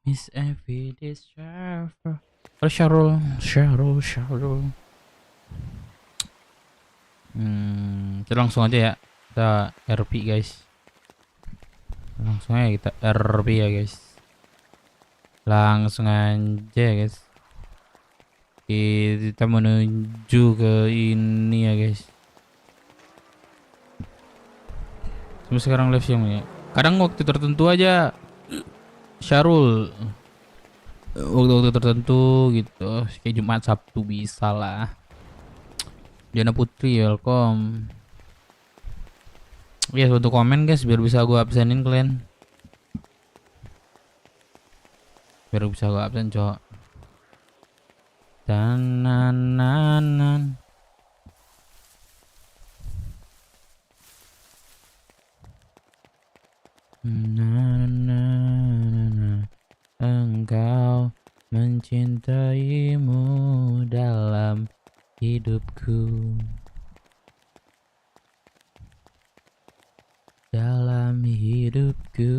Is every day Syarul. Oh, Syarul. Kita langsung aja ya. Kita RP guys. Langsung aja kita RP ya guys. Langsung aja ya guys. Kita menuju ke ini ya guys. Sampai sekarang live yang ya. Kadang waktu tertentu aja Syarul. Waktu-waktu tertentu gitu. Kayak Jumat Sabtu bisa lah. Diana Putri welcome. Yes, untuk komen guys biar bisa gua absenin kalian. Biar bisa gua absen cok. Tananan. Engkau mencintaimu dalam hidupku. Dalam hidupku.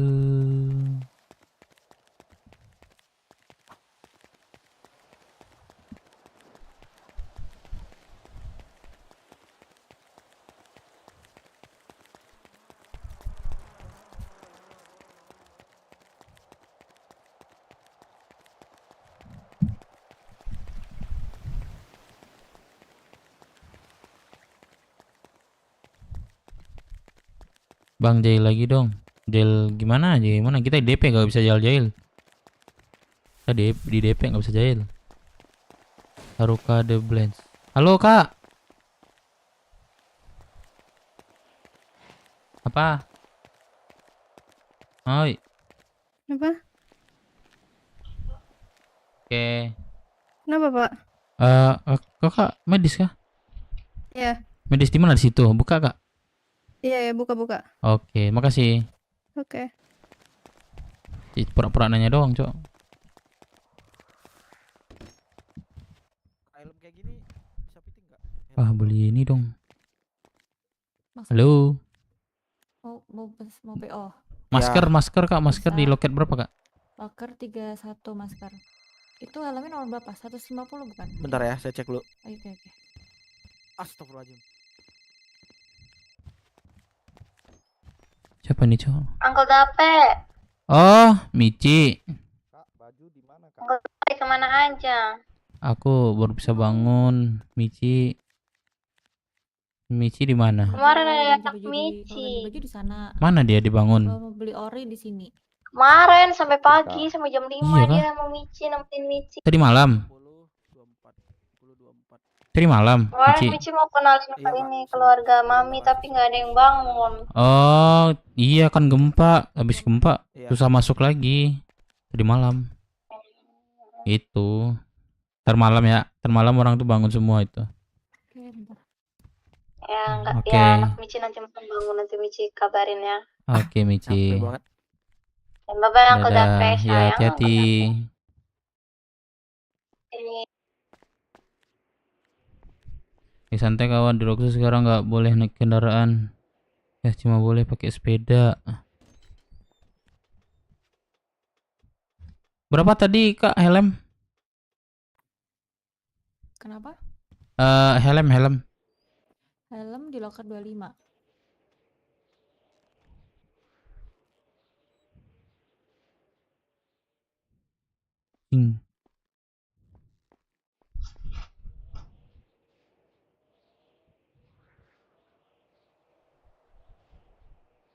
Bang jail lagi dong. Jail gimana aja? Gimana kita di DP gak bisa jail-jail. Kita di DP gak bisa jail. Haruka the Blends. Halo kak. Apa? Oi. Apa? Oke. Kenapa, Pak? Kakak medis kah? Iya. Medis di mana di situ? Buka kak. Iya, ya, buka-buka. Oke, makasih. Oke. Pura-pura nanya doang, cok. Helm kayak gini bisa fitting nggak? Ah, beli ini dong. Masker. Halo. Mau PO. Masker kak, masker di Bisa. loket berapa kak? Loker 31 masker. Itu helmnya nomor berapa? 150 bukan? Bentar ya, saya cek dulu. Oke. Astagfirullahaladzim. Siapa nih cok? Uncle Dape, Oh, Mici. Kak, baju di mana kak? Uncle Dape kemana aja? Aku baru bisa bangun. Mici. Mici di mana? Kemarin ada Ganti anak baju kalau Mici. ganti baju di sana. Mana dia dibangun? Kalau mau beli ori di sini. Kemarin sampai pagi, sampai jam 5 Iya, dia sama Mici, nemenin Mici. Tadi malam. 10, 24. Tadi malam. Kemarin Mici. Mici mau kenalin Iya, ke Kak. ini keluarga Mami, tapi nggak ada yang bangun. Oh, iya kan gempa. Habis gempa Iya. susah masuk lagi. Tadi malam. Itu. Termalam ya. Termalam orang tuh bangun semua itu. Oke, bentar. Ya nggak, Oke. ya anak Mici nanti makan bangun, nanti Mici kabarin ya. Oke, Mici. Capek banget. Dan bye-bye Uncle Dape, Dadah. Ya, sayang. hati-hati. Ini Ya, santai kawan, di Roxy sekarang nggak boleh naik kendaraan. Ya cuma boleh pakai sepeda. Berapa tadi kak helm? Kenapa? Helm. Helm di loker 25.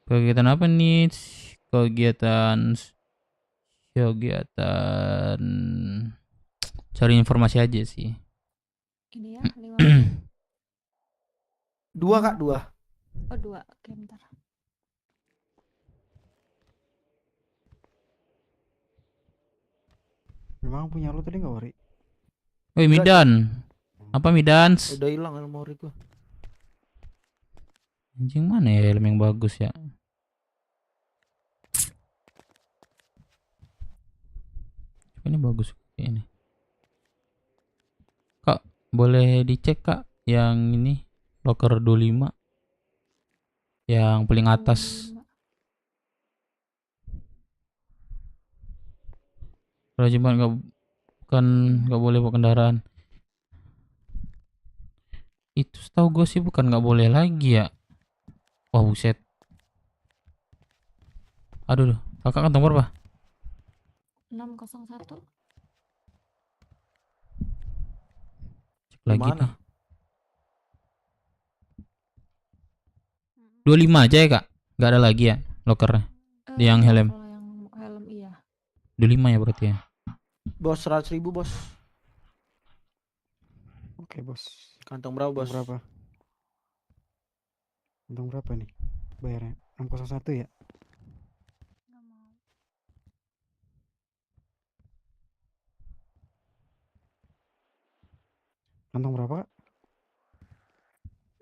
Kegiatan apa nih? Kegiatan cari informasi aja sih. Ini ya, 5. 2 kak, 2. Oh, 2. Oke, bentar. Memang punya lu tadi nggak Wari? Woi Midan. Apa Midans? Udah hilang ilmu Wari gua. Anjing mana ya helm yang bagus ya? Ini bagus ini. Kak, boleh dicek kak yang ini locker 25 yang paling atas. 25. Kalau Jumat nggak, bukan nggak boleh bawa kendaraan. Itu setahu gue sih bukan nggak boleh lagi ya. Wah buset. Aduh, kakak kantong berapa? 601. Cek lagi Gimana? nih. 25 aja ya kak? Nggak ada lagi ya lokernya? Di yang Iya, helm. kalau yang helm iya. 25 ya berarti ya. Bos 100.000 bos. Oke bos. Kantong berapa bos? Berapa? Untung berapa nih bayarnya? 601 ya? Kantong berapa kak?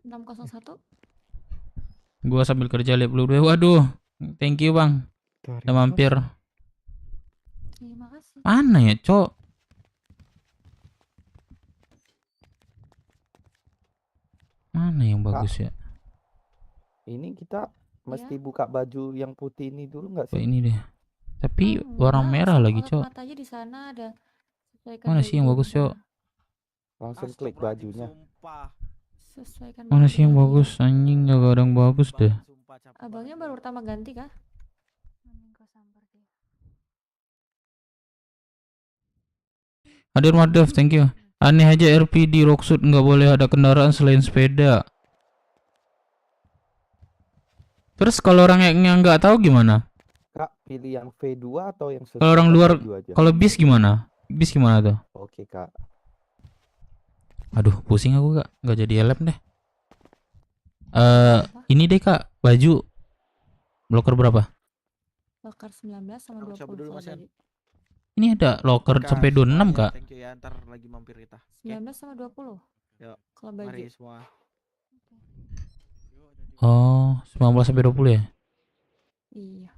601. Gua sambil kerja lihat dulu. Waduh, thank you bang. Tuh, hari Udah ini, bos. mampir. Terima kasih. Mana ya cok? Mana yang bagus ya? Ini kita mesti Ya. buka baju yang putih ini dulu nggak Oh, sih? ini deh. Tapi Oh, warna enggak, merah langsung lagi otot cok. mata aja di sana ada. Sesuaikan Mana sih yang baju bagus di cok? sana. Langsung klik Astagfirullahaladzim, bajunya. Sumpah. Sesuaikan Mana baju sih yang lagi ya. bagus? Anjing gak ada yang bagus deh. Banget, sumpah, capek Abangnya banget baru gua. pertama ganti kah? Hadir Madaf, thank you. Aneh aja RP di Rocksud nggak boleh ada kendaraan selain sepeda. Terus kalau orang yang nggak tahu gimana? Kak, pilih yang V2 atau yang Kalau orang sesuai luar, baju aja? kalau bis gimana? Bis gimana tuh? Oke kak. Aduh, pusing aku kak, nggak jadi lab deh. Apa? Ini deh kak, baju loker berapa? Loker 19 sama Aku 20 cabut dulu, soal Mas Yan. baju. Ini ada loker Kak, sampai 26 semuanya, kak. Thank you ya, ntar lagi mampir kita. Oke, 19 sama 20. Yuk, Kalau baju. mari semua. Oh, 19 sampai 20 ya? Iya.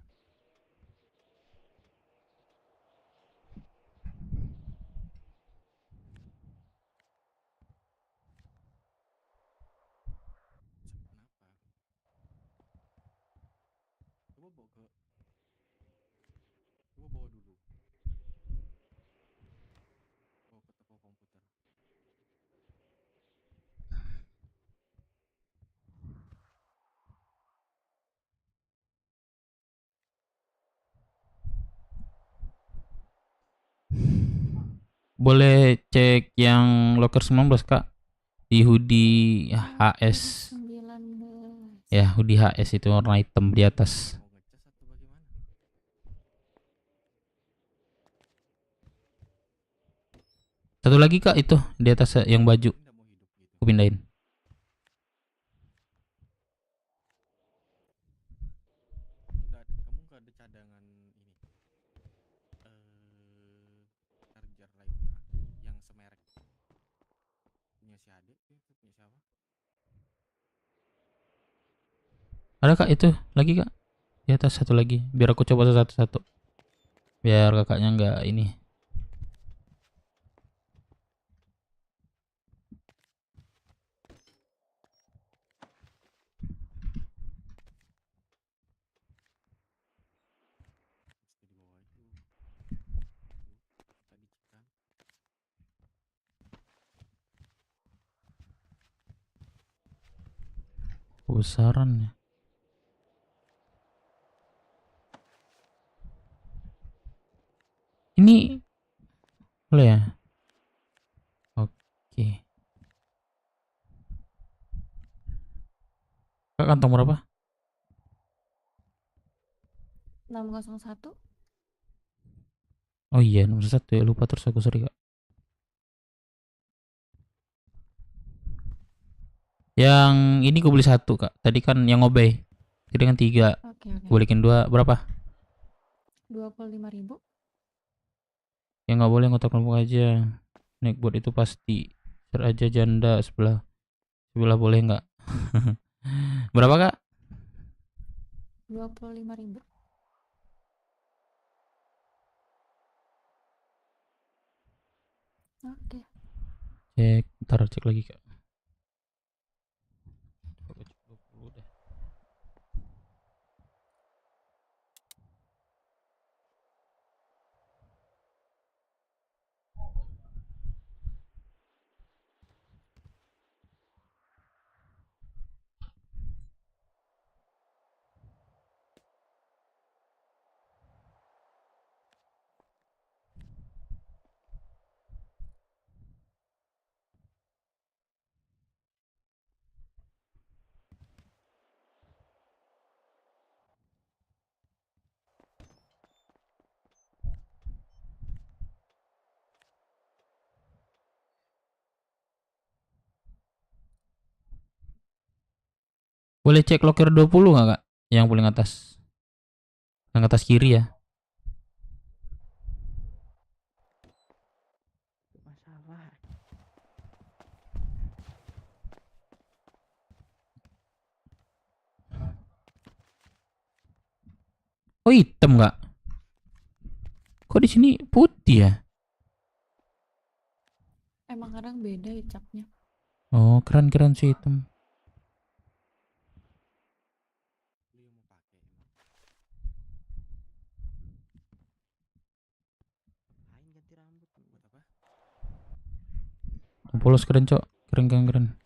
Boleh cek yang loker 19 kak. Di hoodie HS. 19. Ya, hoodie HS itu warna hitam di atas. Satu lagi kak itu di atas yang baju. Aku pindahin. Ada kak itu lagi kak di atas satu lagi. Biar aku coba satu-satu. Biar kakaknya nggak ini. Kebesaran ya. Ini boleh ya? Oke. Kak kantong berapa? 601. Oh iya, nomor 1 ya. Lupa terus aku, sorry kak. Yang ini gue beli 1 kak. Tadi kan yang ngobey. Tadi kan 3. Oke, oke. Gue balikin 2. Berapa? 25.000. Ya nggak boleh ngotak kelompok aja. Naik buat itu pasti. Share aja janda sebelah. Sebelah boleh nggak? Berapa kak? 25.000. Oke. Cek, ntar cek lagi kak. Coba cek 20 deh. Boleh cek locker 20 nggak kak? Yang paling atas. Yang atas kiri ya. Masalah. Oh hitam nggak? Kok di sini putih ya? Emang kadang beda ya capnya. Oh keren sih hitam. Lain ganti rambut buat apa? Polos keren cok. Keren.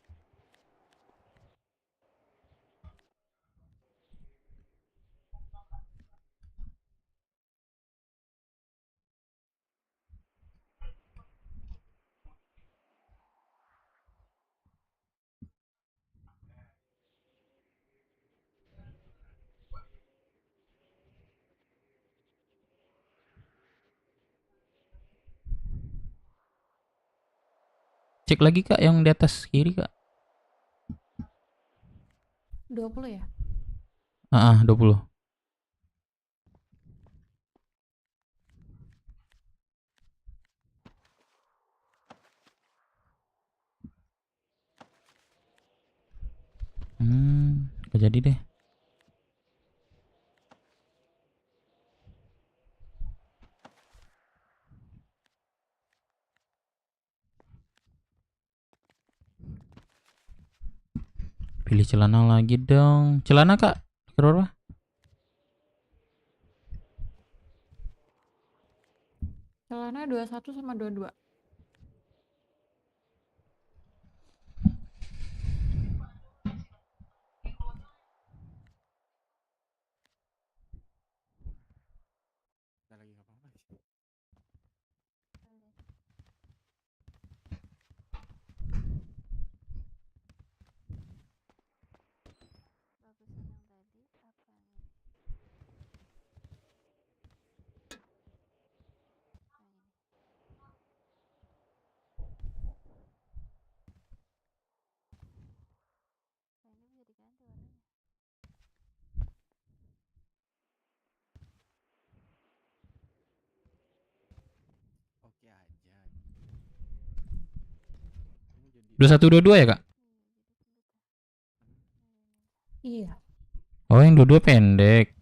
Cek lagi kak yang di atas kiri kak. 20 ya? 20. Gak jadi deh. Pilih celana lagi dong. Celana kak, berapa? Celana 21 sama 22. Kita lagi ngapa-ngapain sih? Oke aja. Kamu jadi 2122 ya kak? Iya. Oh yang 22 pendek.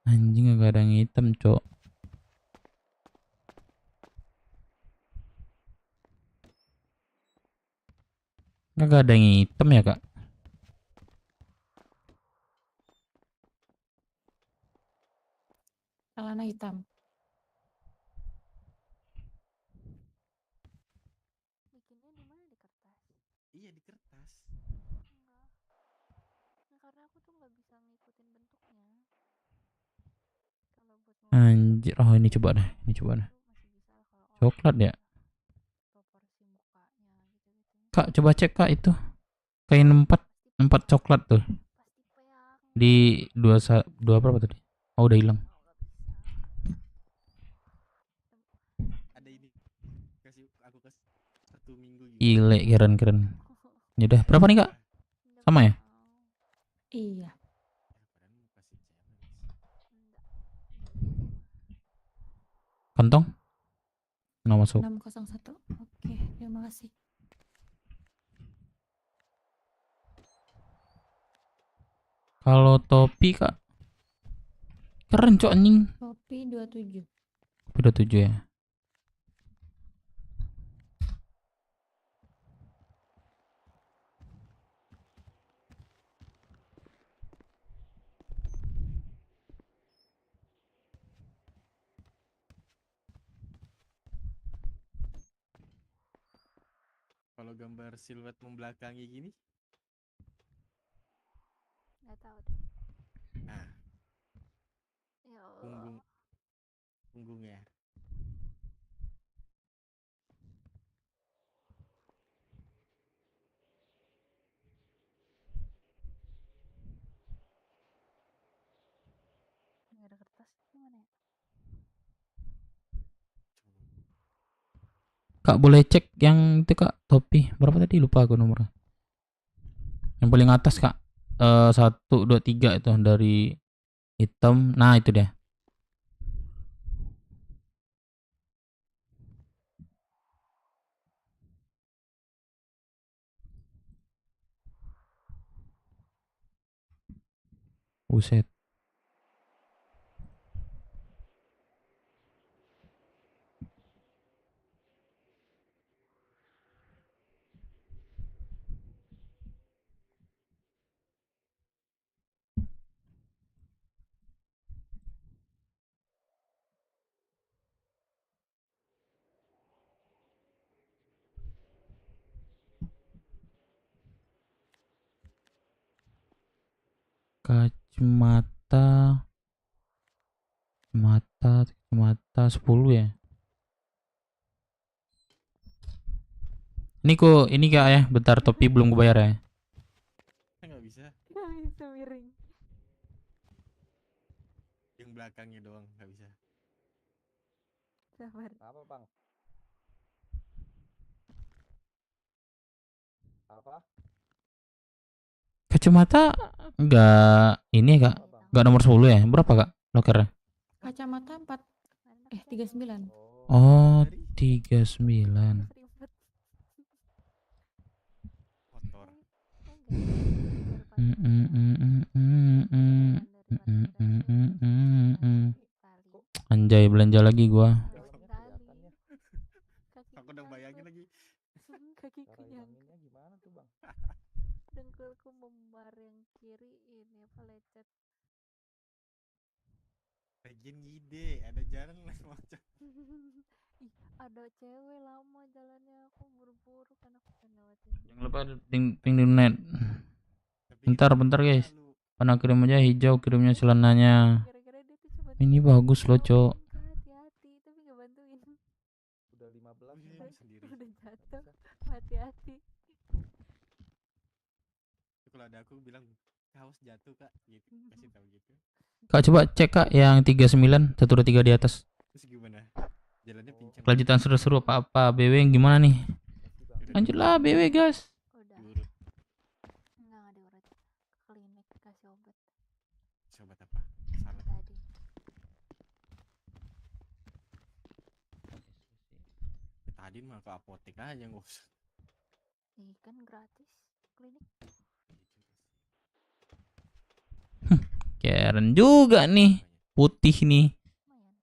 Anjing gak ada yang hitam cok. Gak ada yang hitam ya kak? Celana hitam. iya di kertas. Anjir, oh ini coba deh. Coklat ya? Kak coba cek kak itu. Kain 4 coklat tuh. Di 2 berapa tadi? Oh udah hilang. Ada ini. Aku kasih 1 minggu gitu. Gile keren. Yaudah berapa nih kak? Sama ya? Iya. Kantong? Nggak masuk. 601. Oke, terima kasih. Kalau topi kak? Keren cok anjing. Topi 27. Udah 7 ya. gambar siluet membelakangi gini? Nggak tahu deh. Nah, Ya Allah. punggungnya. Nggak ada kertas. Gimana ya? Kak boleh cek yang itu kak, topi berapa tadi, lupa aku nomornya. Yang paling atas kak, 1, 2, 3 itu dari hitam. Nah itu dia. Buset. Kacamata, kacamata 10 ya. Ini kok ini kak ya, bentar, topi belum gue bayar ya. Nggak bisa. Nggak bisa miring. Yang belakangnya doang nggak bisa. Sabar. Apa bang? Apa? Kacamata enggak ini ya kak, Apa bang? enggak nomor 10 ya. Berapa kak lokernya? Kacamata 39. Oh, Dari 39. Ribet. motor. Anjay, belanja lagi gua. Kelihatannya. Aku udah bayangin lagi. Kaki Cara kenyang. hilanginnya gimana tuh bang? Dengkulku membar yang kiri ini apa lecet. Lagian ngide, ada jalan lah macam. Ih, ada cewek lama jalannya, aku buru-buru kan aku pengen lewatin. Jangan lupa ping di net. Tapi Bentar, itu bentar, guys. malu. Pana kirim aja hijau, kirimnya celananya. Gara-gara dia tuh cuma Ini bagus loh, Cok. hati-hati tapi nggak bantuin. Udah 15 nih Wih, bang. sendiri. Udah jatuh, hati-hati. Itu kalau ada aku bilang kaos jatuh kak, gitu kasih tahu gitu. Kak coba cek kak yang 39, 1, 2, 3 di atas. Terus gimana? Jalannya pincang. Kelanjutan seru-seru apa-apa. BW yang gimana nih? Kasih bang. Udah Lanjutlah BW guys. Udah, diurut. nggak diurut. Ke klinik kasih obat Sobat apa? Salah. tadi. Tadi mah ke apotek aja nggak usah. Ih, kan gratis klinik. Keren juga nih. Putih nih. Lumayan.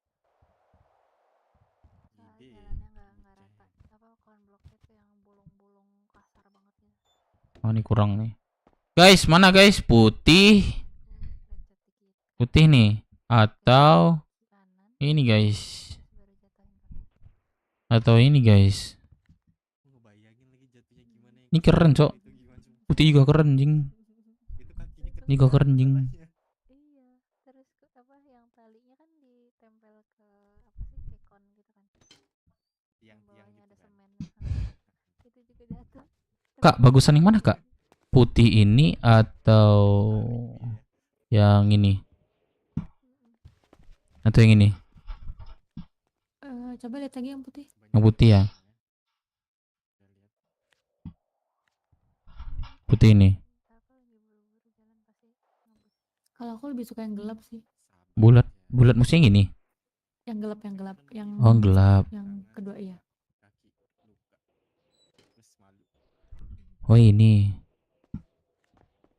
Soalnya Ide. jalannya nggak rata. Apa konbloknya tuh yang bolong-bolong kasar banget ya. Oh ini kurang nih. Guys, mana guys? Putih. Lecet dikit Putih nih. Atau kanan ini guys. baru jatuhin kaki. Atau ini guys. Gua ngebayangin lagi jatuhnya gimana ya. Ini keren, Cok. Itu gimana, Cok? Putih juga keren jing. Itu kakinya keren. Ini kok keren, Jing. masalahnya. Iya, terus apa yang talinya kan ditempel ke apa sih kekon gitu kan. Yang Tiang-tiang bawahnya gitu ada kan. semen. Itu juga jatuh. Kak, bagusan yang mana kak? Putih ini atau yang ini? Atau yang ini? Coba lihat lagi yang putih. Yang putih ya? Kita lihat. Putih ini. Aku lagi buru-buru jalan pasti ngebut. Kalau aku lebih suka yang gelap sih. Sabar Bulat. aja. Bulat maksudnya yang ini? Yang gelap, yang Oh gelap. yang kedua iya. Kaki luka. Terus malu. Oh ini.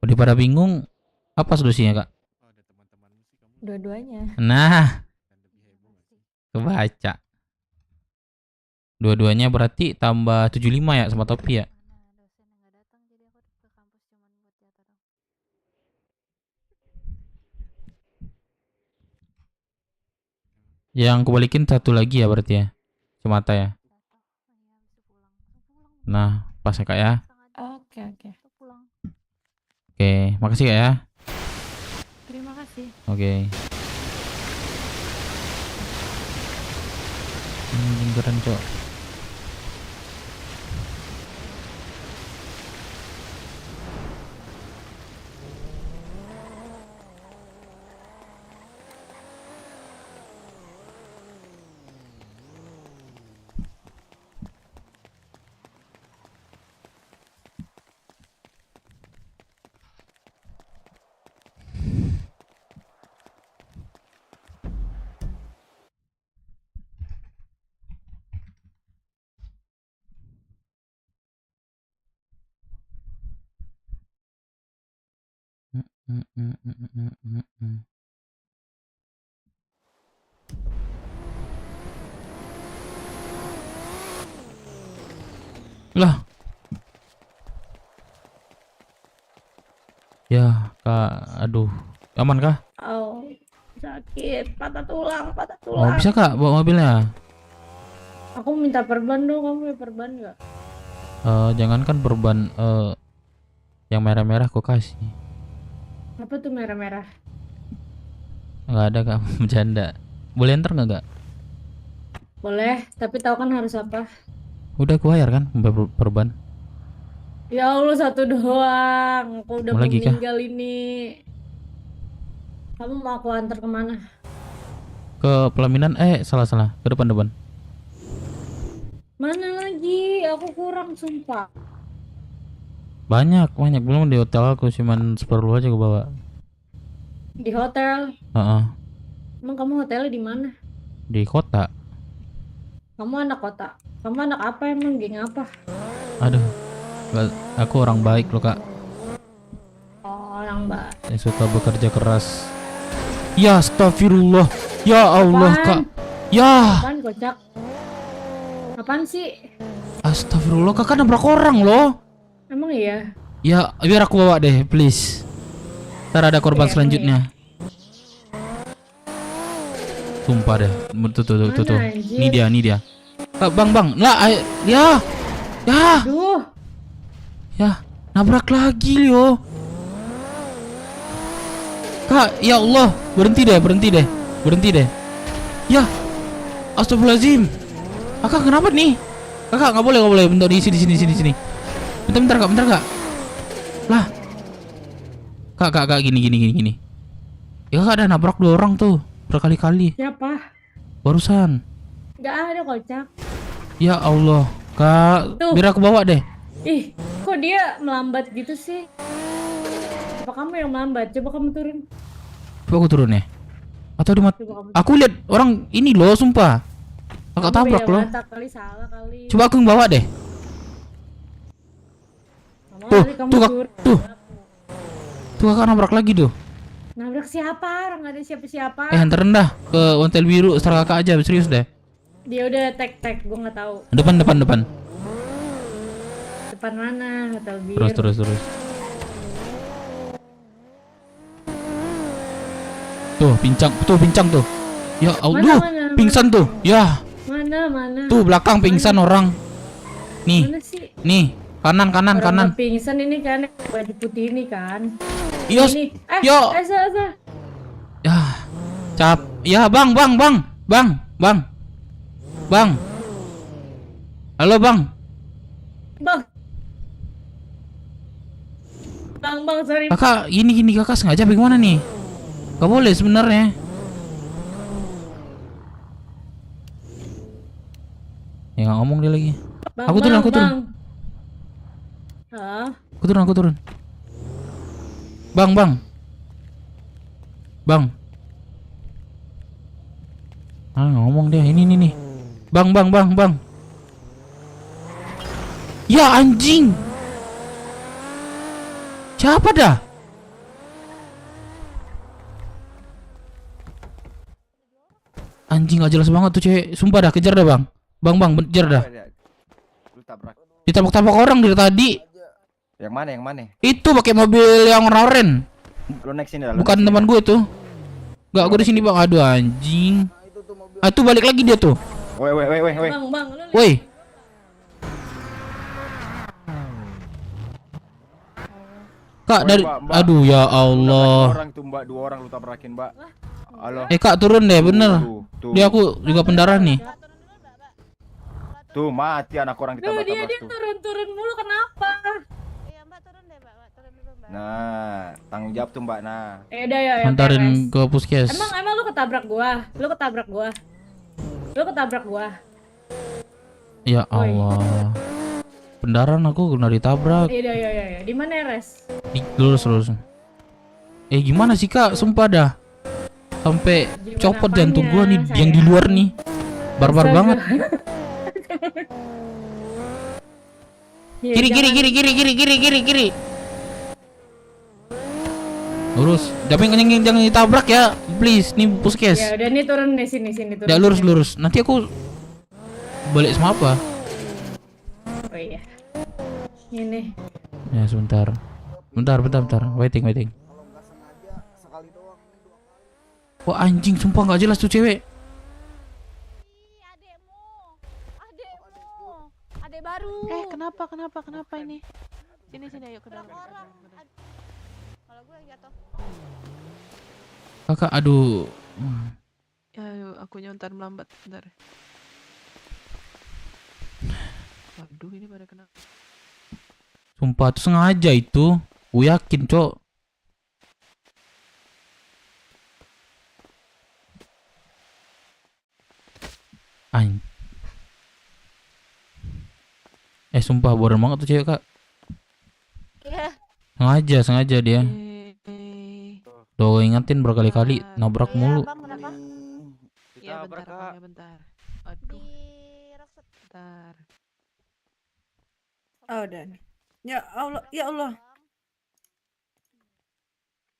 Udah pada bingung. Apa solusinya kak? Oh, ada teman-temanmu sih kamu. Dua-duanya. Dan Nah, lebih heboh nggak sih? kebaca. Dua-duanya berarti tambah 75 ya sama topi ya? Mana dosen yang nggak datang jadi aku ke kampus cuman buat jatuh dong. Yang kubalikin satu lagi ya berarti ya? Kacamata ya? Jatuh. Oh iya, habis itu pulang. Langsung pulang. Nah, Pas ya kak ya. Oke, oke. Tuh pulang. Oke, makasih kak ya. Terima kasih. Oke. Anjing keren cok. Lah. Ya, Kak, aduh. Aman kah? Oh, sakit. Patah tulang, patah Oh, tulang. bisa Kak bawa mobilnya? Aku minta perban dong, kamu punya perban nggak? Jangankan perban yang merah-merah aku kasih. Apa tuh merah-merah? Nggak ada Kak, bercanda. Boleh ntar nggak Kak? Boleh, tapi tahu kan harus apa? Udah aku bayar kan perban. Ya Allah, satu doang. Aku udah Mau mau lagi kah? meninggal ini. Kamu mau aku antar kemana? Ke pelaminan salah ke depan. Mana lagi? Aku kurang sumpah. Banyak belum di hotel aku cuman seperlu aja aku bawa. Di hotel. Heeh, Emang kamu hotelnya di mana? di kota. Kamu anak kota. Kamu anak apa emang? Geng apa? Aduh, aku orang baik loh Kak, Oh, orang Mbak. yang suka bekerja keras. Ya astagfirullah, ya Allah Apaan? Kak, ya Apaan kocak? Apaan sih? astagfirullah Kakak nabrak orang loh. Emang iya? Ya biar aku bawa deh please. Ntar ada korban Iya, selanjutnya. Sumpah deh, tuh. Mana, anjir? Ini dia. Bang, lah, ya, Duh, ya, nabrak lagi yo. Kak, ya Allah, berhenti deh. Ya, astagfirullahaladzim. Kakak kenapa nih? Kakak nggak boleh, bentar di sini. Bentar kak. Lah, kak gini. Ya kakak ada nabrak 2 orang tuh berkali-kali. siapa? Barusan. Gak ada kocak. Ya Allah, Kak, Tuh. biar aku bawa deh. Ih, kok dia melambat gitu sih? Apa kamu yang melambat? Coba kamu turun. Coba aku turun ya. Atau di Coba kamu aku lihat orang ini loh, sumpah. Kakak Kamu tabrak beda loh. mata kali, salah kali. Coba aku yang bawa deh. Kamu Tuh, kali kamu tuh, Kak. turun. Tuh kakak nabrak lagi tuh. Nabrak siapa? Orang gak ada siapa-siapa. Yang terendah ke hotel biru, setelah kakak aja, serius deh. Dia udah tag, gue nggak tahu. Depan. Depan mana? Hotel Bir. Terus. Tuh, pincang tuh. Ya Allah, Mana? pingsan tuh. Ya, Mana? tuh belakang pingsan orang. Nih, Mana sih? kanan. Orang nggak pingsan ini kan, baju putih ini kan. Iya, Ini. yo. Asa. Ya, ya bang. Halo bang. Bang, sorry. Kakak, gini kakak sengaja bagaimana nih? Gak boleh sebenarnya. Ya nggak ngomong dia lagi. Bang, Aku turun. Hah? Aku turun. Bang. Ngomong dia. Ini nih. Bang. Ya anjing. Siapa dah? Anjing gak jelas banget tuh cewek. Sumpah dah, kejar dah bang. Bang, kejar dah. Lu tabrak. Ditabrak-tabrak orang dari tadi. Yang mana? Itu pakai mobil yang oren. Lu naik sini dah. Bukan teman gue tuh. Gak, gue di sini bang. Aduh anjing. Ah tuh balik lagi dia tuh. Woi. Bang, lu lihat. Woi. Kak Woi, dari Mbak, Mbak. aduh ya Lu tabrakin Allah. orang tuh Mbak, 2 orang lu tabrakin Mbak. Halo. Kak turun deh bener. Tuh. Dia aku juga pendarahan nih. Tuh mati anak orang Tuh dia ditabrak-tabrak dia tuh. turun mulu kenapa? Iya mbak turun deh mbak turun dulu mbak. Nah, tanggung jawab tuh Mbak. Nah, Udah ya. Antarin ke puskes. Emang lu ketabrak gua? Lu ketabrak gua? Ya Allah. Pendarahan aku kena ditabrak. Iya. Di mana ya, Res? Lurus. Gimana sih Kak? Sumpah dah. Sampai Gimana copot apanya, jantung gua nih yang di sayang? luar nih. Barbar Astaga. banget. Ya, Kiri. jangan- Lurus. Jangan ditabrak ya. Please, nih puskes. Ya udah nih turun nih sini turun. Ya lurus. Nanti aku balik sama apa? Oh iya. Ini. Ya sebentar. Bentar. Waiting. Kalau nggak sengaja sekali doang. Wah anjing, sumpah nggak jelas tuh cewek. Ih, adekmu adek baru. Kenapa ini? Sini ayo ke dalam. Kalau gue yang jatuh. Kakak, aduh. Ya, ayo, aku nyontar melambat bentar. Waduh, ini pada kena. Sumpah tuh sengaja itu. Gue yakin, Cok. Anjing. Sumpah bodoh banget tuh cewek, Kak. Iya. Sengaja dia. Tuh ingetin berkali-kali nabrak mulu. Bang kenapa? Ya bentar, Ditabrak, Kak. Bang, ya bentar. Aduh, Di Rockset. bentar. Oh, udah nih. Ya Allah,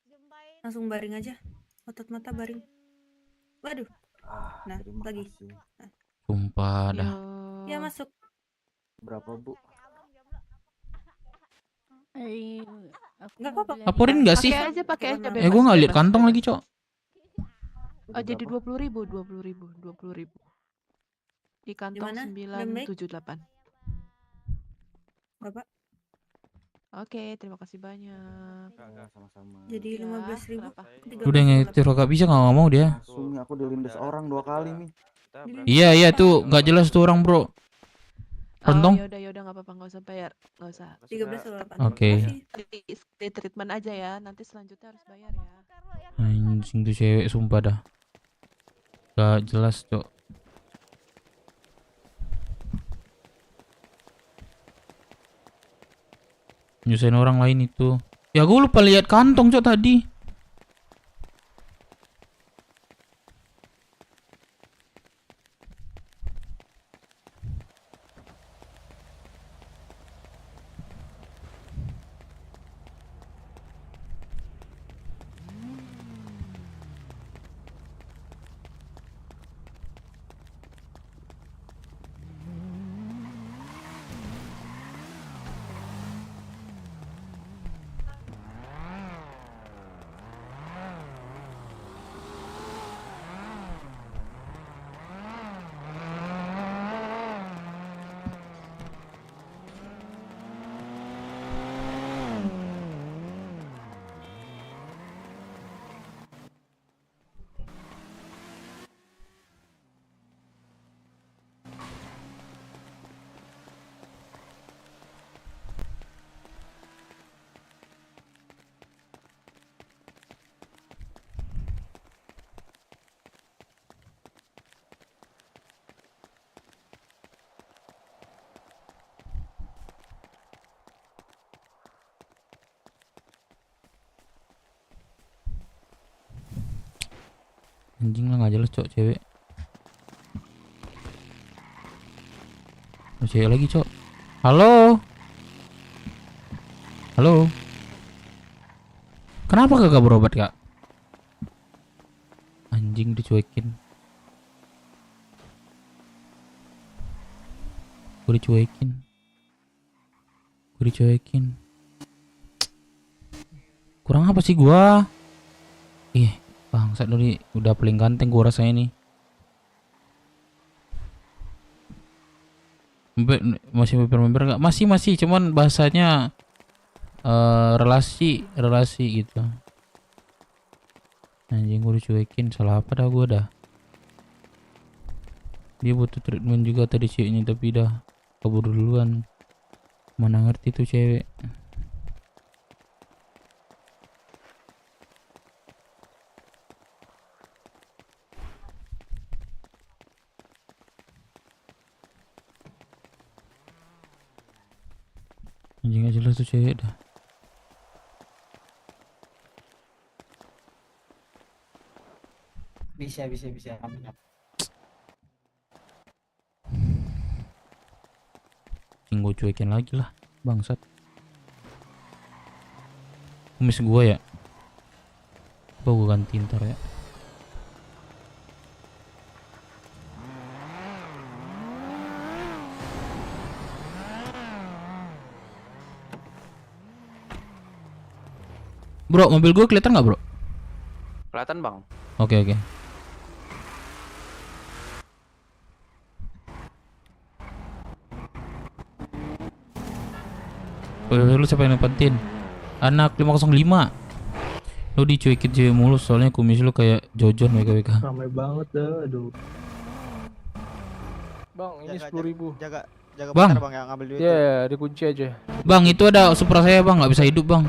Jumpain. langsung baring aja. Otot mata baring. Waduh, nah Terima lagi. kasih. Sumpah dah. Ya masuk. Berapa Bu? Nggak apa-apa. Laporin nggak sih? Pakai aja Gue nggak lihat kantong lagi, Cok. Oh, jadi 20.000. Di kantong mana? Lembek? 978. Bapak, Oke, terima kasih banyak. Sama-sama. jadi Ya, 15.000. kenapa? Udah ngetir kagak bisa nggak mau dia. Langsung nih, aku dilindas orang 2 kali nih. Iya tuh nggak jelas tuh orang bro. Rentong? Oh, yaudah nggak apa-apa, nggak usah bayar, nggak usah. 13.8. Oke. Di treatment aja ya, nanti selanjutnya harus bayar ya. Anjing tuh cewek sumpah dah. Gak jelas, Cok. Nyusahin orang lain itu. Ya gue lupa lihat kantong, Cok, tadi. Anjing lah nggak jelas, Cok, cewek. Oh, cewek lagi, Cok. Halo. Kenapa kagak berobat, Kak? Anjing dicuekin. Gue dicuekin. Kurang apa sih gua? Bangsat dari udah paling ganteng gua rasanya nih. Masih member nggak? Masih, cuman bahasanya relasi gitu. Anjing gue dicuekin, salah apa dah gue dah. Dia butuh treatment juga tadi ceweknya tapi dah kabur duluan. Mana ngerti tuh cewek. Anjing gak jelas tuh cewek dah. Bisa. Gue cuekin lagi lah, bangsat. Kumis gua ya. Coba gua ganti ntar ya. Bro, mobil gua kelihatan nggak bro? Kelihatan bang. Oke. Lu siapa yang nempatin? Anak 505. Lu dicuekin cewek mulu soalnya kumis lu kayak Jojon WKWK. Ramai banget dah, aduh. Bang, ini 10.000. Jaga Bang. bentar bang yang ngambil duit. Ya, dikunci aja. Bang, itu ada Supra saya bang, nggak bisa hidup bang.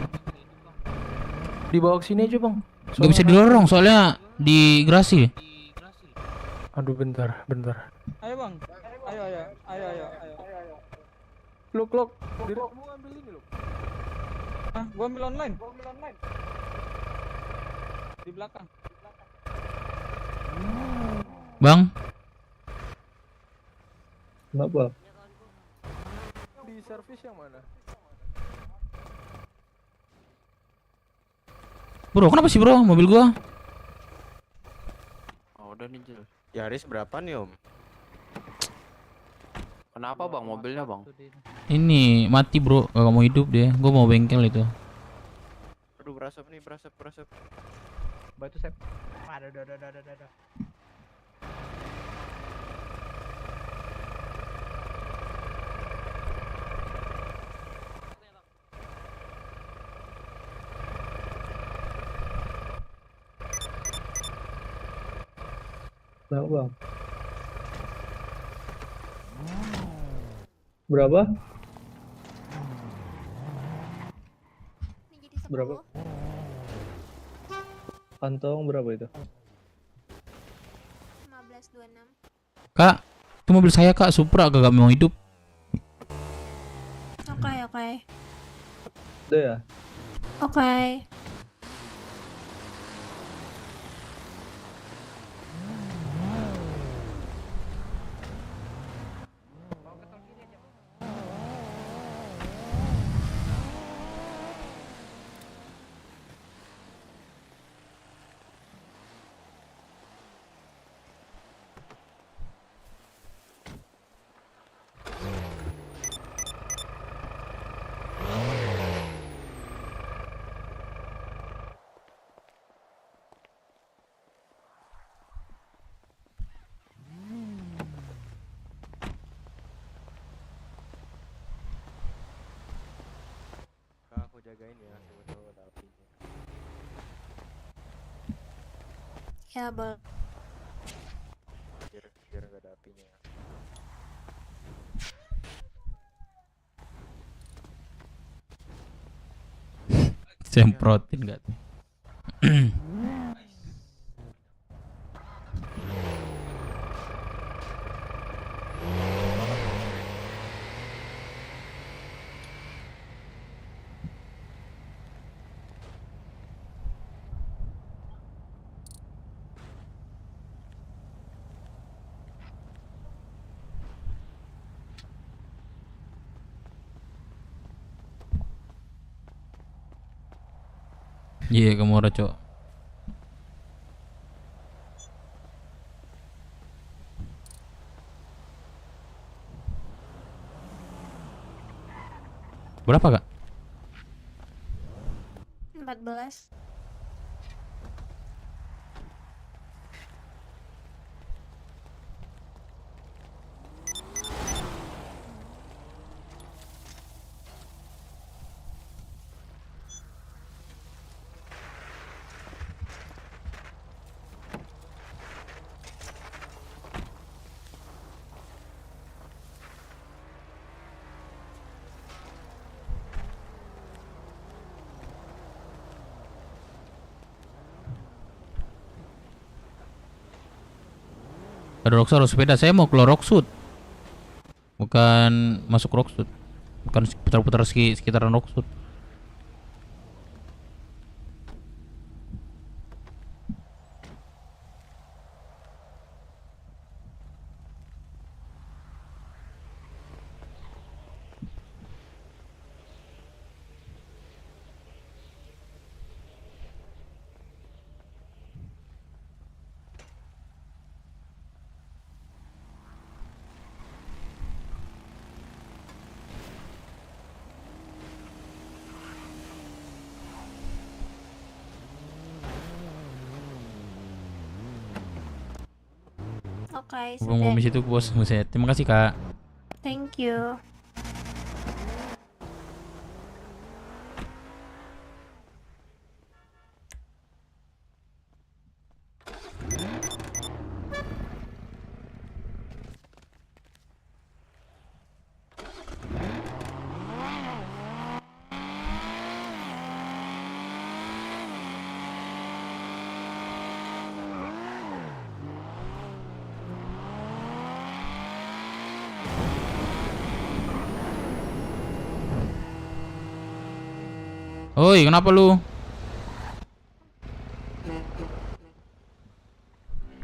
Dibawa ke sini aja, Bang. Nggak bisa didorong soalnya di gerasi. Aduh, bentar. Ayo bang. Ayo. Luk. Kamu ambil ini, Luk. Gua ambil online. Di belakang. Bang, Kenapa? Di servis yang mana? bro, kenapa sih bro mobil gua? Oh, udah nih Jel. Yaris berapa nih om? Kenapa bang mobilnya bang? Ini mati bro, gak mau hidup dia. Gua mau bengkel itu. Aduh berasap nih, berasap. Batu sep. Ada. Kenapa, Bang? Berapa? Ini jadi 10. Berapa? Kantong berapa itu? 15.26. Kak, itu mobil saya kak, Supra kagak mau hidup. Oke. Udah ya? Oke. Kak, aku jagain ya, siapa tahu ada apinya. Ya, boleh. Biar nggak ada apinya. Semprotin gak tuh? Iya, kamu udah cok. Berapa kak? 14. Ada Rocksud harus sepeda. Saya mau keluar Rocksud. Bukan masuk Rocksud. Bukan putar-putar sekitaran Rocksud. Oke, Hubung sudah. bumi situ bos. Buset. Terima kasih kak. Thank you. Oi, kenapa lu?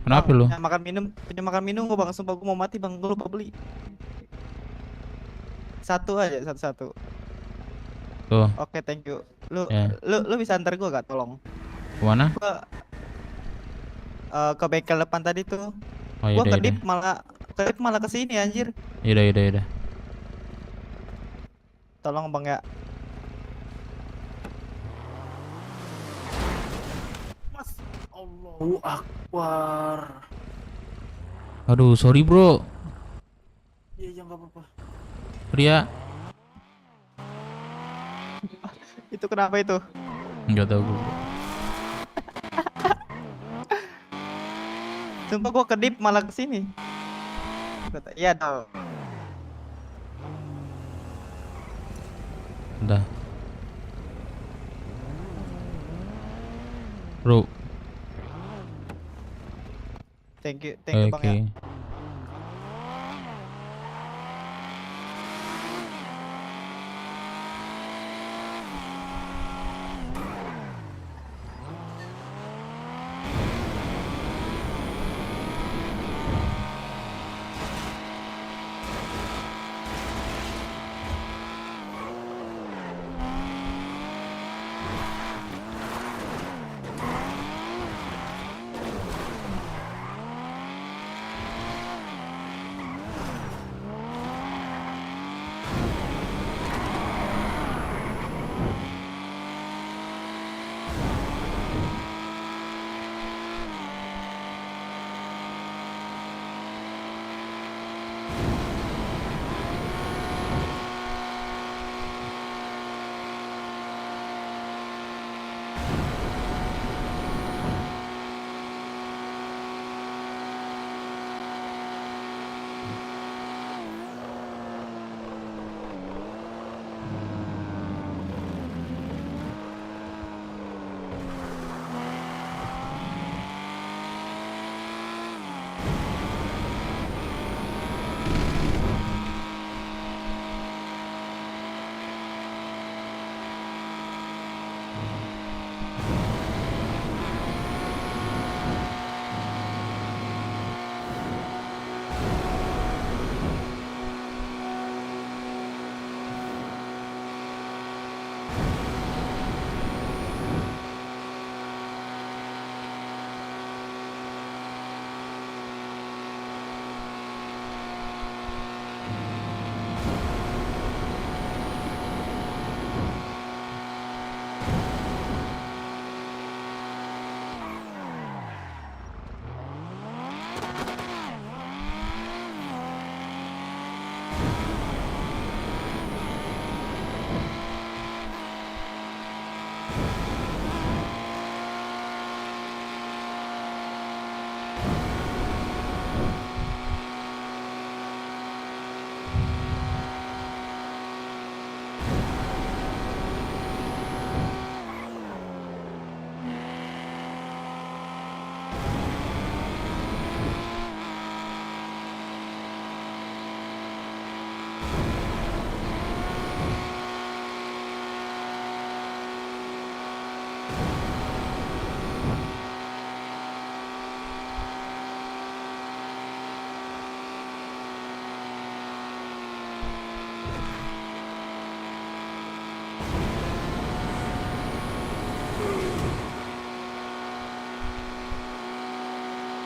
Kenapa lu? Punya makan minum gua bang, sumpah gua mau mati bang, gua lupa beli. Satu aja, satu-satu. Tuh, Oke, thank you. Lu ya. lu bisa antar gua gak tolong? Kemana? Gua ke bengkel depan tadi tuh. Oh Gua yaudah, kedip yaudah. malah ke sini anjir. Yaudah, yaudah, yaudah. Tolong bang ya. Allahu Akbar. Aduh, sorry bro. Iya, nggak apa-apa. Pria. Itu kenapa itu? Enggak tahu gue. Sumpah gua kedip malah ke sini. Iya dong. Udah. Bro, Thank you bang ya. oke.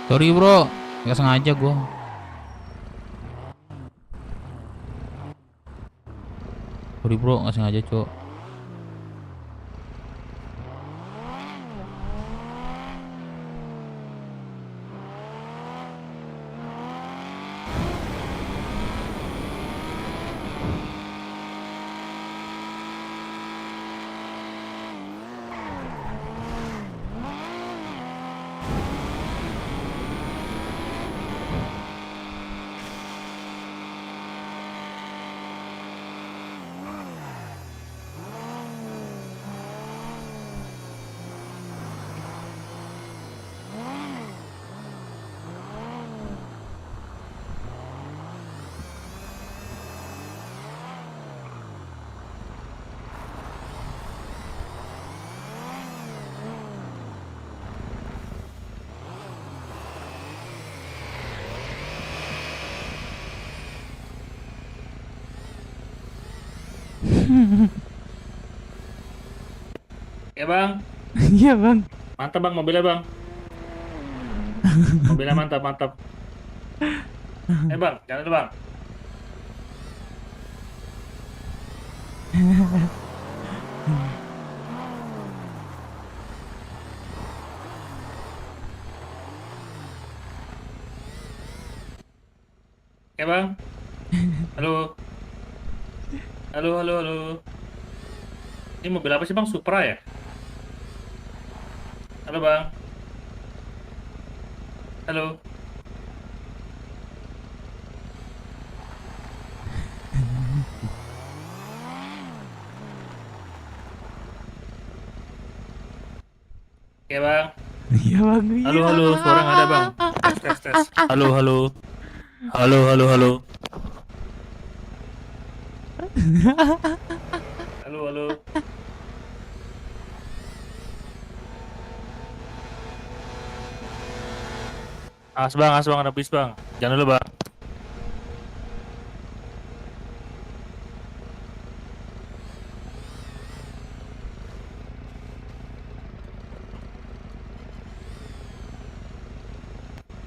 Sorry bro, nggak sengaja gua. Sorry bro, nggak sengaja cok. Ya bang, Iya bang. mantap bang mobilnya bang. Mobilnya mantap mantap. Bang, jangan dulu bang. Ya bang. Halo. Halo halo halo. Ini mobil apa sih bang? Supra ya? Halo bang. Halo. Ya bang. Iya bang. Halo halo, suara nggak ada bang. Tes tes. Halo halo. Halo halo halo. Halo halo. As bang, ada bis bang. Jangan dulu bang.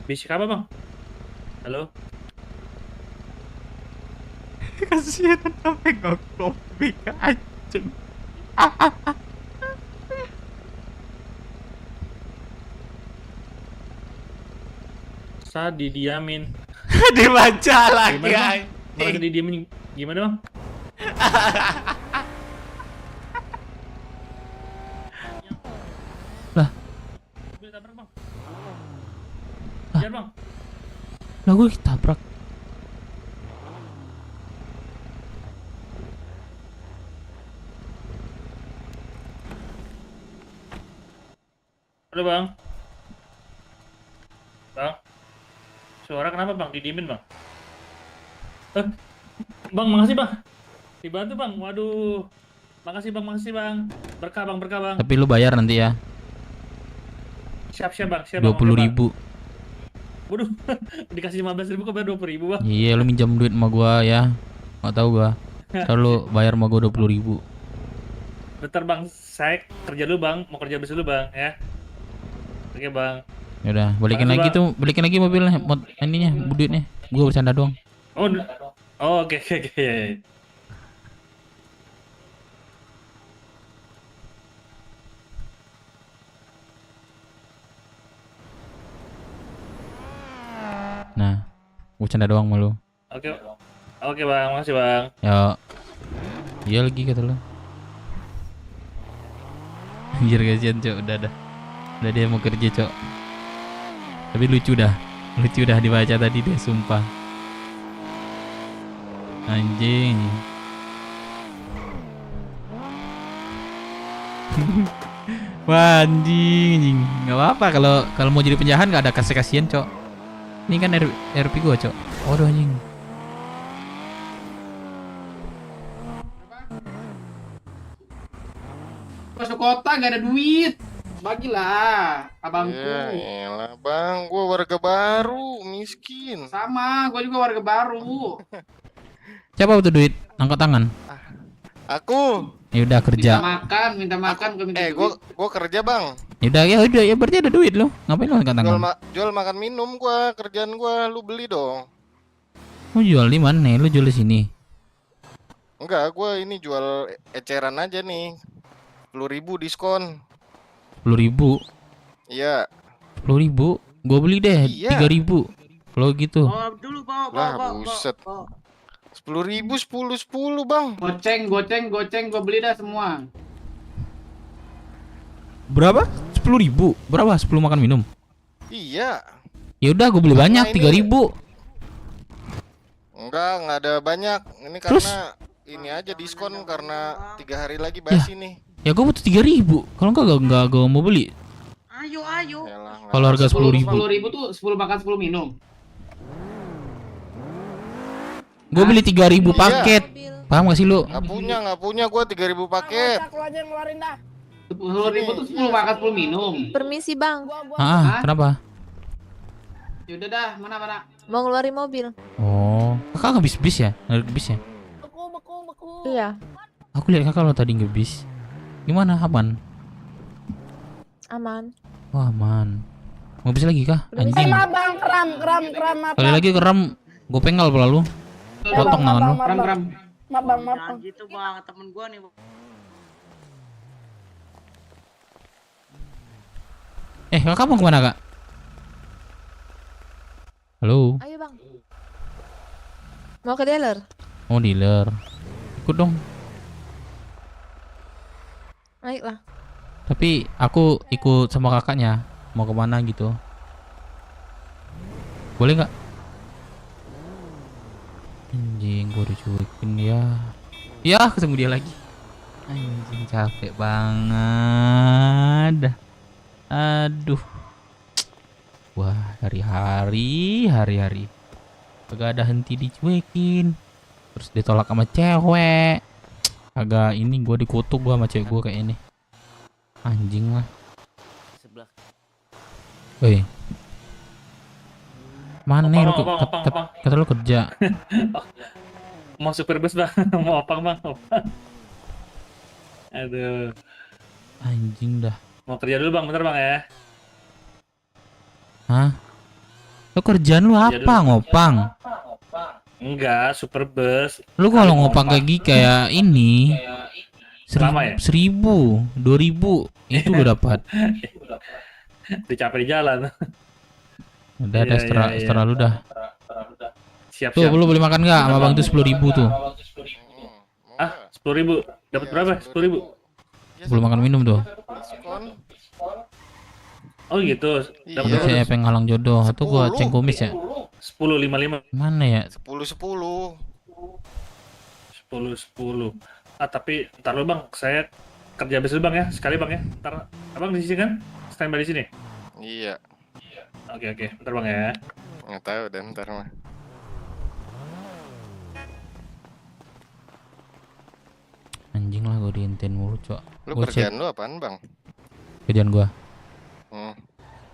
Bisik apa bang? Halo? Kasihan sampai ngopi anjing. Saat didiamin. Dibaca lagi. Gimana bang? Malah didiamin gimana bang? Lah. Mobil tabrak bang. Ah. Jangan bang. Lah gue ketabrak. Halo bang. Bang. Suara kenapa bang? Didiemin bang. Bang, makasih bang. Dibantu bang. Waduh. Makasih bang. Berkah bang. Tapi lu bayar nanti ya. Siap bang. 20.000. Waduh. Dikasih 15.000 kok bayar 20.000 bang. Iya, lu minjam duit sama gua ya. Nggak tahu gua. Ntar lu bayar sama gua 20.000. Bentar bang. Saya kerja dulu bang. Mau kerja besok dulu bang ya. Oke bang. Yaudah, balikin Makasih, lagi Bang. tuh, balikin lagi mobilnya, ininya, duitnya. Gua bercanda doang. Oh, oke. Ya. Nah, gua bercanda doang sama lu. Oke bang. Makasih bang. Ya, iya lagi kata lu. Anjir kasihan cok, udah dia mau kerja cok. Tapi lucu dah dibaca tadi deh, sumpah. Anjing. Wah anjing. Nggak apa-apa kalau mau jadi penjahat nggak ada kasihan cok. Ini kan RP gua cok. Waduh anjing. Masuk kota gak ada duit. Bagilah abangku. Ya elah bang, gua warga baru, miskin. Sama, gue juga warga baru. Siapa butuh duit? Angkat tangan. Aku. Ya udah kerja. Minta makan, gue minta duit. Gua kerja bang. Ya udah ya berarti ada duit lo. Ngapain lo angkat tangan? Jual makan minum gua, kerjaan gua, lu beli dong. Mau jual di mana? Lu jual di sini. Enggak, gua ini jual eceran aja nih. 10.000 diskon. 10.000. Iya. 10.000. Gua beli deh Iya. 3.000. Kalau gitu. Dulu bawa. Lah buset. 10.000 10 bang. Goceng, gue beli dah semua. Berapa? 10.000. Berapa? 10 makan minum. Iya. Ya udah gue beli banyak 3.000. Nggak ada banyak. Ini karena ini aja diskon karena 3 hari lagi basi nih. Ya gue butuh 3.000. Kalau enggak gue mau beli. Ayo. Kalau harga 10.000. 10.000 tuh 10 makan 10 minum. Gue beli 3.000 paket. Paham gak sih lu? Nggak punya gua 3.000 paket. 10.000 tuh 10 makan 10 minum. Permisi bang, Kenapa? Yaudah dah, mana? mau ngeluarin mobil. Oh, kakak ngebis bis ya? Ngebis ya? Iya, Aku lihat kakak lo tadi ngebis. Gimana? Aman? aman. Oh aman. Mau bis lagi kah? Anjing. Bang, kram. Kali lagi keram, gue penggal pula lu. Potong tangan lu. Kram. Maaf bang. Gitu bang, temen gua nih. Kakak mau kemana kak? Halo? Ayo bang. Mau ke dealer? Mau dealer? Ikut dong. Ayolah. Tapi aku ikut sama kakaknya. Mau kemana gitu? Boleh nggak? Anjing, gue udah cuekin ya. Ya, ketemu dia lagi. Anjing, capek banget. Aduh. Wah, hari-hari. Kagak ada henti dicuekin. Terus ditolak sama cewek. Agak ini gue dikutuk gue sama cewek gue kayak ini. Anjing lah. Woi. Mana nih lu kata lu kerja? Mau super bus bang, mau opang bang, opang. Aduh. Anjing dah. Mau kerja dulu bang, bentar bang ya. Hah? Lu kerjaan lu apa ngopang? Enggak, super bus. Lu kalau ngopang kayak ini 1.000, 2.000 itu udah dapat. Dicapek di jalan. Udah setelah lu dah. Siap. Tuh, lu boleh makan nggak? Sama bang itu 10.000 tuh. 10.000. Dapat berapa? 10.000. Belum makan minum tuh. Oh gitu. Dapat saya pengen ngalang jodoh. Atau gua ceng kumis ya? 10.55. Mana ya? 10. Tapi ntar lu bang, saya kerja besok bang ya, sekali bang ya. Ntar abang di sini kan? Standby di sini. Iya. Oke, bentar bang ya. Nggak tahu dan ntar mah. Anjing lah gue diintin mulu cok. Lu kerjaan lu apaan bang? Kerjaan gua.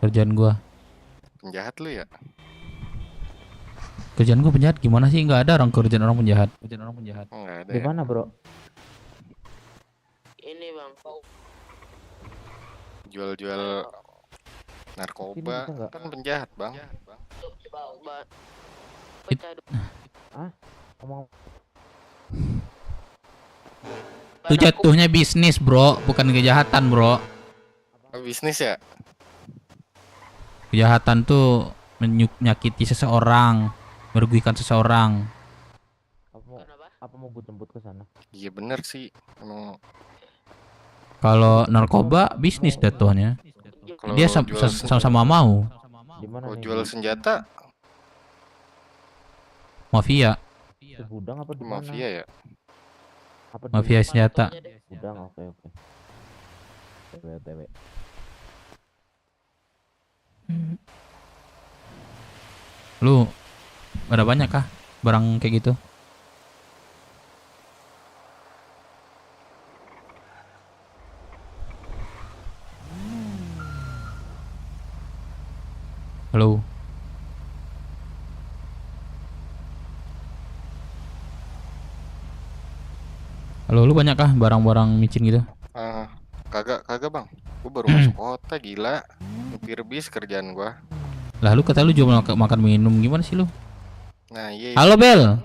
Kerjaan gua. Penjahat lu ya? Kerjaan gua penjahat gimana sih? Nggak ada orang kerjaan orang penjahat. Nggak ada. Di mana bro? Ini bang. Jual narkoba kan penjahat bang. Itu jatuhnya bisnis bro, bukan kejahatan bro. Bisnis ya? Kejahatan tuh menyakiti seseorang, merugikan seseorang. Apa mau gue jemput ke sana? Iya bener sih. Emang. Kalau narkoba bisnis jatuhnya. Dia sama-sama mau. Kalau jual senjata? Mafia. Segudang apa di Mafia ya? Mafia senjata. Gudang, oke. TW. Lu ada banyak kah barang kayak gitu? Halo. Halo, lu banyak kah barang-barang micin gitu? Kagak bang. Gue baru masuk hotel. kata gila. Nyupir bis kerjaan gua. Lah lu kata lu jual makan minum gimana sih lu? Nah, iya. Halo Bel.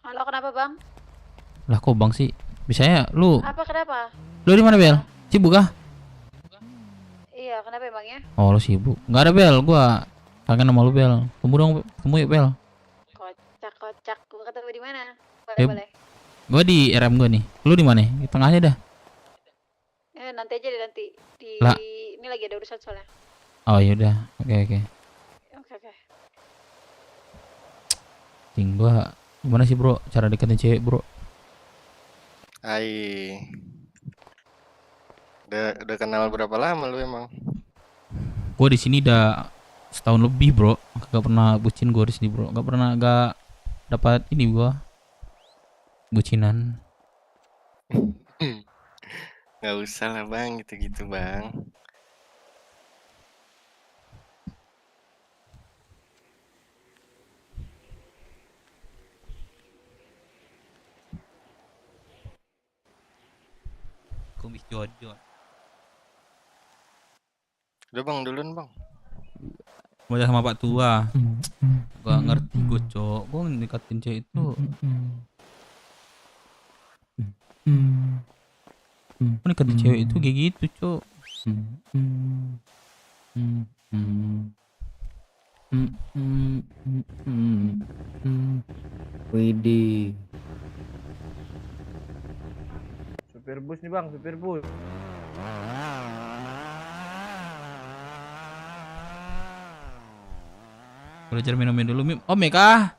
Halo, kenapa bang? Lah kok Bang sih? Bisanya lu. Apa kenapa? Lu di mana Bel? Sibuk kah? Iya, kenapa emangnya? Oh lu sibuk. Nggak ada Bel, gua kangen sama lu Bel. Temu dong, temu yuk Bel. Kocak. Gua ketemu di mana? Eh, Boleh. Gua di RM gua nih. Lu di mana? Di tengahnya dah. Nanti aja deh nanti. Lah. Ini lagi ada urusan soalnya. Oh yaudah. Oke. Oke. Ting gua gimana sih bro? Cara deketin cewek bro? Hai. Udah kenal berapa lama lu emang? Gua di sini udah setahun lebih bro. Gak pernah bucin gua di sini bro. Gak dapat ini gua bucinan. Nggak usah lah bang, gitu-gitu bang. Kumis jodoh. Udah bang, duluan bang. Mau sama Pak Tua. Gua ngerti gua cok. Gua ngedekatin cewek itu. Gua ngedekatin cewek itu kayak gitu cok. Widih. Supir bus nih bang, supir bus. Belajar minum dulu. Oh Meka.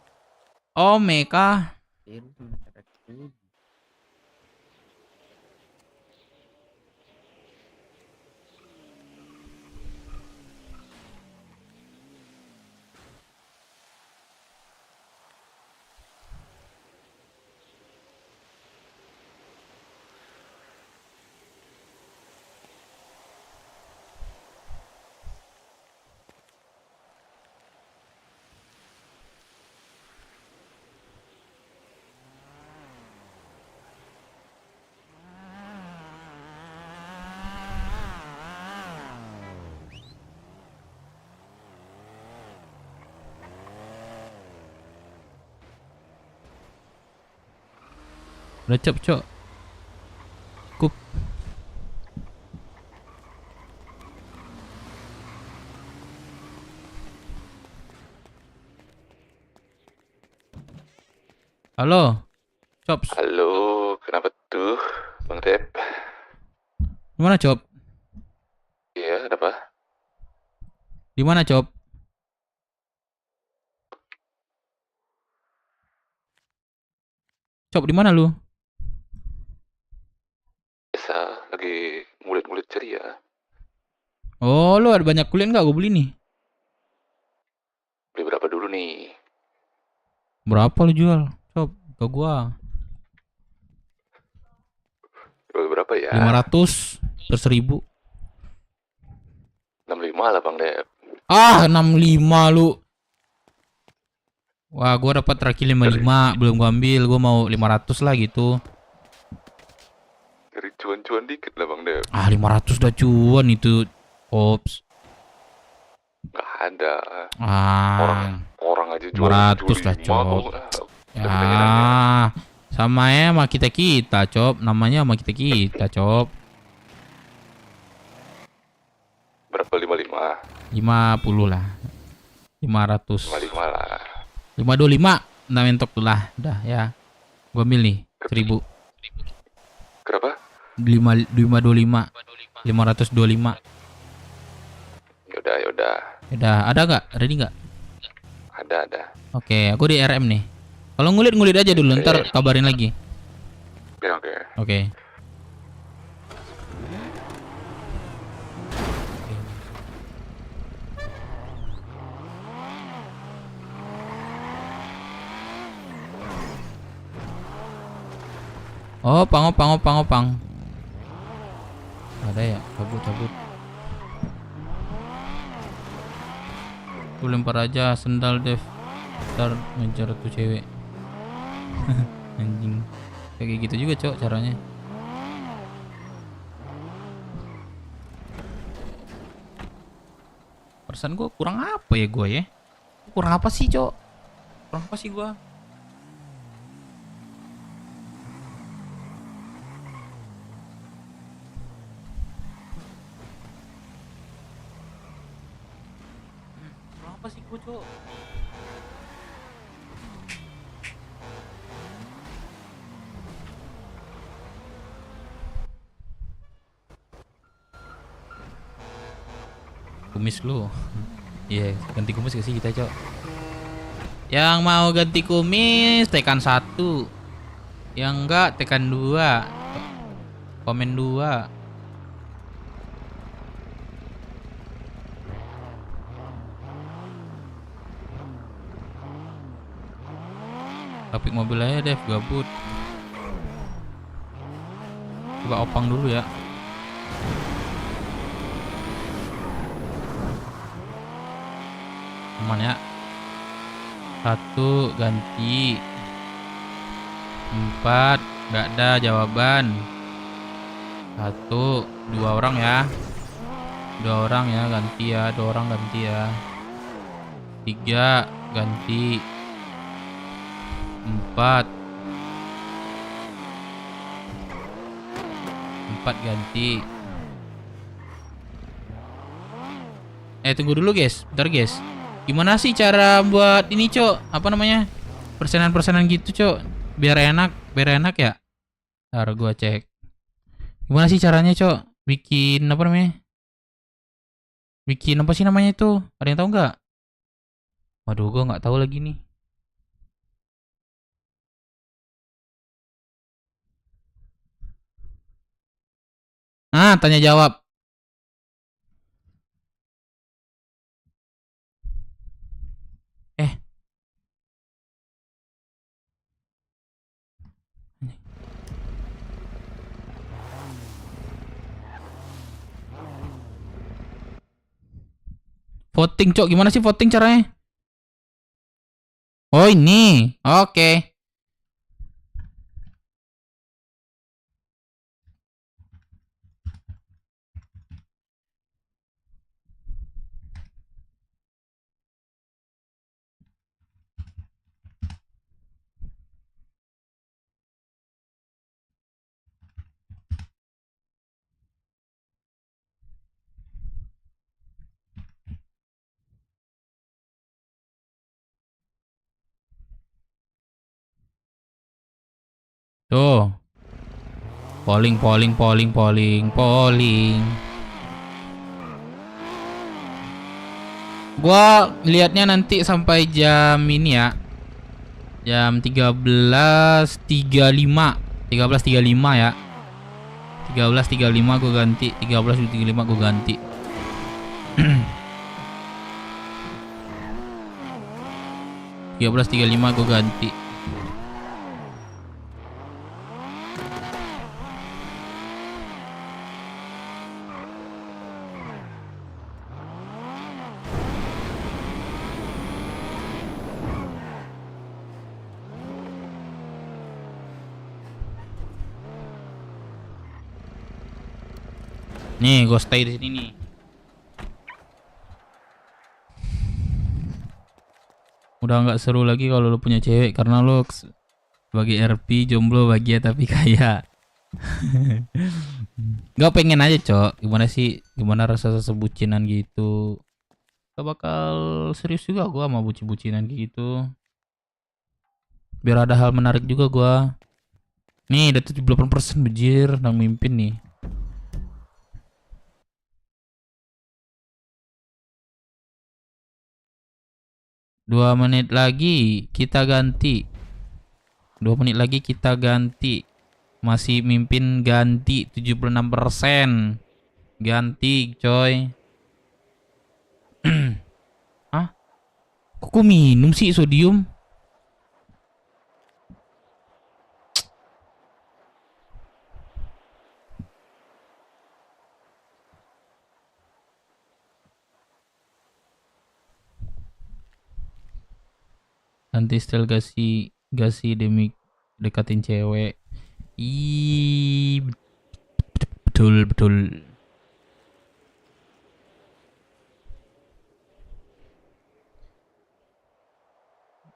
Recep cok. Kup. Halo. Cops. Halo, kenapa tuh Bang Rep? Gimana Cop? Iya, ada apa? Di mana Cop? Cop di mana lu? Biasa, lagi ngulit-ngulit ceria. Oh, lu ada banyak kuliah nggak? Gue beli nih. Beli berapa dulu nih? Berapa lu jual? Cop, ke gua. Jual berapa ya? 500 per 1000. 65 lah Bang Dep. Ah, 65 lu. Wah, gua dapat terakhir 55, belum gua ambil. Gua mau 500 lah gitu. Dari cuan-cuan dikit lah Bang Dep. Ah, 500 udah cuan itu. Ops. Gak ada. Ah. Orang aja jual 500 lah, Cop. Ya. Sama ya sama kita, Cop. Namanya sama kita, Cop. Berapa 55? 50 lah. 500. 55 lah. 525. Nah, mentok tuh lah. Udah ya. Gua ambil nih 1000. Berapa? 525. 525. Yaudah. Udah, ada nggak? Ready nggak? Ada. Oke, aku di RM nih. Kalau ngulit aja dulu, ntar kabarin lagi. Oke. Oke. Oh, opang. Ada ya, cabut. Aku lempar aja sendal Dev. Ntar ngejar tuh cewek. Anjing. Kayak gitu juga cok caranya. Perasaan gue kurang apa ya gue ya? Kurang apa sih, Cok? Kurang apa sih gue? Kurang apa sih gue, Cok? Kumis lu. Iya, ganti kumis gak sih kita, Cok? Yang mau ganti kumis tekan 1. Yang enggak tekan 2. Komen 2. Topik mobil aja deh, gabut. Coba opang dulu ya. Aman ya. 1 ganti. 4 nggak ada jawaban. 1 2 orang ya. 2 orang ya ganti ya. 2 orang ganti ya. 3 ganti. 4 ganti. Tunggu dulu guys, bentar guys. Gimana sih cara buat ini, Cok? Apa namanya? Persenan-persenan gitu, Cok. Biar enak ya. Ntar gua cek. Gimana sih caranya, Cok? Bikin apa namanya? Bikin apa sih namanya itu? Ada yang tahu nggak? Waduh, gua nggak tahu lagi nih. Tanya jawab. Voting, Cok. Gimana sih voting caranya? Oh, ini. Oke. Tuh. Polling. Gua liatnya nanti sampai jam ini ya. Jam 13.35. 13.35 ya. 13.35 gua ganti. 13.35 gua ganti. gua ganti. Nih, gue stay di sini nih. Udah nggak seru lagi kalau lu punya cewek karena lu sebagai RP jomblo bahagia tapi kaya. Gak pengen aja, Cok. Gimana sih? Gimana rasa bucinan gitu? Gak bakal serius juga gua sama bucinan gitu. Biar ada hal menarik juga gua. Nih, udah 78% bejir, nang mimpin nih. Dua menit lagi kita ganti. 2 menit lagi kita ganti. Masih mimpin ganti 76%. Ganti, coy. Hah? Kok minum sih sodium? Nanti style gasi demi dekatin cewek. Betul.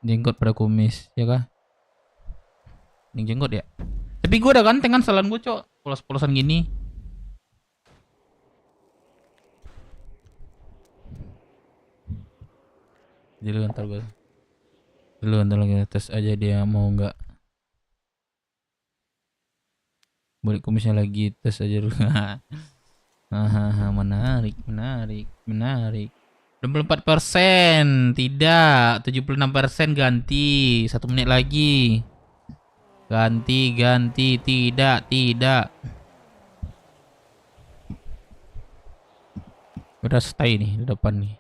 jenggot pada kumis, ya kah? Ini jenggot ya. Tapi gue udah ganteng kan salan gue, Cok. Polos-polosan gini. Jadi ntar gue ntar lagi tes aja dia mau nggak. Balik kumisnya lagi, tes aja dulu. Hahaha, menarik. 64%, tidak. 76% ganti. 1 menit lagi. Ganti, tidak. Udah stay nih di depan nih.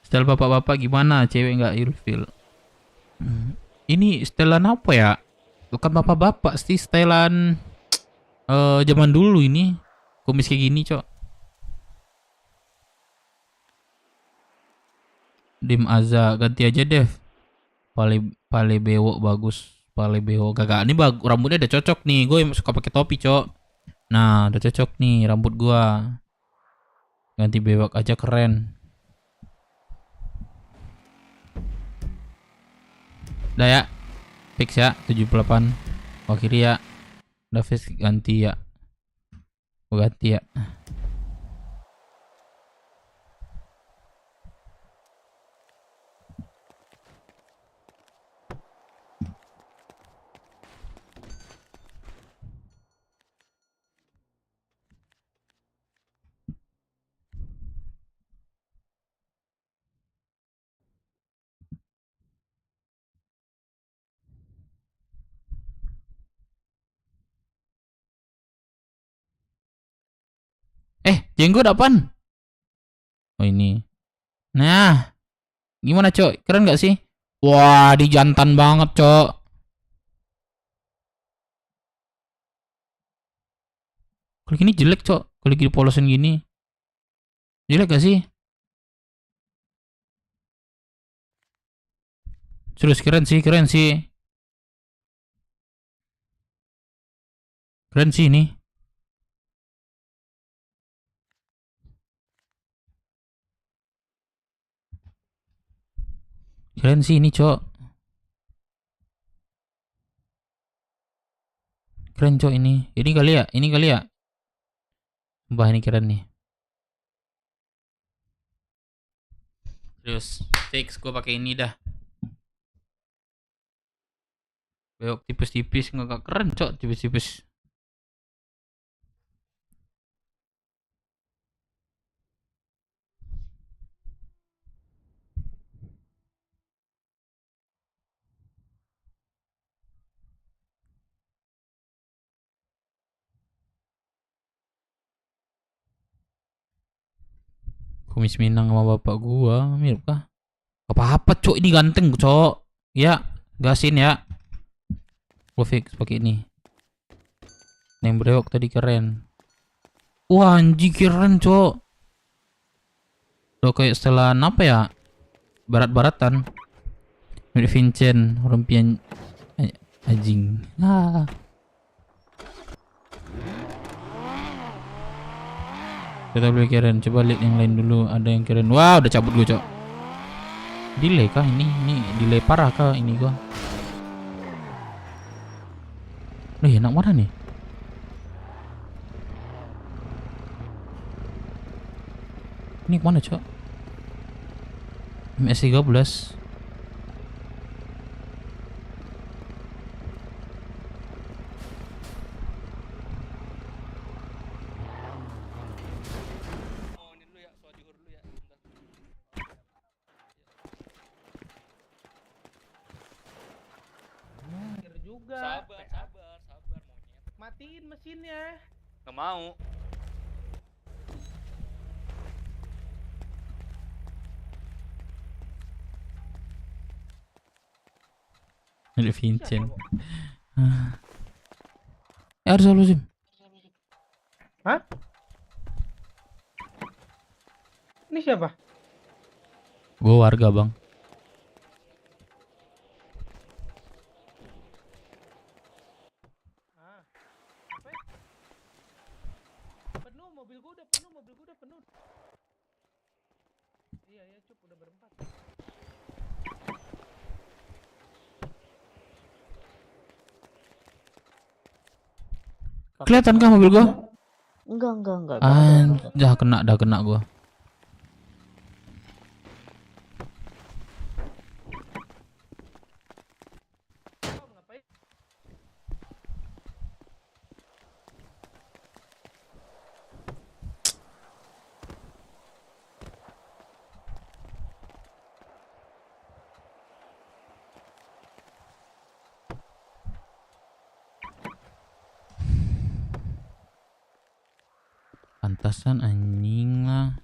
Style bapak-bapak gimana? Cewek nggak ilfil? Ini setelan apa ya? Bukan bapak-bapak sih, setelan zaman dulu ini. Kumis kayak gini, Cok. Dim Aza, ganti aja Dev. Pale bewok bagus. Pale bewok gagak. Ini rambutnya udah cocok nih. Gue suka pakai topi, Cok. Nah, udah cocok nih rambut gua. Ganti bewok aja keren. Udah ya, fix ya, 78. Oh kiri ya. Udah fix, ganti ya. Oh, ganti ya. Jenggot apaan? Oh ini. Nah, gimana, Cok? Keren gak sih? Wah, dijantan banget, Cok. Kalau gini jelek, Cok. Kalau gini polosan gini. Jelek gak sih? Serius keren sih. Keren sih ini. Keren sih ini, Cok. Keren, Cok ini. Ini kali ya. Mbah ini keren nih. Terus fix gue pakai ini dah. Bewok tipis-tipis nggak keren, Cok, tipis-tipis. Kumis Minang sama bapak gua mirip kah? Apa-apa, Cok, ini ganteng, Cok. Ya, gasin ya. Gua fix pakai ini. Yang brewok tadi keren. Wah, anjing keren, Cok. Udah kayak setelan apa ya? Barat-baratan. Mirip Vincent, rumpian anjing. Kita beli keren, coba lihat yang lain dulu. Ada yang keren. Wah, udah cabut gue, Cok. Delay kah ini? Ini delay parah kah ini gua? Enak mana nih? Ini mana, Cok? MS13. Sabar monyet. Matiin mesinnya. Nggak mau. Ada Vincent. Harus solusi. Hah? Ini siapa? Gue warga, Bang. mobil gue udah penuh. Iya ya Cup, udah berempat. Kelihatan kah mobil gua? Enggak. Dah kena gua. Pantasan anjing lah.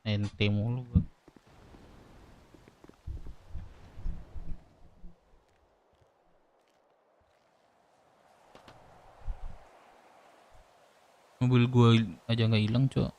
Ente mulu gua. Mobil gua aja nggak hilang, Cok.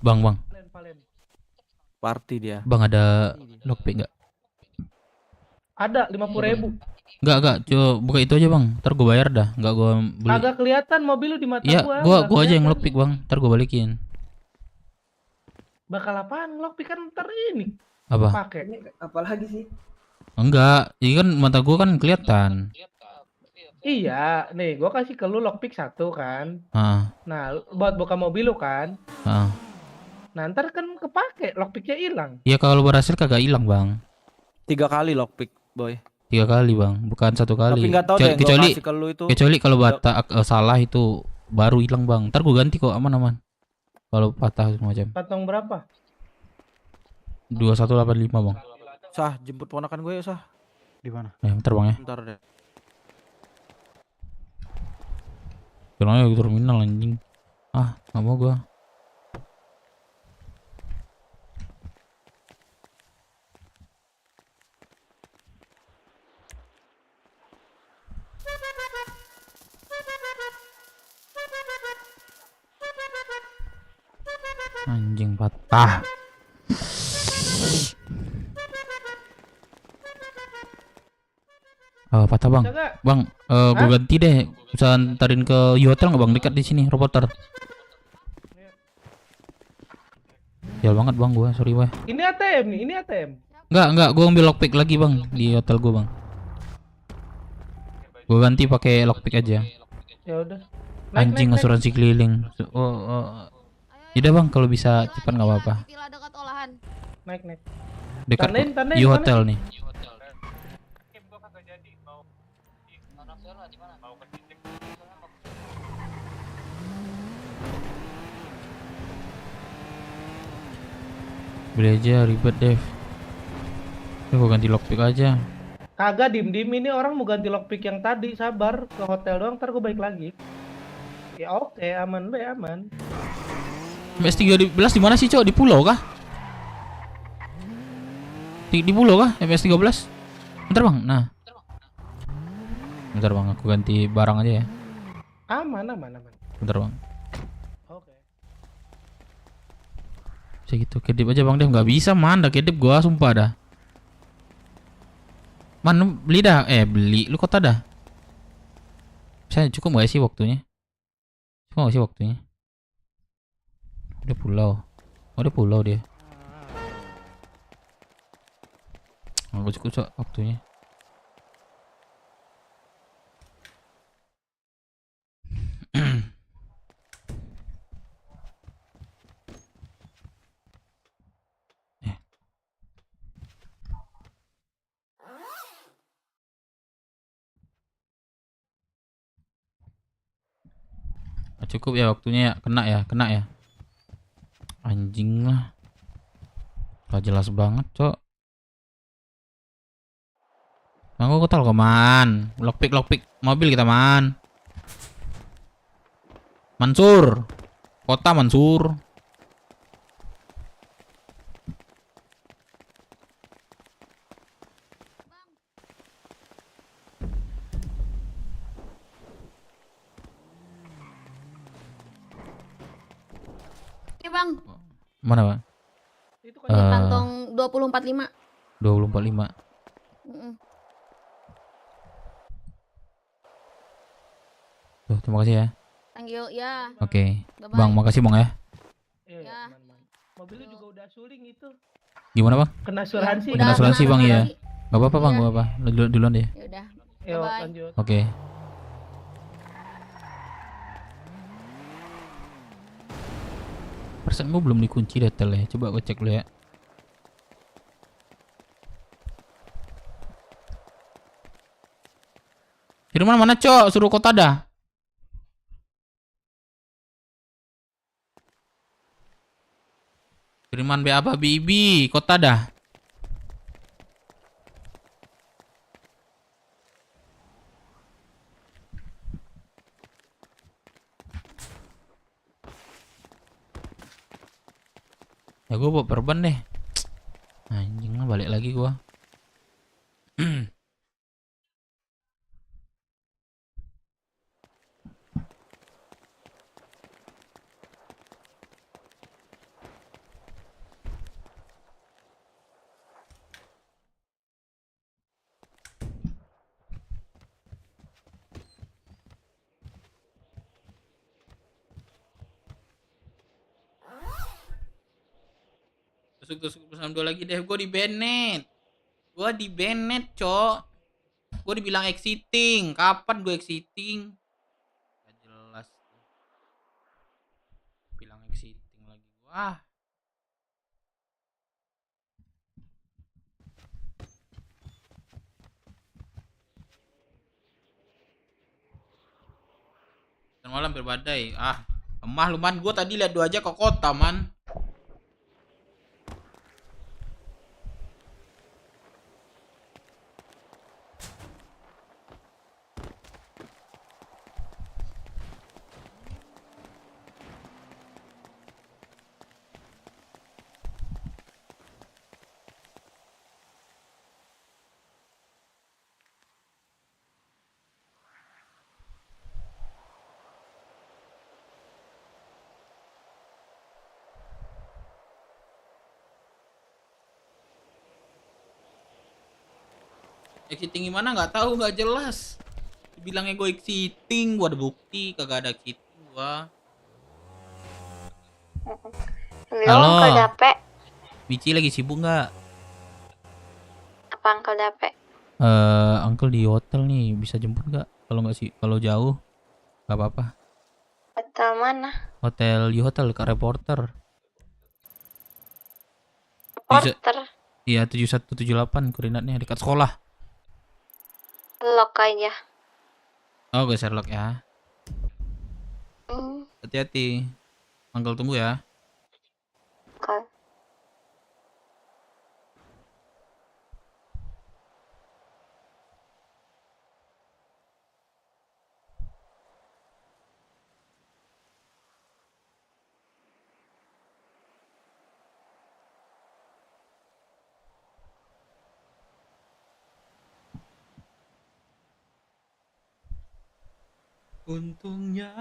Bang. Party dia. Bang ada lockpick nggak? Ada 50.000. Enggak, coba buka itu aja bang. Ntar gue bayar dah. Enggak gue beli. Agak kelihatan mobil lu di mata Iya, gua. gua aja yang lockpick bang. Ntar gue balikin. Bakal apaan? Lockpick kan ntar ini. Apa? Pakai. Apalagi sih? Enggak, ini kan mata gua kan kelihatan. Iya, nih gua kasih ke lu lockpick 1 kan. Nah, buat buka mobil lu kan. Nah, ntar kan kepake, lockpicknya hilang. Iya kalau berhasil kagak hilang bang. 3 kali lockpick boy. 3 kali bang, bukan 1 kali. Tapi nggak tahu deh, kecuali gua kasih ke lu itu. kecuali kalau bata salah itu baru hilang bang. Ntar gua ganti kok aman. Kalau patah semacam. Patung berapa? 2185 bang. Sah, jemput ponakan gue ya Sah. Di mana? Bentar bang ya. Bentar deh. Kenapa ke terminal anjing? Nggak mau gua. Anjing patah. Patah bang. Bang, gua ganti deh. Bisa antarin ke hotel nggak bang? Dekat di sini, Roboter. Jauh banget bang gua, sorry bang. Ini ATM nih, ini ATM. Enggak, gua ambil lockpick lagi bang di hotel gua bang. Gua ganti pakai lockpick aja. Ya udah. Anjing asuransi keliling. Yaudah bang, kalau bisa cepat nggak apa-apa. Naik. Dekat Tandain, di hotel nih. Beli aja ribet Dev. Gua ganti lockpick aja. Kagak dim ini orang mau ganti lockpick yang tadi, sabar ke hotel doang, ntar gue balik lagi. Ya oke, aman be aman. MS13 di mana sih cok? Di pulau kah? Di pulau kah MS13? Bentar bang, nah. Bentar bang, aku ganti barang aja ya. Aman. Bentar bang. Oke. Bisa gitu, kedip aja bang Dev. Nggak bisa man, dah kedip gua sumpah dah. Man, beli dah. Beli. Lu kota dah. Bisa cukup gak sih waktunya? Cukup gak sih waktunya? Udah pulau. Udah pulau dia. Nggak cukup cok waktunya. Cukup ya waktunya ya, kena ya. Anjing lah. Gak jelas banget, Cok. Bang, kok tau keman. Lockpick mobil kita, man. Mansur. Kota Mansur. Oke bang, Mana, Bang? Itu di kantong 2045. 2045. Mm-mm. Tuh, terima kasih ya. Thank you, ya. Oke. Bye-bye. Bang, makasih Bang ya. Iya, Ya. aman. Mobil lu juga udah suling itu. Gimana, Bang? Kena asuransi. Udah, Kena asuransi, Bang, ya. asuransi. Gak apa-apa, Bang, Iya. gak apa-apa. Duluan deh. Ya udah. Yuk, Bye-bye. lanjut. Oke. Persen gua belum dikunci detailnya. Coba gue cek dulu ya. Firman mana, Cok? Suruh kota dah. Firman be apa bibi? Kota dah. Ya gue bawa perban deh. Anjing lah, balik lagi gua. Tusuk bersama dua lagi deh. Gue di Bennett. Cok. Gue dibilang exiting. Kapan gue exiting? Gak jelas. Bilang exiting lagi. Wah. Dan malam berbadai. Ah, lemah lu man. Gue tadi lihat 2 aja ke kota, man. Exiting gimana nggak tahu, nggak jelas. Bilangnya gue exiting, gua ada bukti kagak ada exiting gua. Halo, Uncle Dape. Michi lagi sibuk nggak? Apa Uncle Dape? Uncle di hotel nih, bisa jemput nggak? Kalau nggak sih, kalau jauh nggak apa-apa. Hotel mana? Hotel di hotel dekat Reporter. Porter. Iya 7178 koordinatnya dekat sekolah. Lock aja. Oh gue Sherlock ya. Hmm, Hati-hati. Uncle tunggu ya. oke. Untungnya.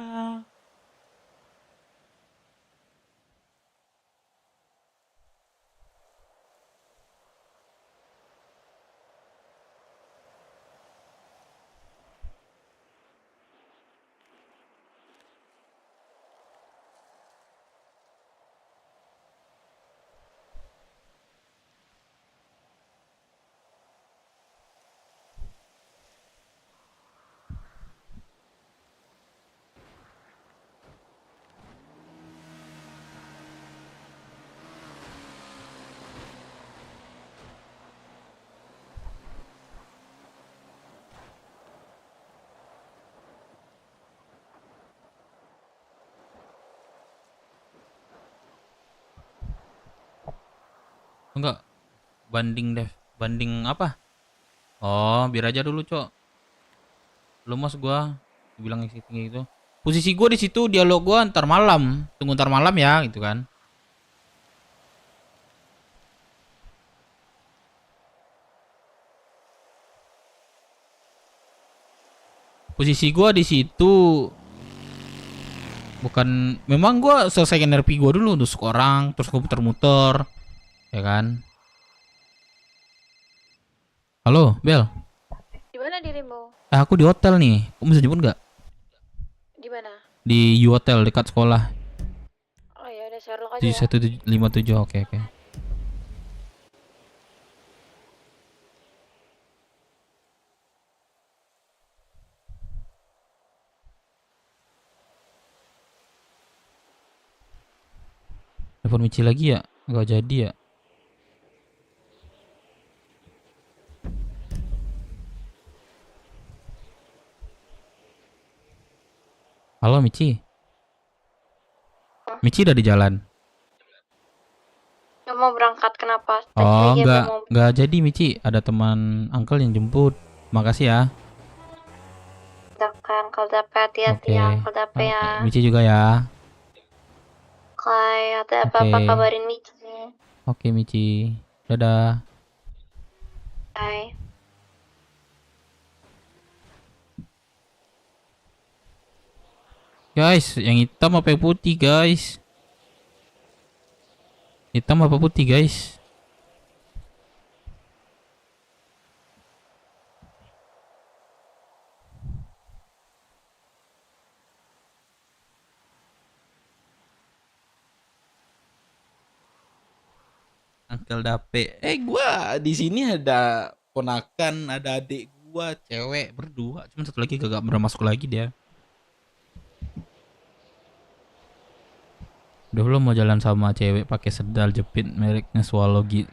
Enggak. Banding Dev. Banding apa? Oh, biar aja dulu, Cok. Lemas gua. Bilang tinggi gitu. Posisi gua di situ, dialog gua ntar malam. Tunggu ntar malam ya, gitu kan. Posisi gua di situ bukan, memang gua selesai NRP gua dulu, nusuk orang, terus gua muter-muter, ya kan. Halo, Bel. Di mana dirimu? Aku di hotel nih. Kamu bisa jemput nggak? Di mana? Di U Hotel dekat sekolah. Oh ya udah Sherlock aja Di ya. 1757. Oke, oke. Telepon Michi lagi ya? Nggak jadi ya? Halo Michi. Michi udah di jalan. Gak mau berangkat kenapa? Tadi Oh, lagi ada mau- nggak jadi Michi. Ada teman uncle yang jemput. Makasih ya. Kan kalau dapet hati-hati Oke. ya, kalau dapet ya. Michi juga ya. Kayak ada apa-apa Oke. kabarin Michi. Oke Michi. Dadah. Bye. Guys, yang hitam apa yang putih, guys? Hitam apa putih, guys? Uncle Dape. Gua di sini ada ponakan, ada adik gua, cewek berdua. Cuma satu lagi gak pernah masuk lagi dia. Udah belum mau jalan sama cewek pakai sendal jepit mereknya Swallow gitu.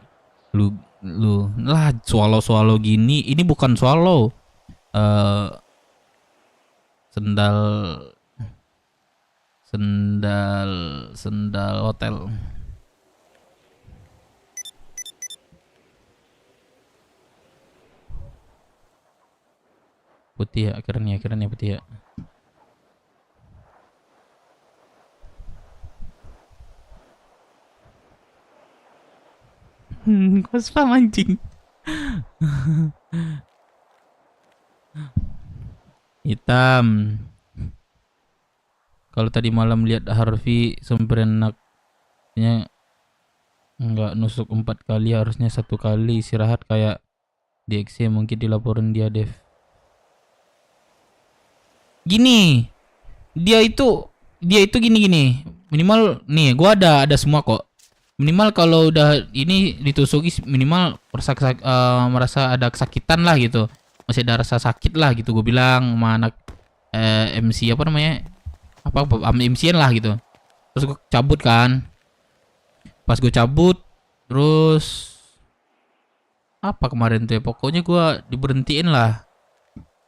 Lu lah swallow gini. Ini bukan swallow. Sendal hotel. Putih ya, akhirnya putih ya. Kok spam anjing. Hitam. Kalau tadi malam lihat Harvey semprenaknya nggak nusuk 4 kali, harusnya 1 kali istirahat kayak DXC, mungkin dilaporin dia Dev. Gini, dia itu gini. Minimal nih, gua ada semua kok. Minimal kalau udah ini ditusuki minimal merasa ada kesakitan lah gitu. Masih ada rasa sakit lah gitu, gue bilang sama anak MC apa namanya? MC-an lah gitu. Terus gue cabut kan. Pas gue cabut terus apa kemarin tuh ya, pokoknya gue diberhentiin lah.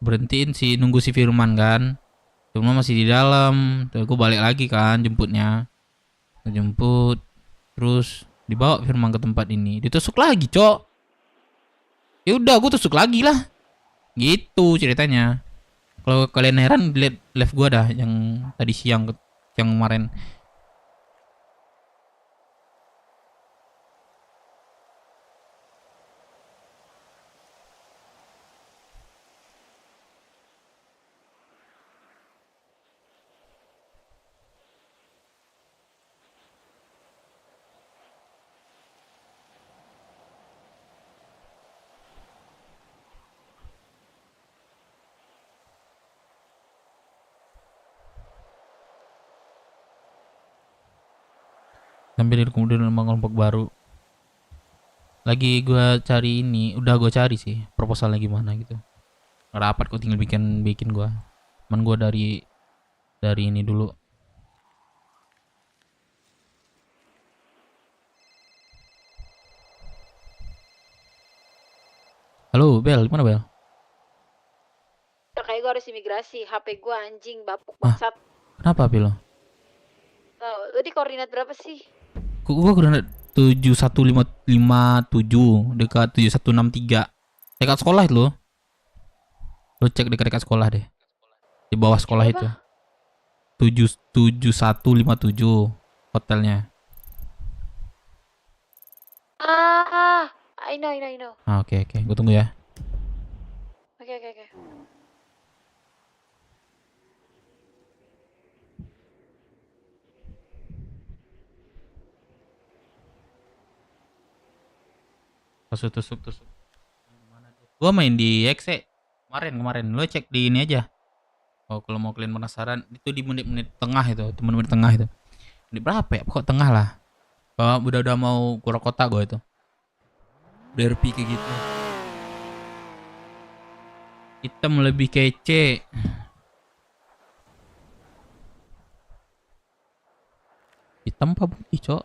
Berhentiin nunggu si Firman kan. Cuma masih di dalam. Terus gue balik lagi kan jemputnya. Jemput terus dibawa Firman ke tempat ini. Ditusuk lagi, Cok. Ya udah, gue tusuk lagi lah. Gitu ceritanya. Kalau kalian heran lihat live gue dah yang tadi siang yang kemarin. Sambil kemudian membangun kelompok baru. Lagi gue cari ini, udah gue cari sih proposalnya gimana gitu. Rapat kok, tinggal bikin gue. Cuman gue dari ini dulu. Halo Bel, gimana Bel? Kayak gue harus imigrasi, HP gue anjing bapuk bangsat. Kenapa Bel? Tahu, lu di koordinat berapa sih? Gue koordinat 7157 dekat 7163. Dekat sekolah itu loh. Lo cek dekat-dekat sekolah deh. Di bawah sekolah itu. 7157 hotelnya. I know. Oke. Gue tunggu ya. Oke. Tusuk. Gua main di XE kemarin. Lo cek di ini aja. Oh, kalau mau kalian penasaran, itu di menit-menit tengah itu, menit tengah itu. Menit berapa ya? Pokok tengah lah. Udah mau keluar kota gua itu. DRP kayak gitu. Hitam lebih kece. Hitam apa putih, Cok?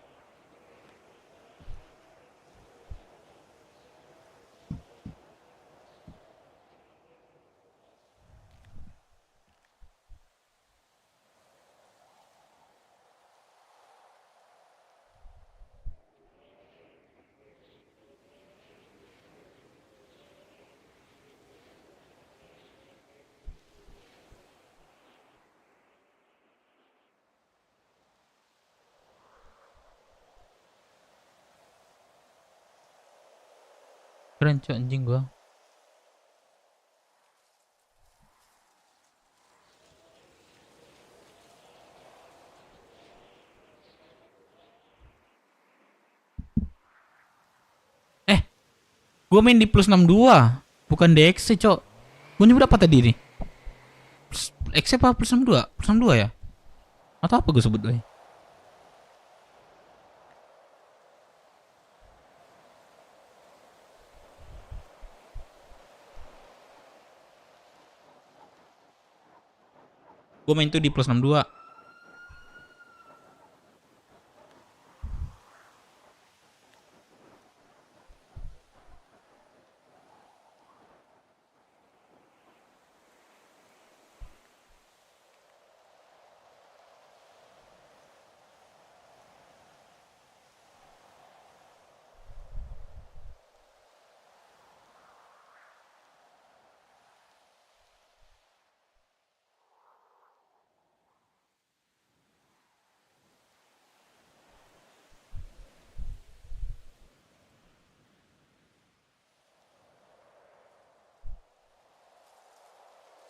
Keren, Cok, anjing gua. Gua main di plus 62, bukan di XC, Cok. Gua nyebut apa tadi nih? XC apa plus 62? Plus 62 ya? Atau apa gua sebut gue? Gue main tuh di plus 62.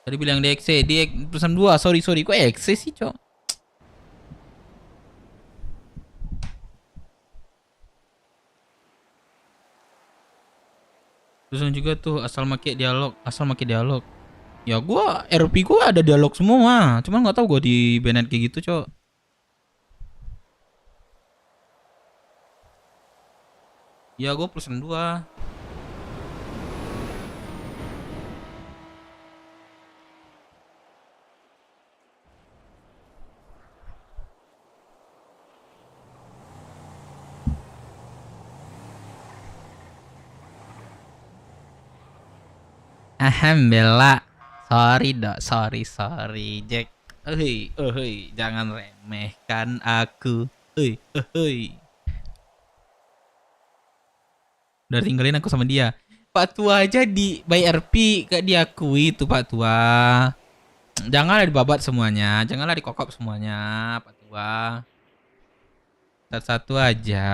Tadi bilang di XC, di plus 62. Sorry, kok XC sih, Cok? Terus juga tuh asal make dialog. Ya gua RP gua ada dialog semua. Cuman nggak tahu gua di banned kayak gitu, Cok. Ya gua plus 62. Alhamdulillah. Sorry Jack. Jangan remehkan aku. Udah tinggalin aku sama dia. Pak Tua aja di by RP gak diakui tuh Pak Tua. Janganlah dibabat semuanya, janganlah dikokop semuanya, Pak Tua. Satu-satu aja.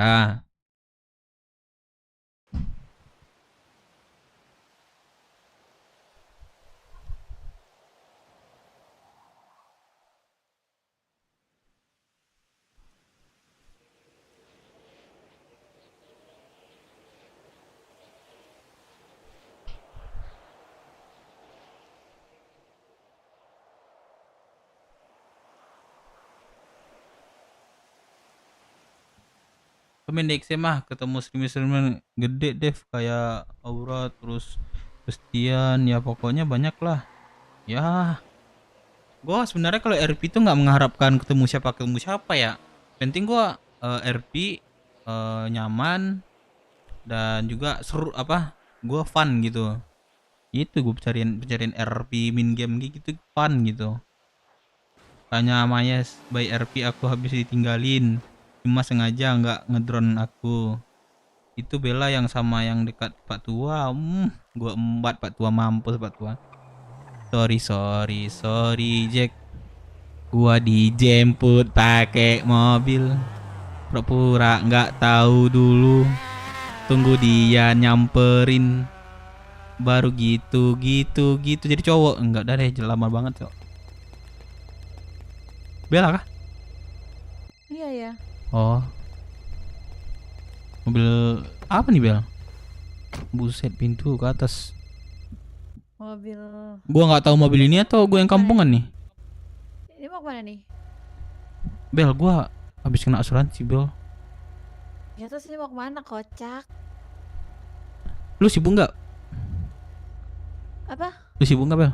Main di XC mah ketemu streamer gede Dev kayak Aura terus Christian ya pokoknya banyak lah ya. Gua sebenarnya kalau RP itu nggak mengharapkan ketemu siapa ya, penting gua RP nyaman dan juga seru gua fun gitu. Itu gua pencarian RP min game gitu fun gitu. Tanya Mayas by RP aku habis ditinggalin. Cuma sengaja nggak ngedrone aku. Itu Bella yang sama yang dekat Pak Tua. Gua embat Pak Tua, mampus Pak Tua. Sorry Jack. Gua dijemput pakai mobil. Pura-pura nggak tahu dulu. Tunggu dia nyamperin. Baru gitu. Jadi cowok. Enggak dah deh, lama banget kok. Bella kah? Iya ya. Oh. Mobil apa nih Bel? Buset, pintu ke atas. Mobil. Gua nggak tahu mobil ini atau gua yang kampungan nih. Ini mau kemana nih? Bel, gua habis kena asuransi Bel. Ya terus ini mau kemana kocak? Lu sibuk nggak? Apa? Lu sibuk nggak Bel?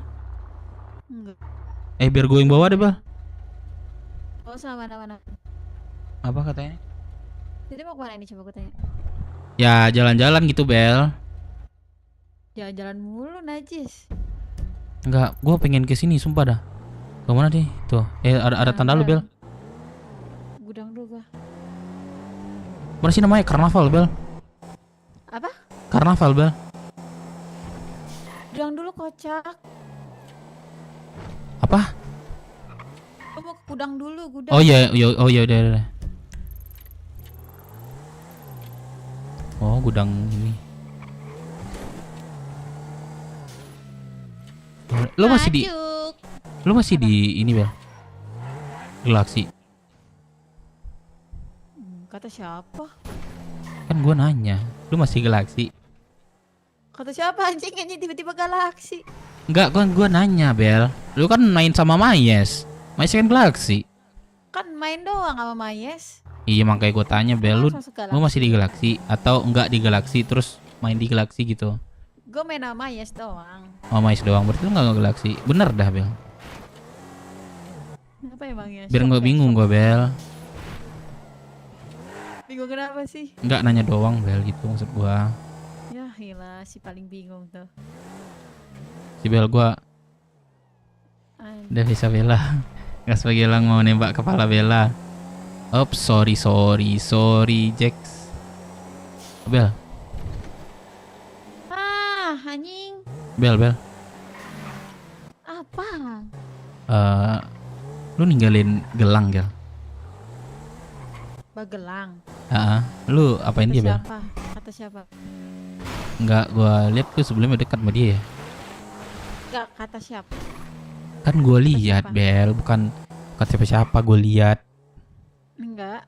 Enggak. Biar gue yang bawa deh Bel. Oh sama mana-mana. Apa katanya? Jadi mau kemana ini coba gue tanya? Ya jalan-jalan gitu Bel. Jalan-jalan mulu najis. Enggak, gua pengen ke sini sumpah dah. Kemana nih? Tuh, ada tanda lu Bel. Gudang dulu gua. Mana sih namanya? Karnaval Bel. Apa? Karnaval Bel. Gudang dulu kocak. Apa? Gua mau ke gudang dulu, gudang. Oh iya, udah. Oh, gudang ini. Lo masih di ini Bel? Galaxy. Kata siapa? Kan gua nanya, lu masih Galaxy? Kata siapa anjing ini tiba-tiba galaksi? Enggak, gua nanya Bel. Lu kan main sama Mayes. Mayes kan Galaxy. Kan main doang sama Mayes. Iya makanya gue tanya Bel, lu masih di Galaxy atau enggak di Galaxy terus main di Galaxy gitu? Gue main sama Mayes doang. Oh Mayes doang, berarti lu enggak Galaxy. Bener dah Bel. Apa emangnya? Biar nggak bingung gue Bel. Bingung kenapa sih? Enggak nanya doang Bel gitu maksud gua. Ya gila si paling bingung tuh. Si Bel gua udah bisa Bella. Gas Pagelang mau nembak kepala Bella. Oops, sorry Jax. Bel. Anjing. Bel. Apa? Lu ninggalin Gelang Gel. Bagelang. Lu apain dia Bel? Kata siapa? Enggak, gua lihat tuh sebelumnya dekat sama dia ya. Enggak, kata siapa? Kan gua lihat Bel, bukan siapa gua lihat. Enggak.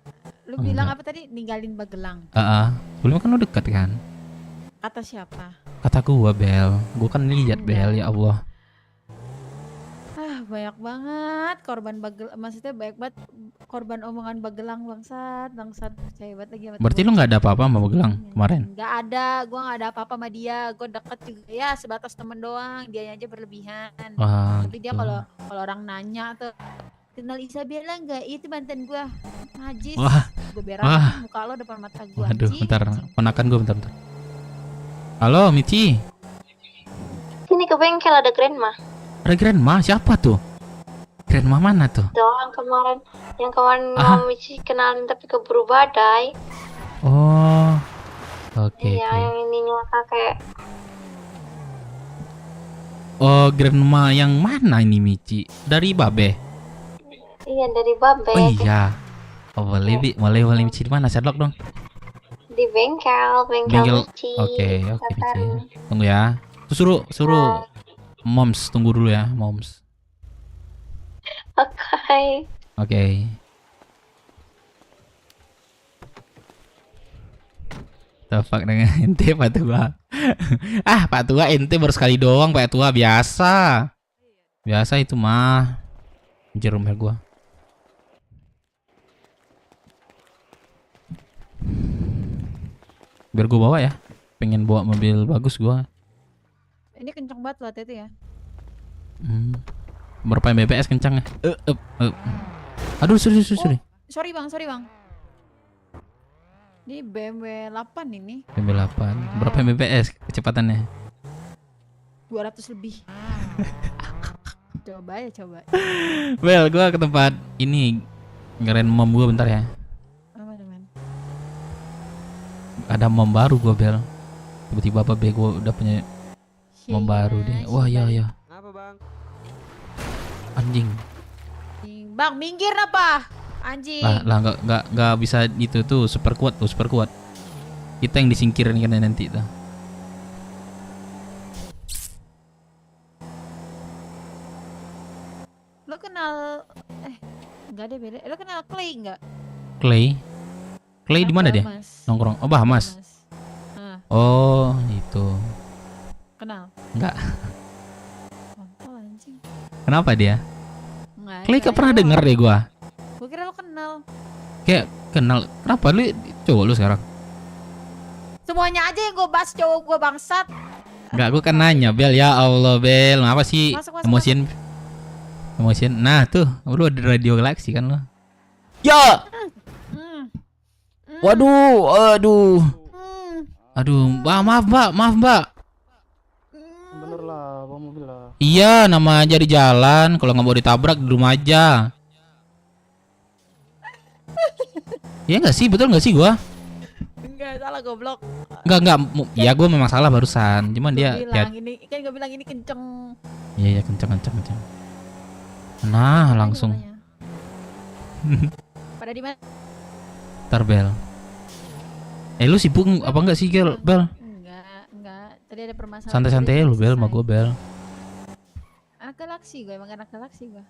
Lu bilang apa tadi? Ninggalin Bagelang. Sebelumnya kan lu dekat kan? Kata siapa? Kata gua Bel. Gua kan lihat Bel, ya Allah. Banyak banget korban maksudnya banyak banget korban omongan Bagelang bangsat. Percaya banget lagi sama Berarti lu nggak ada apa-apa sama Bagelang kemarin? Nggak ada, gua nggak ada apa-apa sama dia. Gua deket juga ya sebatas temen doang. Dia aja berlebihan. Tapi dia kalau orang nanya tuh kenal Isabella nggak? Itu mantan gua. Najis. Gua berakin muka lo depan mata gua. Aduh, bentar. Ponakan gua bentar. Halo, Michi. Sini ke bengkel ada grandma. Ada grandma? Siapa tuh? Grandma mana tuh? Doang yang kemarin Mama Michi kenalin tapi keburu badai. Oh. Oke. Iya, yang ininya kakek. Oh, grandma yang mana ini Michi? Dari Babe? Iya, dari Babe. Oh iya. Oh boleh Michi di mana? Sherlock dong. Di bengkel Michi. Oke Michi. Tunggu ya. Suruh Moms tunggu dulu ya, Moms. Oke. Tapak dengan ente Pak Tua. Pak Tua ente baru sekali doang Pak Tua, biasa. Biasa itu mah. Jerum ya gua. Biar gua bawa ya. Pengen bawa mobil bagus gua. Ini kenceng banget loh itu ya. Berapa Mbps kencang ya? Aduh, sorry. Sorry bang. Ini BMW 8 ini. BMW 8. Berapa Mbps kecepatannya? 200 lebih. Coba. Well, gua ke tempat ini ngeren mom gua bentar ya. ada mom baru gua Bel. Tiba-tiba apa bego udah punya mom baru deh. Wah ya. Kenapa bang? Anjing. Bang, minggir apa? Anjing. Lah nggak bisa itu tuh super kuat. Kita yang disingkirin kan nanti tuh. Lo kenal enggak deh beda. Lo kenal Clay enggak? Clay di mana dia? Bahamas. Nongkrong. Oh, Bahamas. Oh, itu. Kenal? Enggak. Kontol anjing. Kenapa dia? Enggak. Clay gak pernah denger deh gua. Gua kira lo kenal. Kayak kenal. Kenapa lu cowok lu sekarang? Semuanya aja yang gue bahas cowok gue bangsat. Enggak, gua kan nanya, Bel. Ya Allah, Bel. Ngapa sih emosian? Nah, tuh, lu ada Radio Galaxy kan lo? Ya. Waduh, aduh, maaf Mbak. Bener lah, bawa mobil lah. Iya, nama aja di jalan. Kalau nggak mau ditabrak di rumah aja. Iya nggak sih, betul nggak sih gua? Enggak, salah goblok. Enggak. Ya gua memang salah barusan. Cuman dia bilang ini kan gue bilang ini kenceng. Iya, kenceng. Nah, langsung. Pada di mana? Ntar Bel. Lu sibuk apa enggak sih, Bel? Enggak. Tadi ada permasalahan. Santai-santai lu, Bel, sama gua, Bel. Anak galaksi gue, emang anak galaksi gue.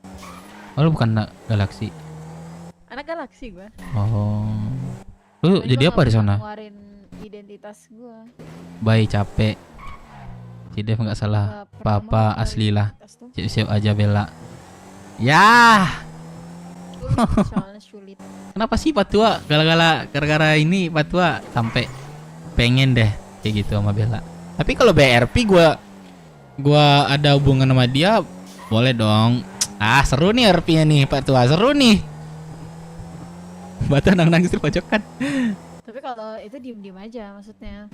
Oh, lu bukan anak galaksi. Anak galaksi gue. Oh. Lu jadi apa di sana? Ngeluarin identitas gue. Baik, capek. Si Dev nggak salah. Papa asli lah. Siap aja Bella. Ya. Soalnya sulit. Kenapa sih Patua? Gara-gara ini Patua sampai pengen deh kayak gitu sama Bella. Tapi kalau BRP gua ada hubungan sama dia, boleh dong. Ah, seru nih RP-nya nih Patua, seru nih. Batu nangis di pojokan. Tapi kalau itu diem-diem aja maksudnya.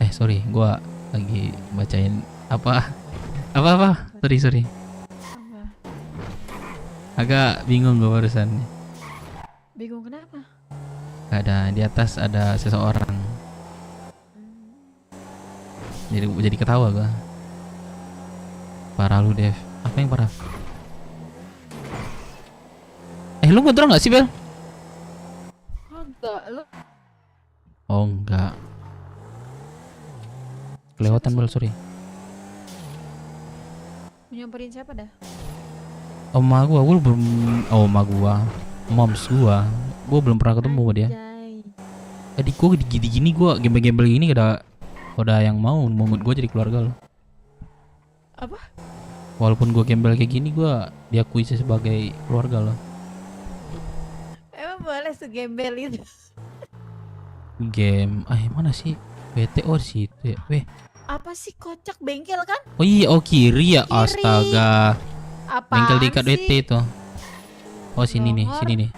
Sorry, gua lagi bacain apa? Sorry. Agak bingung gue barusan. Bingung kenapa? Ada di atas ada seseorang. Jadi ketawa gue. Parah lu Dev. Apa yang parah? Lu ngodrong gak sih Bel? Enggak, lu. Oh enggak. Kelewatan Bel, sorry. Nyamperin siapa dah? Oma gua belum. Moms gua belum pernah ketemu sama dia. Tadi gua gini gua gembel-gembel gini udah yang mau gua jadi keluarga lo. Apa? Walaupun gua gembel kayak gini gua diakui sebagai keluarga lo. Emang boleh segembel itu? Game. Mana sih? BTO sih itu ya. Weh. Apa sih kocak bengkel kan? Oh iya, kiri ya. Kiri. Astaga. Apaan Bengkel di KWT itu. Oh sini nih.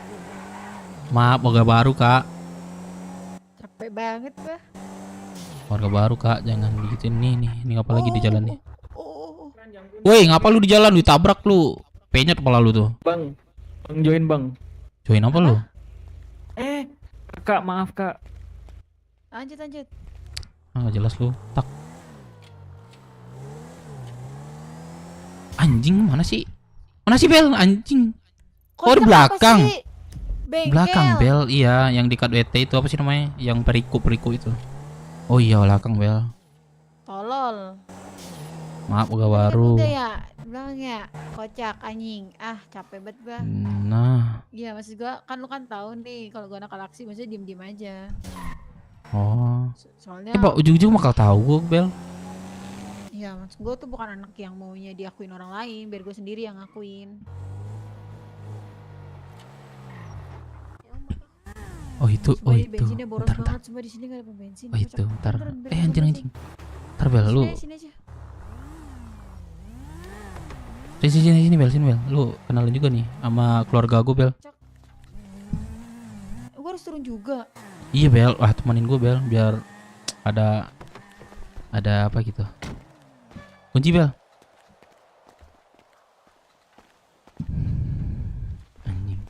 Maaf, warga baru Kak. Capek banget gua. Warga baru Kak, jangan digituin nih. Ini ngapa lagi di jalan nih? Woi, ngapa lu di jalan? Ditabrak lu. Penyet kepala lu tuh. Bang join bang. Join apa lu? Kak maaf Kak. Lanjut. Nggak jelas lu. Tak. Anjing mana sih Bel? Anjing. Oh di belakang. Belakang Bel, iya, yang di KWT itu apa sih namanya? Yang periku itu. Oh iya, belakang Bel. Tolol. Maaf udah baru. Udah ya, bilang ya, kocak anjing. Capek banget gua. Nah. Iya, maksud gua kan lu kan tahu nih kalau gua anak galaksi maksudnya diem-diem aja. Oh. Soalnya ujung-ujung bakal tahu gua Bel. Iya, maksud gue tuh bukan anak yang maunya diakuin orang lain, biar gue sendiri yang ngakuin. Oh itu. Bensinnya boros banget, semua di sini gak ada bensin. Oh itu, ntar. Anjing. Ntar Bel, lu. Sini aja. Sini Bel. Lu kenalin juga nih sama keluarga gue Bel. Gue harus turun juga. Iya Bel, temenin gue Bel, biar ada apa gitu. Kunci Bel. Anjing.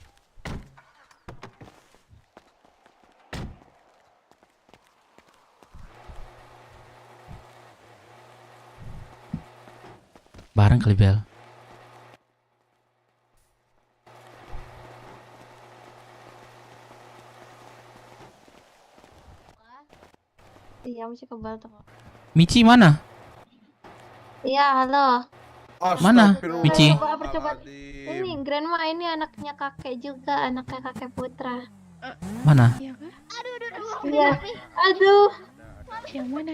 Bareng kali Bel. Iya, masih kebal tuh. Michi mana? Iya, halo. Mana? Michi. Percoba. Ini Grandma, ini anaknya kakek juga, anaknya kakek Putra. Mana? Iya. Aduh. Yang mana?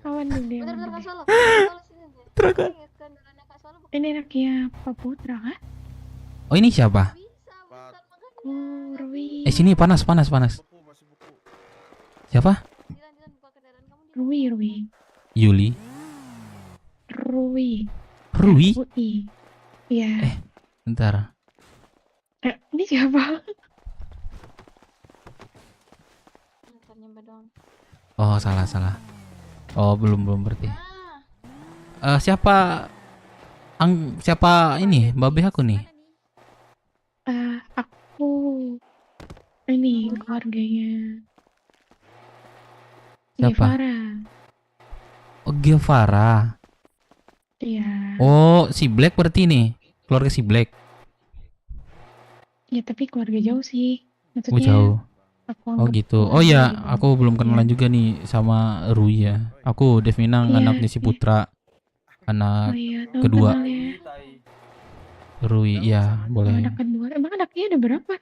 Kawan dulu yang Bentar, mana? Kak Solo. Ini anaknya Pak Putra kan? Oh ini siapa? Oh, Rui. Sini panas. Siapa? Rui. Yuli. Rui. Rui? Iya. Bentar. Ini siapa? Oh salah. Oh belum berarti. Siapa ini babe aku nih? Aku ini keluarganya Siapa? Guevara. Oh Guevara. Iya. Oh si Black berarti nih keluarga si Black. Ya tapi keluarga jauh sih. Oh Maksudnya jauh. aku Oh anggap gitu. Oh ya, aku belum kenalan juga nih sama Rui ya. Aku Dev Minang, Iya, anaknya si Putra, anak tahu kedua. kenal ya. Rui, ya boleh. Anak kedua. Emang anaknya ada berapa?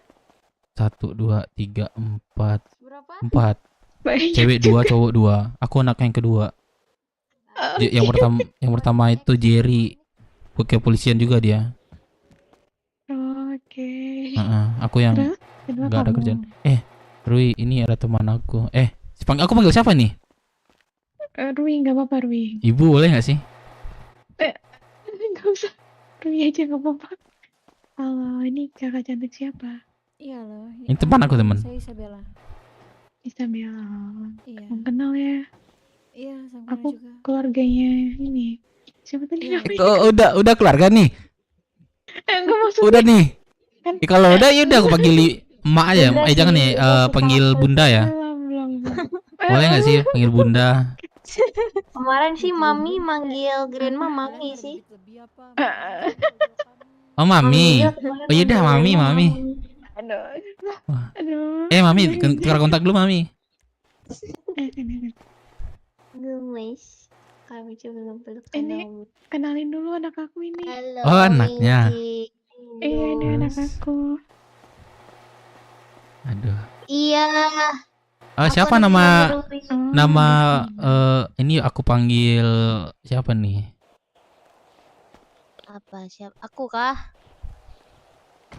1, 2, 3, 4. Berapa? 4. Banyak Cewek 2, juga. cowok 2. Aku anak yang kedua. Yang pertama itu Jerry. Kepolisian juga dia. Oke. Aku yang Terus, kedua nggak ada kamu. kerjaan. Rui, ini ada teman aku. Aku panggil siapa nih? Rui, nggak apa-apa Rui. Ibu boleh nggak sih? Nggak usah. Rui aja nggak apa-apa. Halo, ini kakak cantik siapa? Iya loh. Ini teman aku, teman. Saya Isabella. Isabella. Iya. Kamu kenal ya? Iya, sama Aku juga. keluarganya ini. Siapa tadi namanya? Oh, udah keluarga nih. Enggak maksudnya. Udah nih. Kan- Kalau udah ya udah aku panggil emak aja. Jangan nih panggil bunda ya. Belum. Boleh nggak sih panggil bunda? Kemarin sih Mami manggil Grandma Mami sih. Oh mami. Oh yaudah mami. Aduh. Mami tukar kontak dulu mami. Gemes. Kami coba belum peluk Ini kenalin dulu anak aku ini. Halo. Oh anaknya. Ini anak aku. Aduh. Iya. Siapa nama ini aku panggil siapa nih? Apa siapa? Aku kah?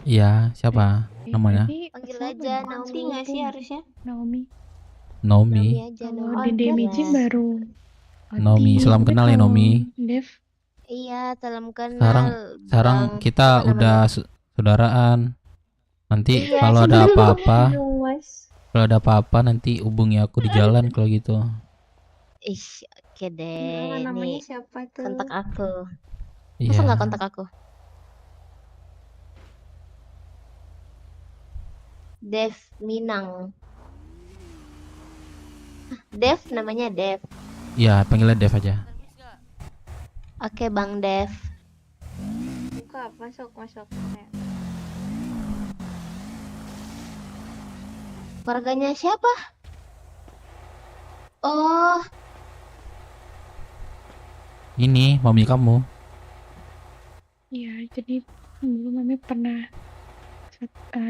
Iya, siapa namanya? Panggil aja Naomi nggak sih harusnya? Naomi. Nomi. Aja Kalau Dede Michi baru. Nomi, salam kenal ya Nomi. Dev. Iya, salam kenal. Sekarang kita udah saudaraan. Nanti Iya, kalau ada apa-apa, Mas. nanti hubungi aku di jalan kalau gitu. Ih, oke deh. namanya Nih, siapa tuh? kontak aku. Iya. Masa nggak kontak aku? Dev Minang. Dev namanya Dev. Iya, panggilnya Dev aja. Oke, Bang Dev. Buka, masuk. Keluarganya siapa? Oh, Ini mami kamu. Iya, jadi dulu Mami pernah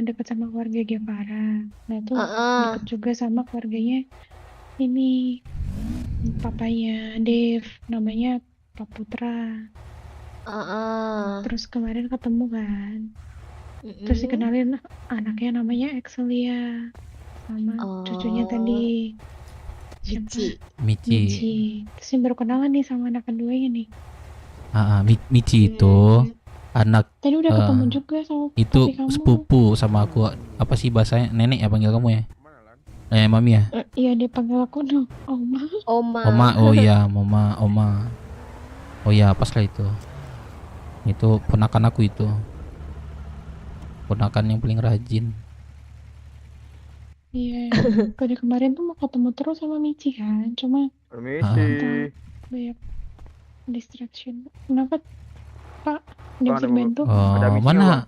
dekat sama keluarga Guevara. Nah tuh deket juga sama keluarganya ini papanya Dev, namanya Pak Putra. Terus kemarin ketemu kan, terus dikenalin anaknya namanya Excelia sama cucunya tadi siapa? Michi. Terus yang baru kenalan nih sama anak keduanya nih. Michi itu anak Tadi udah ketemu juga sama itu papi kamu. sepupu sama aku. Apa sih bahasanya? Nenek ya panggil kamu ya? Mami ya? Iya, dia panggil aku no, Oma. Oma, oh iya, Oma. Oh iya, pas lah itu. Itu ponakan aku itu. Ponakan yang paling rajin. Iya, dari kemarin tuh mau ketemu terus sama Michi kan, cuma Permisi. banyak Distraction. Kenapa, Pak? Dia Bang, bisa ada mau- bantu? Ada Oh, misi mana nggak,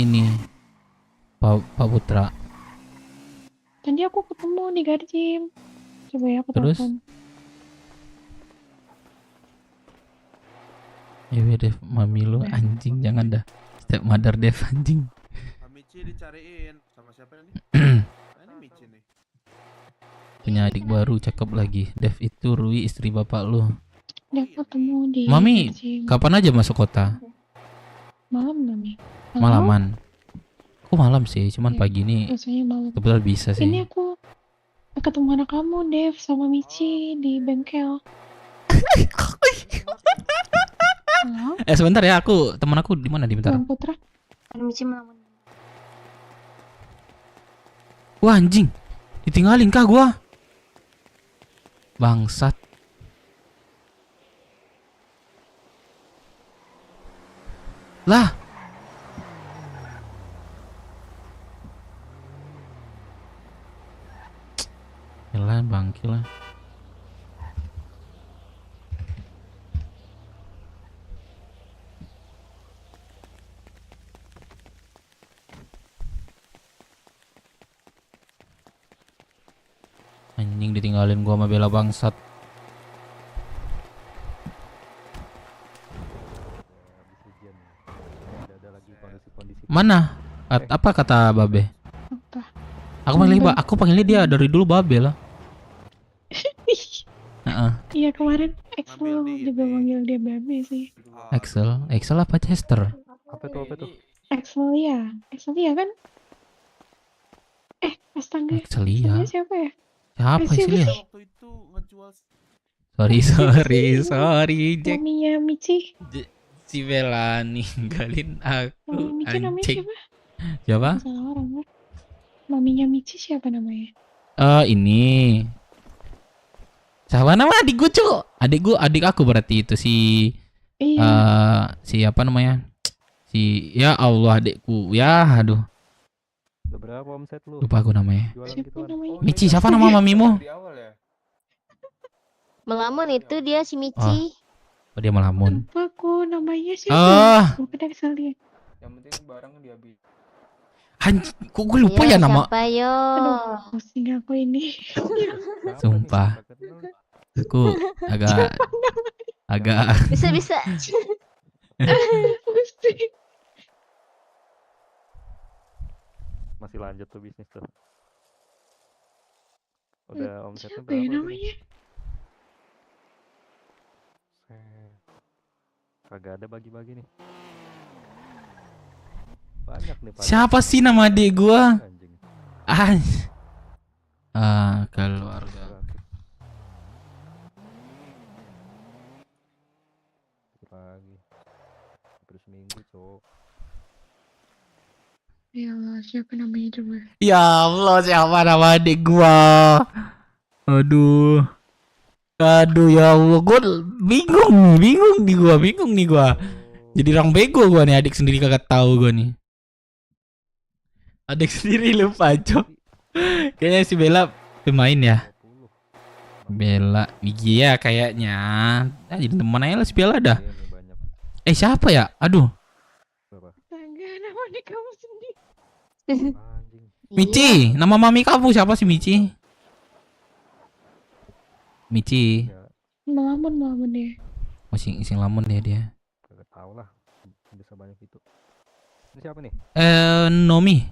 ini Pak Putra? Tadi aku ketemu di Garjim. Coba ya aku Terus? telepon. Ya Dev, mami lu anjing, jangan dah. Step mother Dev anjing. Michi dicariin sama siapa nih? Ini Michi nih. Punya adik baru cakep lagi. Dev itu Rui, istri bapak lu. Dia ketemu di Mami, Garjim. kapan aja masuk kota? Malam, Mami. Malaman. Aku malam sih, cuman pagi ini Biasanya malam. kebetulan bisa sih. Ini aku ketemu anak kamu, Dev, sama Michi di bengkel. Halo? Sebentar ya, teman aku di mana di bentar. Bang Putra. Michi melamun. Wah anjing, ditinggalin kah gua? Bangsat. Lah. Yalah bangkil lah. Anjing ditinggalin gua sama Bella bangsat. Mana? Apa kata Babe? Aku panggilnya dia dari dulu Babe lah. Iya, kemarin Axel juga manggil dia Babe sih. Axel apa Chester? Apa tuh? Axel ya kan? Astaga. Axel ya. Siapa ya? Siapa sih dia? Waktu itu ngejual Sorry Jack. Maminya Michi. Si Bella ninggalin aku. Mami Michi namanya anjing. siapa? Siapa? Salah orang kan? Maminya Michi siapa namanya? Ini. Siapa nama adik gue, Cuk? Adik aku berarti itu si si apa namanya? Ya Allah adikku. Ya aduh. Udah berapa omset lu? Lupa aku namanya. Siapa namanya? Michi, siapa nama mamimu? Melamun itu dia si Michi. Oh, dia melamun. Lupa aku namanya siapa? Bukan Axel dia. Yang penting barang diambil. Anjing, kok gue lupa ya nama? Siapa yo? Aduh, pusing aku ini. Sumpah. Aku agak Bisa. Pusing. Masih lanjut tuh bisnis tuh. Udah omsetnya Siapa ya berapa? namanya? Kagak ada bagi-bagi nih. Banyak nih. siapa sih nama adik gua? Keluarga. Lagi. Hampir seminggu, Cok. Ya Allah, siapa namanya coba? Ya Allah, siapa nama adik gua? Aduh ya Allah, gua bingung nih gua. Jadi orang bego gua nih, adik sendiri kagak tahu gua nih. Adik sendiri lupa, Cok. Kayaknya si Bella pemain ya. Bella, iya kayaknya. Jadi teman aja lah si Bella dah. Siapa ya? Aduh. Tangga nama adik kamu sendiri. Michi, nama mami kamu siapa sih Michi? Michi. Melamun dia. Masih iseng lamun dia. Kagak tahu lah. Bisa banyak itu. Ini siapa nih? Nomi.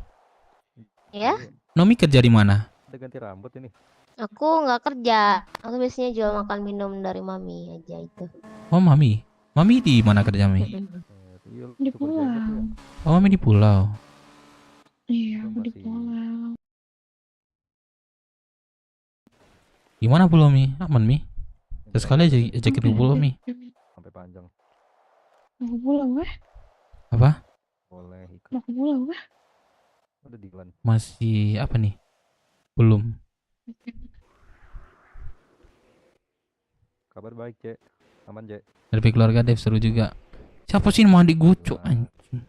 Ya? Nomi kerja di mana? Udah ganti rambut ini. Aku nggak kerja. Aku biasanya jual makan minum dari mami aja itu. Oh, mami. Mami di mana kerja, Mi? Di pulau. Oh, mami di pulau. Iya, aku di pulau. Gimana pulau, Mi? Aman, Mi? Sekali aja ajakin ke pulau, Mi. Sampai panjang. Mau ke pulau wah? Apa? Boleh ikut. Mau ke pulau wah? Udah dilan. Masih apa nih? Belum. Kabar baik, Cek. Aman, Cek. Dari keluarga Dev seru juga. Siapa sih nama adik gue, Cok? Anjing.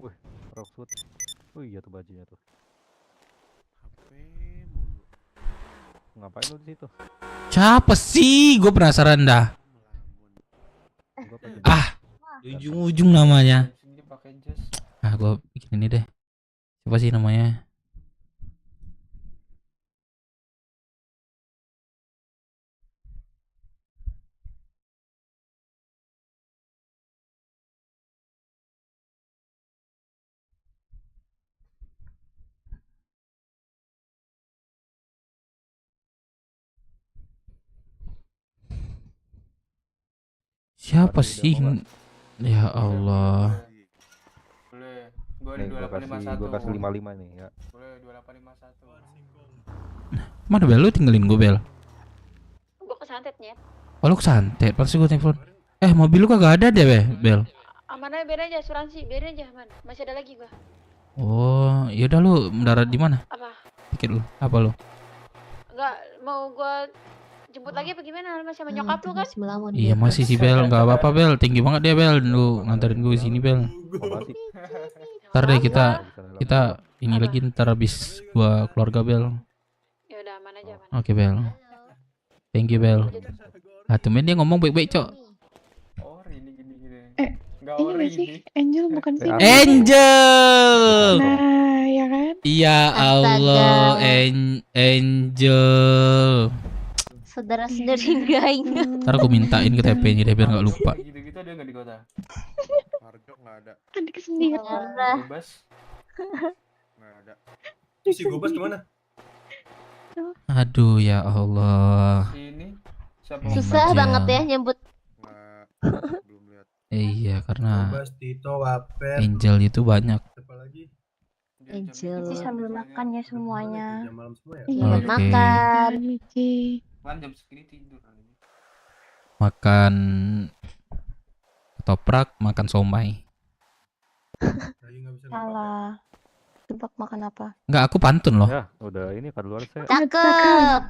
Wih, Rockwood. Oh iya tuh bajunya tuh. Ngapain lu di situ? Siapa sih? Gue penasaran dah. Di ujung-ujung namanya. Sini pakai jas. Ah, gua bikin ini deh. Siapa sih namanya? Siapa sih? Ya Allah. Boleh. Gua di Nih, gua 2851. kasih 55 nih ya. Boleh 2851. Mana Bel? Lu tinggalin gue Bel. Gue kesantetnya. Oh lu kesantet, pasti gue telepon. Mobil lu kagak ada deh Bel. Aman aja, biarin aja asuransi, biarin aja aman. Masih ada lagi gua. Oh, yaudah lu mendarat di mana? Apa? Tiket lu, apa lu? Enggak mau gua jemput lagi apa gimana? Masih sama nyokap lu kan? Iya masih sih Bel, nggak apa-apa Bel. Tinggi banget dia Bel. Lu nganterin gue sini Bel. Ntar deh kita ini lagi ntar habis gua keluarga Bel. Ya udah aman aja aman. Oke Bel. Thank you Bel. Ah temen dia ngomong baik-baik cok. Ori ini gini. Enggak ori ini. Angel bukan sih? Angel. Nah, ya kan? Ya Allah, Angel. Saudara sendiri enggak ingat. Ntar aku mintain ke TP-nya deh biar nggak lupa. Gitu-gitu ada nggak di kota? Harjo nggak ada. Adik sendiri. Bebas. Nggak ada. Si Gobas kemana? Aduh ya Allah. Ini susah banget ya nyebut. Belum lihat. Iya karena Gobas, Tito, Waper. Angel itu banyak. Siapa lagi? Angel. Sih sambil makan ya semuanya. Jam malam semua ya? Iya, Oke. makan. Mici. kan jam segini tidur. Makan ketoprak, makan somai. Salah. Tebak makan apa? Enggak, aku pantun loh. Ya, udah ini kan luar saya. Cakep.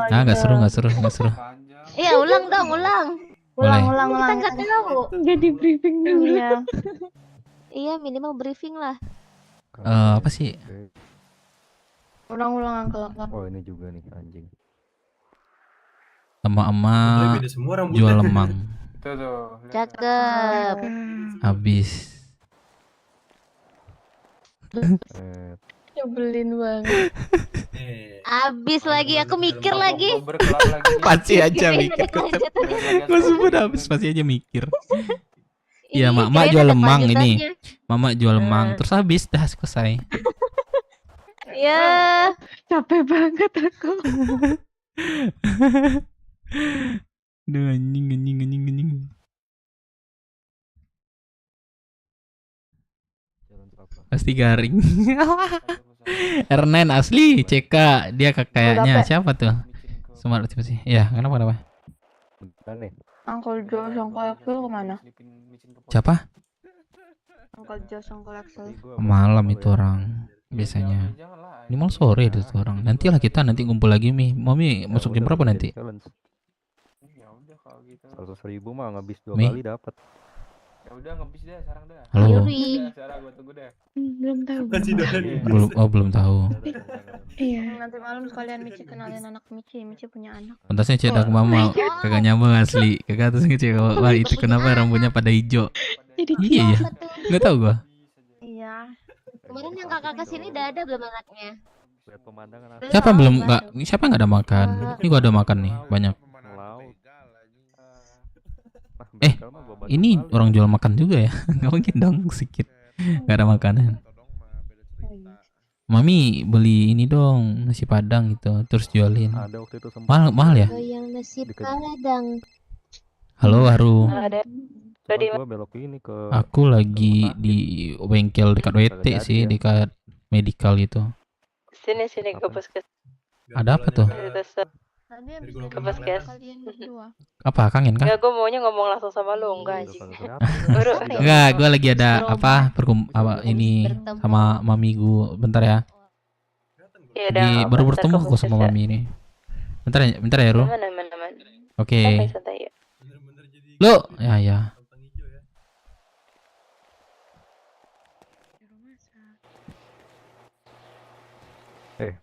Nah, nggak seru. Iya, ulang dong, ulang. Boleh. Kita nggak tahu. Jadi briefing dulu. Iya. Iya, minimal briefing lah. Apa sih? Ulang-ulang Uncle. Oh, ini juga nih anjing. Emak-emak Beda semua rambutnya. jual lemang. Tuh. Cakep. Habis. Nyebelin banget. Abis lagi, aku mikir lagi. Pasti aja mikir. Gue sebut habis pasti aja mikir. Iya, mak jual lemang ini. Mama jual lemang, terus habis dah selesai. Ya, capek banget aku. Duh, anjing. Pasti garing. R9 asli, CK dia kayaknya siapa tuh? Smart siapa sih? Ya, kenapa? Uncle Joe, Uncle Axel kemana? Siapa? Uncle Joe, Uncle Axel. Malam itu orang biasanya. Ini malam sore itu orang. Nantilah kita ngumpul lagi Mami masuk jam berapa nanti? 100.000 mah ngabis 2 Mi? kali dapat. Ya udah ngebis deh sekarang dah. Halo. Sekarang gua tunggu deh. Belum tahu. Belum tahu. Iya. Nanti malam sekalian Mici kenalin anak Mici. Mici punya anak. Pantasnya cek aku mama kagak nyambung asli. Kagak terus ngecek wah itu kenapa rambutnya pada hijau. Iya ya. Enggak tahu gua. Iya. Kemarin yang kakak kesini udah ada belum anaknya? Siapa yang ada makan? Ini gua ada makan nih banyak. Ini orang jual makan juga ya? Nggak mungkin dong sedikit. Nggak ada makanan. Mami beli ini dong nasi padang gitu, terus jualin. Mahal ya? Yang nasi padang. Halo Haru. Aku lagi di bengkel dekat WT sih, dekat medical gitu. Sini ke puskes. Ada apa tuh? Ke puskes. Apa kangen kah? Ya gue maunya ngomong langsung sama lu enggak anjing. Enggak, gue lagi ada ini sama mami gue. Bentar ya. Lagi baru bertemu kok sama mami ini. Bentar ya Ru. Oke. Lu ya.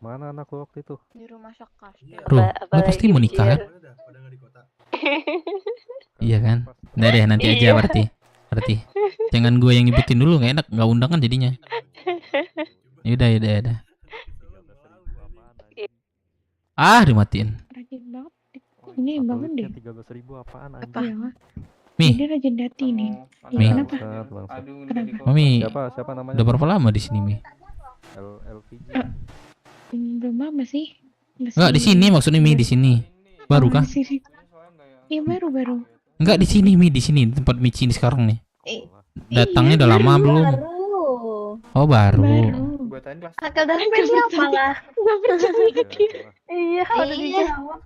Mana anak lu waktu itu? Di rumah Sakas. Ru, lu pasti mau nikah kan? Iya kan? Udah deh nanti aja berarti. Berarti jangan gue yang nyebutin dulu, nggak enak, nggak undangan jadinya. Yaudah. Ah, dimatiin. Rajin banget. Ini bangun deh. 13.000 apaan Apa? anjing? Mi. Dia rajin dati nih. Mi. Kenapa? Kenapa? Mami, Siapa namanya? udah berapa lama di sini, Mi? LVG. Belum lama sih. Enggak di sini maksudnya, Mi, di sini. Baru kah? Di sini. Iya baru. Enggak di sini, Mi, di sini tempat Michi ini sekarang nih. Datangnya iya, udah lama belum? Oh, baru. Akal dalam siapa lah? Gak percaya dia. Iya, udah dijawab.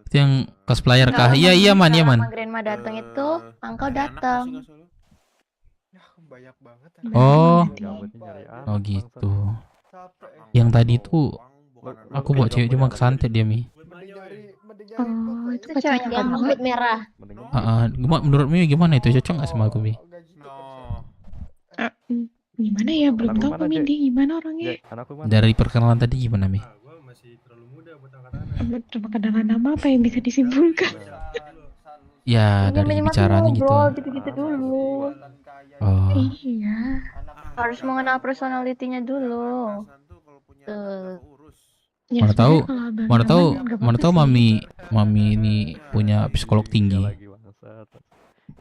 Itu yang cosplayer kah? Iya, Man. Sama Grandma datang itu, Uncle datang. Banyak banget. Oh. Oh gitu. Yang tadi itu aku bawa cewek cuma kesantet dia, Mi. Oh, itu Itu ceweknya yang rambut merah. Menurut Mi gimana itu, cocok nggak sama aku, Mi? Gimana ya, belum tahu kok Mindy gimana orangnya. Dari perkenalan tadi gimana, Mi? Coba kenalan nama apa yang bisa disimpulkan? Ya dari bicaranya gitu. Gitu-gitu dulu. Oh. Iya. Harus mengenal personalitinya dulu. Ya, Mana tahu mami ini punya psikolog tinggi.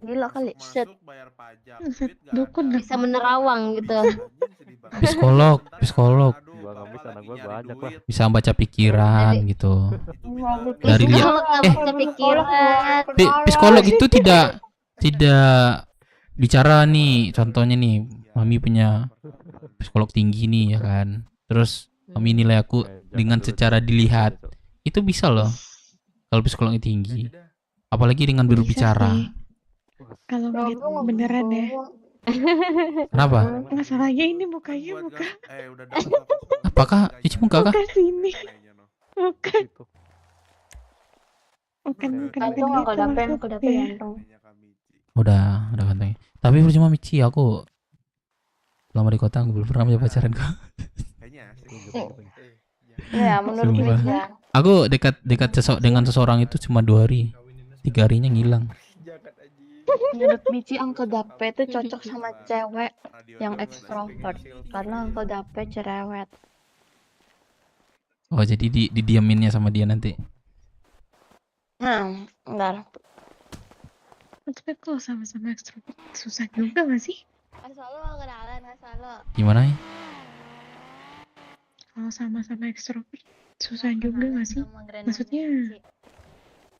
Gila kali, set dukun bisa menerawang gitu. Psikolog. Gua ajak lah. Bisa baca pikiran gitu. Dari lihat psikolog itu tidak bicara nih, contohnya nih, mami punya psikolog tinggi nih ya kan. Terus mami nilai aku dengan secara dilihat. Itu bisa loh. Kalau psikolognya tinggi. Apalagi dengan berbicara. Kalau ngeliat beneran ya. Kenapa? Masalahnya ini mukanya muka. Apakah cuci muka kah? Muka sini. Bukan. Bukan. Gantung aku dapet gantung. Udah ganteng. Tapi percuma Michi, aku lama di kota aku belum pernah punya pacaran kok. Ya, menurut Micha. Aku dekat dengan seseorang itu cuma 2 hari. 3 harinya ngilang. Menurut Michi, Uncle Dape itu cocok sama cewek yang ekstrovert karena Uncle Dape cerewet. Oh, jadi didiaminnya sama dia nanti. Bentar. Tapi kalau sama-sama ekstrovert susah juga gak sih? Asal lo kenalan, asal lo. Gimana ya? Kalau sama-sama ekstrovert susah juga gak sih? Maksudnya?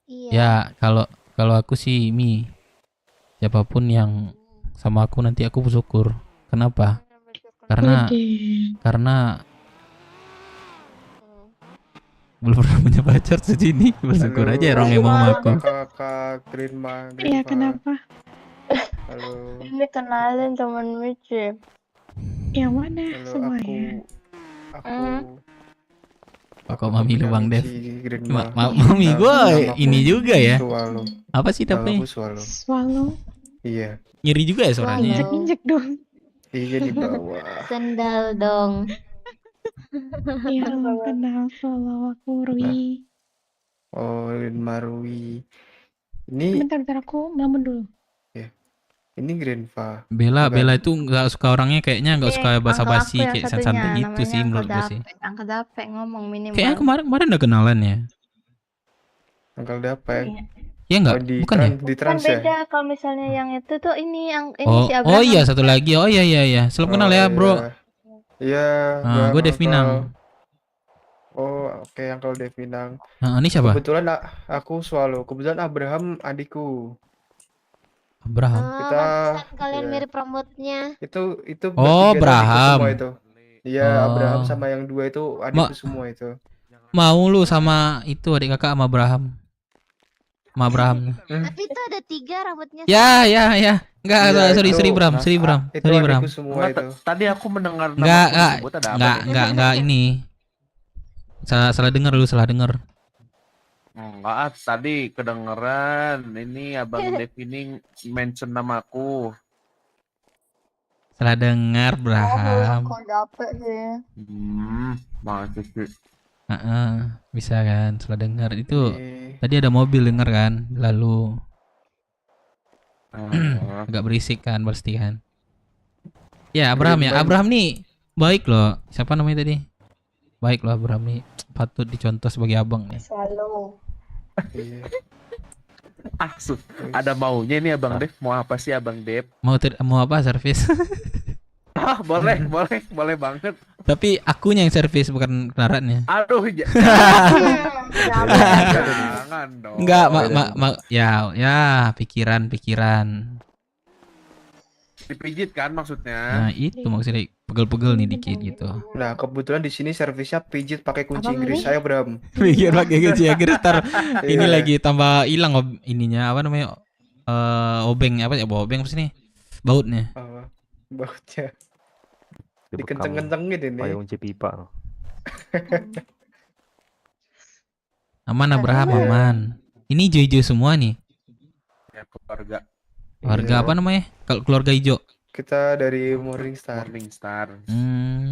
Iya. Ya kalau aku sih Mi, siapapun yang sama aku nanti aku bersyukur. Kenapa? Karena belum pernah punya pacar sejini, bersyukur aja orang yang mau sama aku. Kakak Grandma. Iya, kenapa? Halo. Ini kenalin teman Michi. Yang mana semuanya? Kok mami lu Bang Dev? Mami gua ini juga ya. Apa sih tapi? Swallow. Iya. Nyeri juga ya suaranya. Injek dong. Iya di bawah. Sendal dong. Iya, kenal Swallow, aku Rui. Oh, Marui. Ini Bentar aku ngelamun dulu. ini Grandpa. Bella itu nggak suka orangnya, kayaknya nggak suka basa-basi kayak santai gitu sih menurut gue sih. Uncle Dape ngomong minimal. Kayaknya kemarin udah kenalan ya. Uncle Dape. Iya nggak? Bukan ya? Di trans Kan ya? beda kalau misalnya yang itu tuh ini si Abraham. Oh iya, satu lagi. Oh iya. Selalu kenal ya, Bro. Iya. Gue Dev Minang. Oh, oke, Uncle Dev Minang. Ini siapa? Kebetulan aku Swallow. Kebetulan Abraham adikku. Abraham. Kita kalian mirip rambutnya. Itu Oh, Abraham. Semua itu. Iya, Abraham sama yang 2 itu adikku semua itu. Mau lu sama itu adik kakak sama Abraham? Sama Abraham. Tapi itu ada 3 rambutnya. Ya. Enggak, sorry Bram. Itu adikku semua itu. Tadi aku mendengar nama tersebut ada apa? Enggak ini. Salah dengar. Enggak, tadi kedengeran ini Abang Dev ini mention namaku. Salah dengar, Abraham. Uncle Dape sih. Masih sih. Bisa kan, salah dengar. Itu tadi ada mobil dengar kan, lalu Agak berisik kan pasti kan. Ya Abraham ya. Abraham nih baik loh. Siapa namanya tadi? Baik loh Abraham nih. Patut dicontoh sebagai abang nih. Selalu. Ada maunya nih Abang Dev. Mau apa sih Abang Dev? Mau apa servis? Boleh banget. Tapi akunya yang servis bukan kendaraannya. Aduh, jangan dong. Enggak, ya pikiran. Dipijit kan maksudnya? Nah, itu maksudnya pegel-pegel nih dikit gitu. Nah, kebetulan di sini servisnya pijit pakai kunci Inggris. Saya Bram. Pikir pakai kunci Inggris ini lagi tambah hilang ininya apa namanya? Obeng apa ya? Obeng apa sih nih? Bautnya. Bautnya. Dikenceng-kencengin ini. Pakai kunci pipa. Aman Abraham, aman. Ini hijau-hijau semua nih. Ya, keluarga. Keluarga apa namanya? Kalau keluarga hijau. Kita dari Morning Star.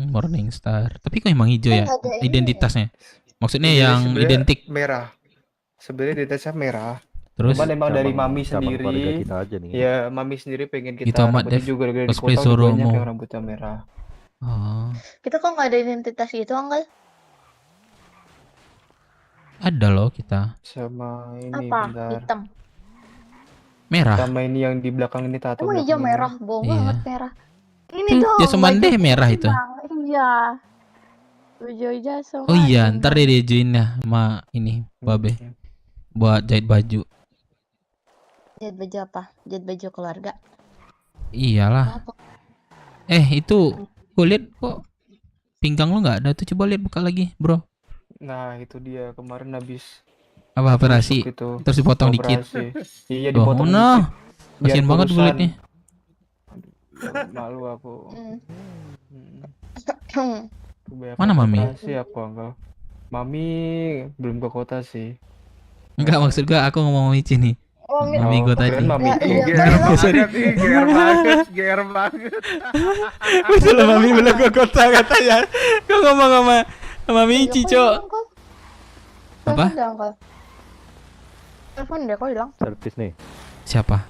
Morning Star. Tapi kok emang hijau ya identitasnya? Maksudnya yang identik merah. Sebenarnya identitasnya merah. Terus? Cuman emang dari Mami sendiri. Kita aja nih. Ya, Mami sendiri pengen kita gitu amat Dev. juga dari Cosplay kota banyak Zoromo. yang rambutnya merah. Oh. Kita kok nggak ada identitas gitu, Anggal? Ada loh kita. Sama ini Apa? bentar. Hitam. Merah. Sama ini yang di belakang ini tato. Emang hijau merah, bohong Iya. banget merah. Ini dong. Ya semandeh baju merah itu. bang. Iya. Hijau semua. Oh iya, ntar deh diajuin ya sama ini Babe. Buat jahit baju. Jahit baju apa? Jahit baju keluarga. Iyalah. Itu gue liat kok pinggang lo nggak ada tuh, coba lihat buka lagi bro. Nah itu dia kemarin habis apa operasi itu. Terus dipotong dikit. Iya dipotong nah dikit. kasian banget kulitnya. Malu aku. Mana Mami? Operasi apa enggak? Mami belum ke kota sih. Enggak, maksud gua aku ngomong Michi nih. Mami gua tadi. Mami. GR banget. Betul Mami belum ke kota katanya. Gua ngomong sama Michi, Cok. Apa? Telepon deh, kok hilang? Servis nih. Siapa?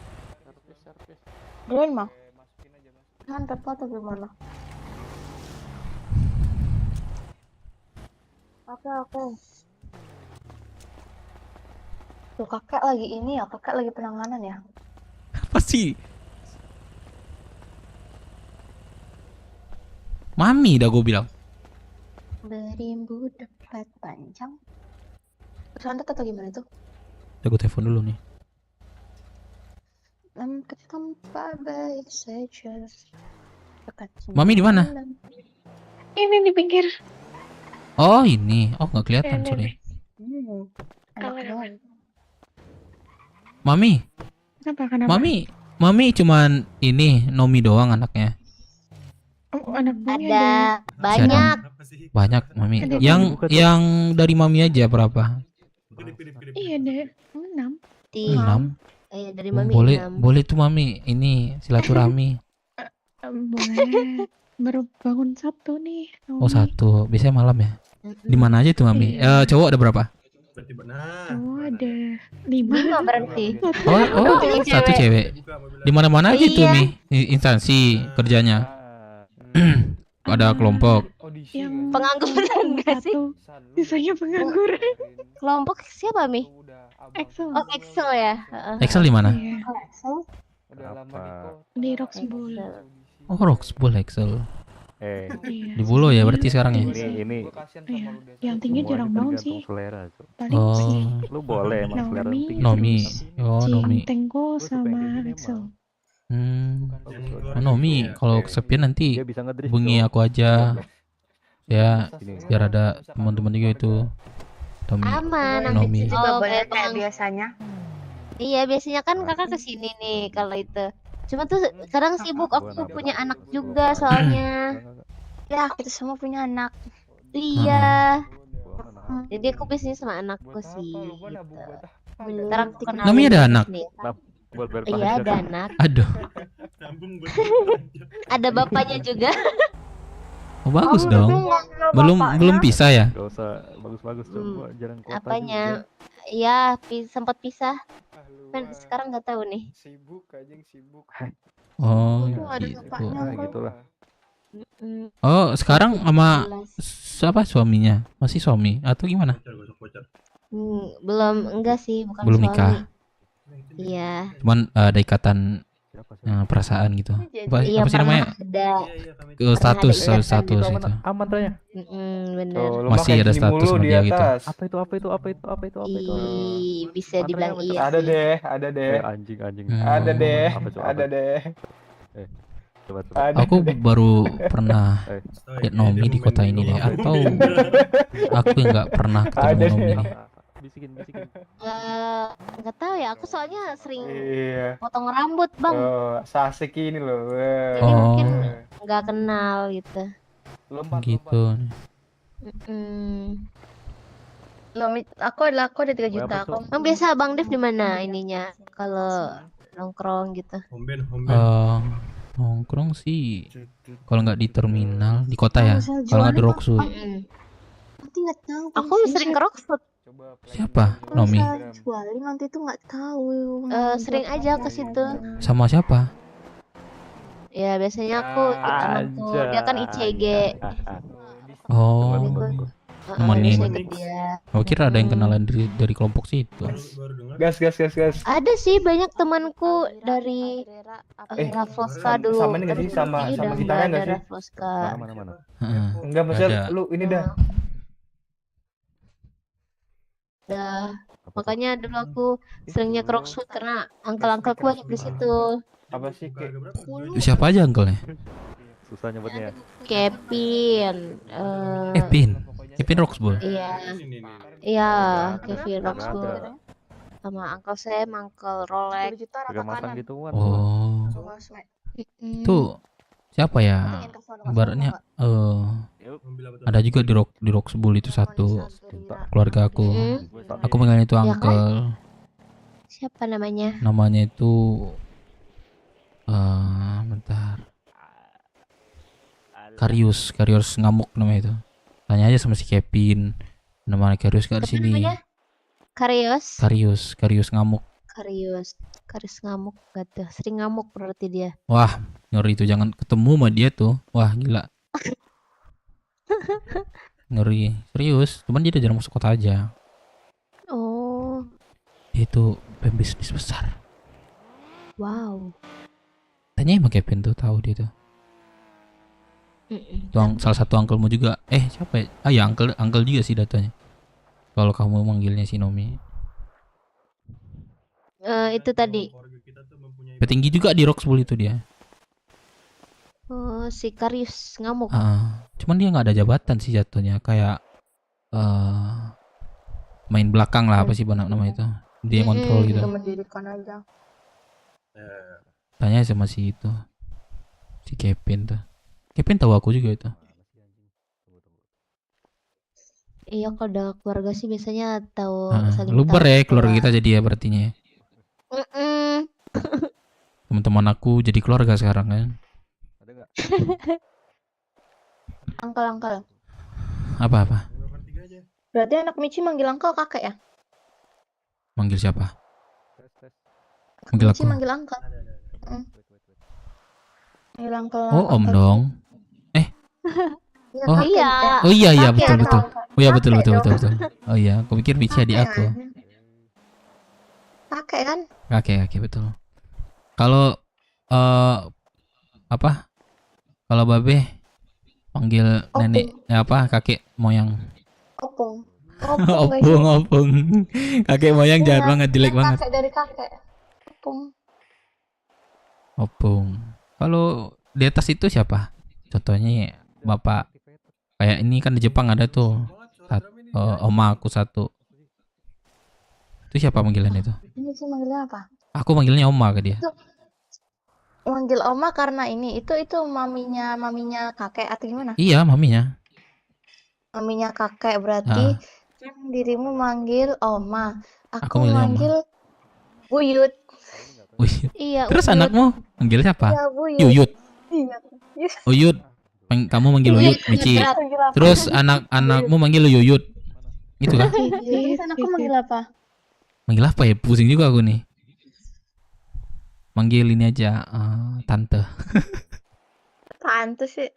Glenn mah. Kan telepon atau gimana? Oke. Tuh kakek lagi ini ya, kakek lagi penanganan ya. Apa sih? Mami dah gue bilang. Berimbu dekat panjang. Santet atau gimana tuh? Udah gue telepon dulu nih. Ke tempat baik saja. Mami di mana? Ini di pinggir. Oh ini, oh nggak kelihatan sorry. Mami, Kenapa? Mami cuman ini Nomi doang anaknya. Oh, anak Mami Ada Banyak Mami. Ada Yang dari Mami aja berapa? Iya deh, 6. 6. Dari Mami Boleh tuh Mami. Ini silaturahmi. Boleh. Baru bangun Sabtu nih. Oh satu, biasanya malam ya. Di mana aja tuh Mami? Cowok ada berapa? Oh ada 5 berarti. Oh satu cewek. Di mana-mana aja tuh Mi instansi kerjanya. Ada kelompok. Yang Pengangguran gak sih? Sisanya pengangguran. Kelompok siapa Mi? Excel. Oh Excel ya. Excel di mana? Iya. Excel Di Roxbull. Oh Roxbull Excel. Iya. Di Pulau ya berarti sekarang ya. Ini Iya. Yang tinggi jarang banget sih. selera, Cuk. Paling sih. Lu boleh emang selera lu tinggi. Nomi. Oh Nomi. Tengko sama Excel. Oh, Nomi kalau kesepian nanti Dia bisa ngedrift hubungi dong. aku aja. Ya, biar ada teman-teman juga itu. Nomi. Aman, Nomi. juga boleh kayak biasanya. Iya, biasanya kan kakak kesini nih kalau itu. Cuma tuh sekarang sibuk, aku punya anak juga soalnya. Ya, kita semua punya anak. Iya. Jadi aku biasanya sama anakku sih. Gitu. Ntar aku kenalin. Nomi ada anak? nih. Buat Iya, ada anak. Aduh. Ada bapaknya juga. Oh bagus dong. Belum pisah ya? Gak usah bagus-bagus coba jarang kota Apanya? Iya, sempat pisah. Sekarang nggak tahu nih. Sibuk anjing, sibuk. Oh, Aduh, ada gitu. bapaknya, Uncle. Gitulah. Oh, sekarang sama siapa suaminya? Masih suami atau gimana? Belum, enggak sih, bukan Belum suami. nikah. Iya. Cuman ada ikatan perasaan gitu. Apa, Iya, apa sih pernah namanya? ada. Status, Pernah ada status ikatan. itu. Aman tanya. Bener. Masih ada status sama dia gitu. Apa itu? Ih, bisa dibilang iya Ada sih. deh, ada deh. Anjing. Ada deh, Apa itu, ada apa? deh. Coba. Ada Aku deh. baru pernah lihat Nomi di kota ini deh, atau aku yang nggak pernah ketemu Ada Nomi deh. nih. Bisikin. Nggak tahu ya, aku soalnya sering Iya. potong rambut, Bang. Oh, Sasik ini loh. Jadi mungkin nggak kenal gitu. Gitu. Aku ada 3 juta. Emang biasa Bang Dev di mana ininya? Kalau nongkrong gitu. Nongkrong sih, kalau nggak di terminal, di kota ya. Kalau nggak di Rockwood. Nanti nggak tahu. Aku sering ke Rockwood. Siapa? Nomi. Jualin nanti tuh nggak tahu. Sering aja ke situ. Sama siapa? Ya biasanya aku ikut temanku. Dia kan ICG. Oh, nemenin. Biasanya ikut dia. Aku kira ada yang kenalan dari kelompok situ. Gas. Ada sih banyak temanku dari Rafloska dulu. Sama ini nggak sih? Sama Udah kita nggak nggak ada sih? Rafloska. Mana? Enggak, maksudnya Ada. lu ini dah. Udah. Makanya dulu aku seringnya ke Rockwood karena angkel-angkelku banyak di situ. Apa sih kayak Siapa aja uncle-nya? Susah nyebutnya. Kevin. Kevin Roxbull. Iya, Kevin Roxbull. Sama Uncle Sam, Uncle Rolex. Agak matang gitu kan. Oh, itu siapa ya? Ibaratnya ada juga di Roxbull itu satu keluarga aku. Aku panggilnya itu Ya kan? uncle. Siapa namanya? Namanya itu bentar. Karius ngamuk namanya itu. Tanya aja sama si Kevin. Namanya Karius gak di sini. Karius. Karius ngamuk. Karius ngamuk gak tuh. Sering ngamuk berarti dia. Wah, ngeri itu, jangan ketemu sama dia tuh. Wah, gila. Ngeri. Serius, cuman dia udah jarang masuk kota aja. Oh, Dia itu pembisnis besar. wow. Tanya sama Kevin tuh, tahu dia tuh. Salah satu uncle-mu juga. Siapa ya? Ah ya, uncle juga sih datanya. Kalau kamu manggilnya si Nomi. Itu tadi. Petinggi juga di Roxbull itu dia. Oh, si Karius ngamuk. Cuman dia nggak ada jabatan sih jatuhnya, kayak main belakang lah, apa sih nama itu. Dia yang kontrol gitu. Mendirikan aja. Tanya sama si itu. Si Kevin tuh. Kevin tahu aku juga itu. Iya, kalau udah keluarga sih biasanya tahu saling Luber tahu. ya keluarga kita jadi ya berartinya ya. Teman-teman aku jadi keluarga sekarang kan. Angkel. Apa? Berarti anak Michi manggil angkel kakek ya? Manggil siapa? Manggil aku. Manggil angkel. Manggil angkel. Oh, om dong. Oh iya. Oh iya Kakek betul. atau- Oh iya betul. Kakek Oh iya, aku pikir Bici adik aku. Kakek kan? Kakek betul. Kalau Kalau babe panggil nenek kakek moyang. Opung. Opung. Kakek moyang jahat banget, jelek banget. Kakek dari kakek. Opung. Kalau di atas itu siapa? Contohnya bapak. Kayak ini kan di Jepang ada tuh. Oma aku satu. Itu siapa panggilan itu? Ini sih manggilnya apa? Aku manggilnya Oma ke dia. Manggil oma karena itu maminya kakek atau gimana? Iya, maminya. Maminya kakek berarti kan dirimu manggil oma. Aku manggilnya manggil Buyut. Iya. Terus Uyut. anakmu manggil siapa? Iya, Buyut. Yuyut. Iya. Uyut. Kamu manggil Uyut, Mici. Terus anakmu manggil Yuyut. Gitu kan? Terus anakku manggil apa? Manggil apa ya? Pusing juga aku nih. Manggil ini aja tante. Tante sih.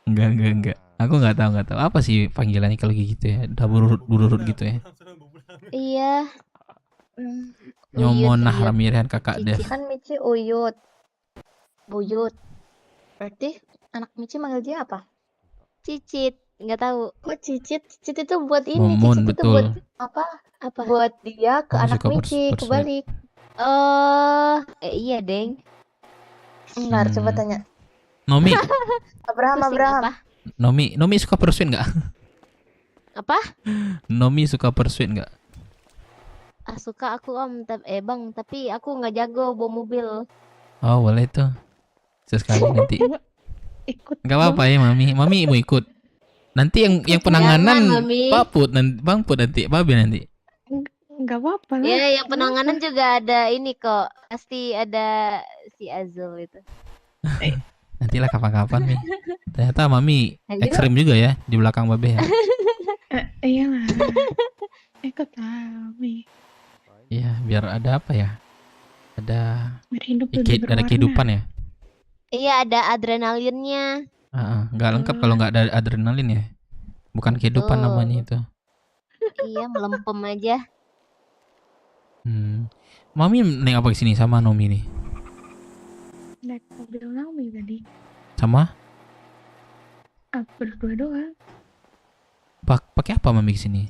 Enggak. Aku nggak tahu apa sih panggilannya kalau gitu ya. Udah berurut gitu ya. Iya. Nyomonah Ramirian kakak Dev. Cici kan Michi Uyut. Buyut. Berarti anak Michi manggil dia apa? Cicit. Nggak tahu. Kok Cicit? Cicit itu buat ini. Momon, Cicit itu betul. buat apa? Buat dia ke Kamu anak suka Michi, persuade. kebalik. Iya, Deng. Bentar, coba tanya. Nomi, Abraham. Nomi suka persuade nggak? Apa? Nomi suka persuade nggak? Suka aku Om, Bang, tapi aku nggak jago bawa mobil. Oh boleh tuh. Sesekali nanti. Nggak apa-apa ya Mami. Mami mau ikut. Nanti yang penanganan Jangan, Mami. Bang Put nanti, Babe nanti. Enggak apa-apa lah. Iya, yang penanganan juga ada ini kok. Pasti ada si Azul itu. Nantilah kapan-kapan nih. Ternyata Mami Ayo. ekstrim juga ya di belakang Babe ya. Iyalah. Ikut lah, Mi. Iya, biar ada apa ya? Ada Biar hidup lebih ada berwarna. kehidupan ya. Iya, ada adrenalinnya. Nggak lengkap kalau nggak ada adrenalin ya. Bukan kehidupan Betul. namanya itu. Iya, melempem aja. Mami naik apa kesini sama Nomi nih? Naik mobil Naomi tadi. Sama? Berdua doang. Pakai apa Mami kesini?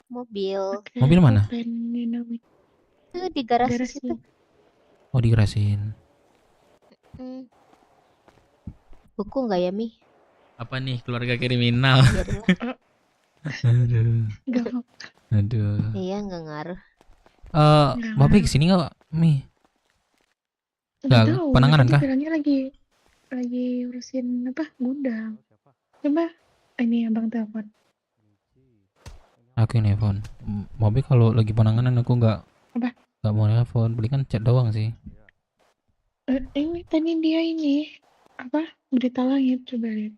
Mobil. Mobil mana? Pengen Naomi. Itu di garasi Garasi. situ. Oh digerasin. Buku nggak ya, Mi? Apa nih keluarga kriminal? Enggak. Aduh. Iya, nggak ngaruh. Babe kesini nggak Mi? Nggak Nggak, tahu. penanganan Tadi kah? bilangnya lagi urusin apa? Gudang. Coba ini abang telepon. Aku yang nelfon. Babe kalau lagi penanganan aku nggak mau nelfon. Beli kan chat doang sih. Ini tadi dia ini apa? Berita langit, coba lihat.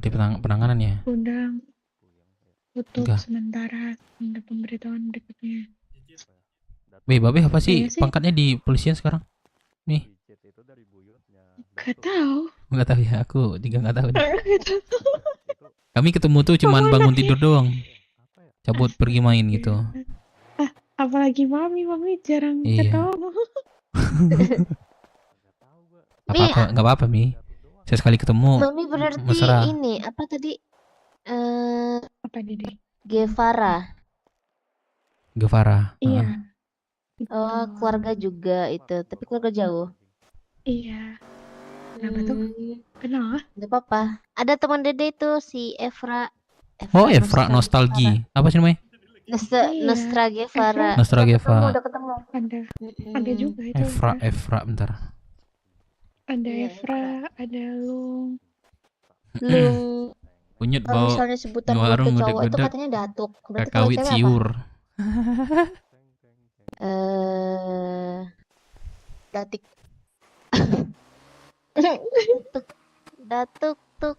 Berarti penanganan ya. Gudang tutup Enggak. sementara hingga pemberitahuan berikutnya. Babe apa sih Iya sih. pangkatnya di polisian sekarang? Nih. Gak tahu. Nggak tahu ya, aku juga nggak tahu. Kami ketemu tuh cuman bangun tidur doang. Cabut pergi main gitu. Apalagi mami jarang Iya. ketemu. Nggak apa-apa Mi. Sekali ketemu. Mami berarti mesra. ini apa tadi? Apa Dede? Guevara. Guevara. Iya. Oh, keluarga juga itu, tapi keluarga jauh. Iya. Kenapa tuh? Kenal? Gak apa-apa. Ada teman Dede itu si Evra. Oh Evra nostalgi. Apa sih namanya? Nostra Guevara. Nostra Guevara. Udah ketemu. Ada juga itu. Evra bentar. Ada Evra, ada Lung. Lung. Kunyit Kalau bawa misalnya sebutan buat warung ke cowok itu gudeg-gudeg. katanya datuk. Berarti kalau Kakawit cewek apa? siur. Datik. Datuk tuk.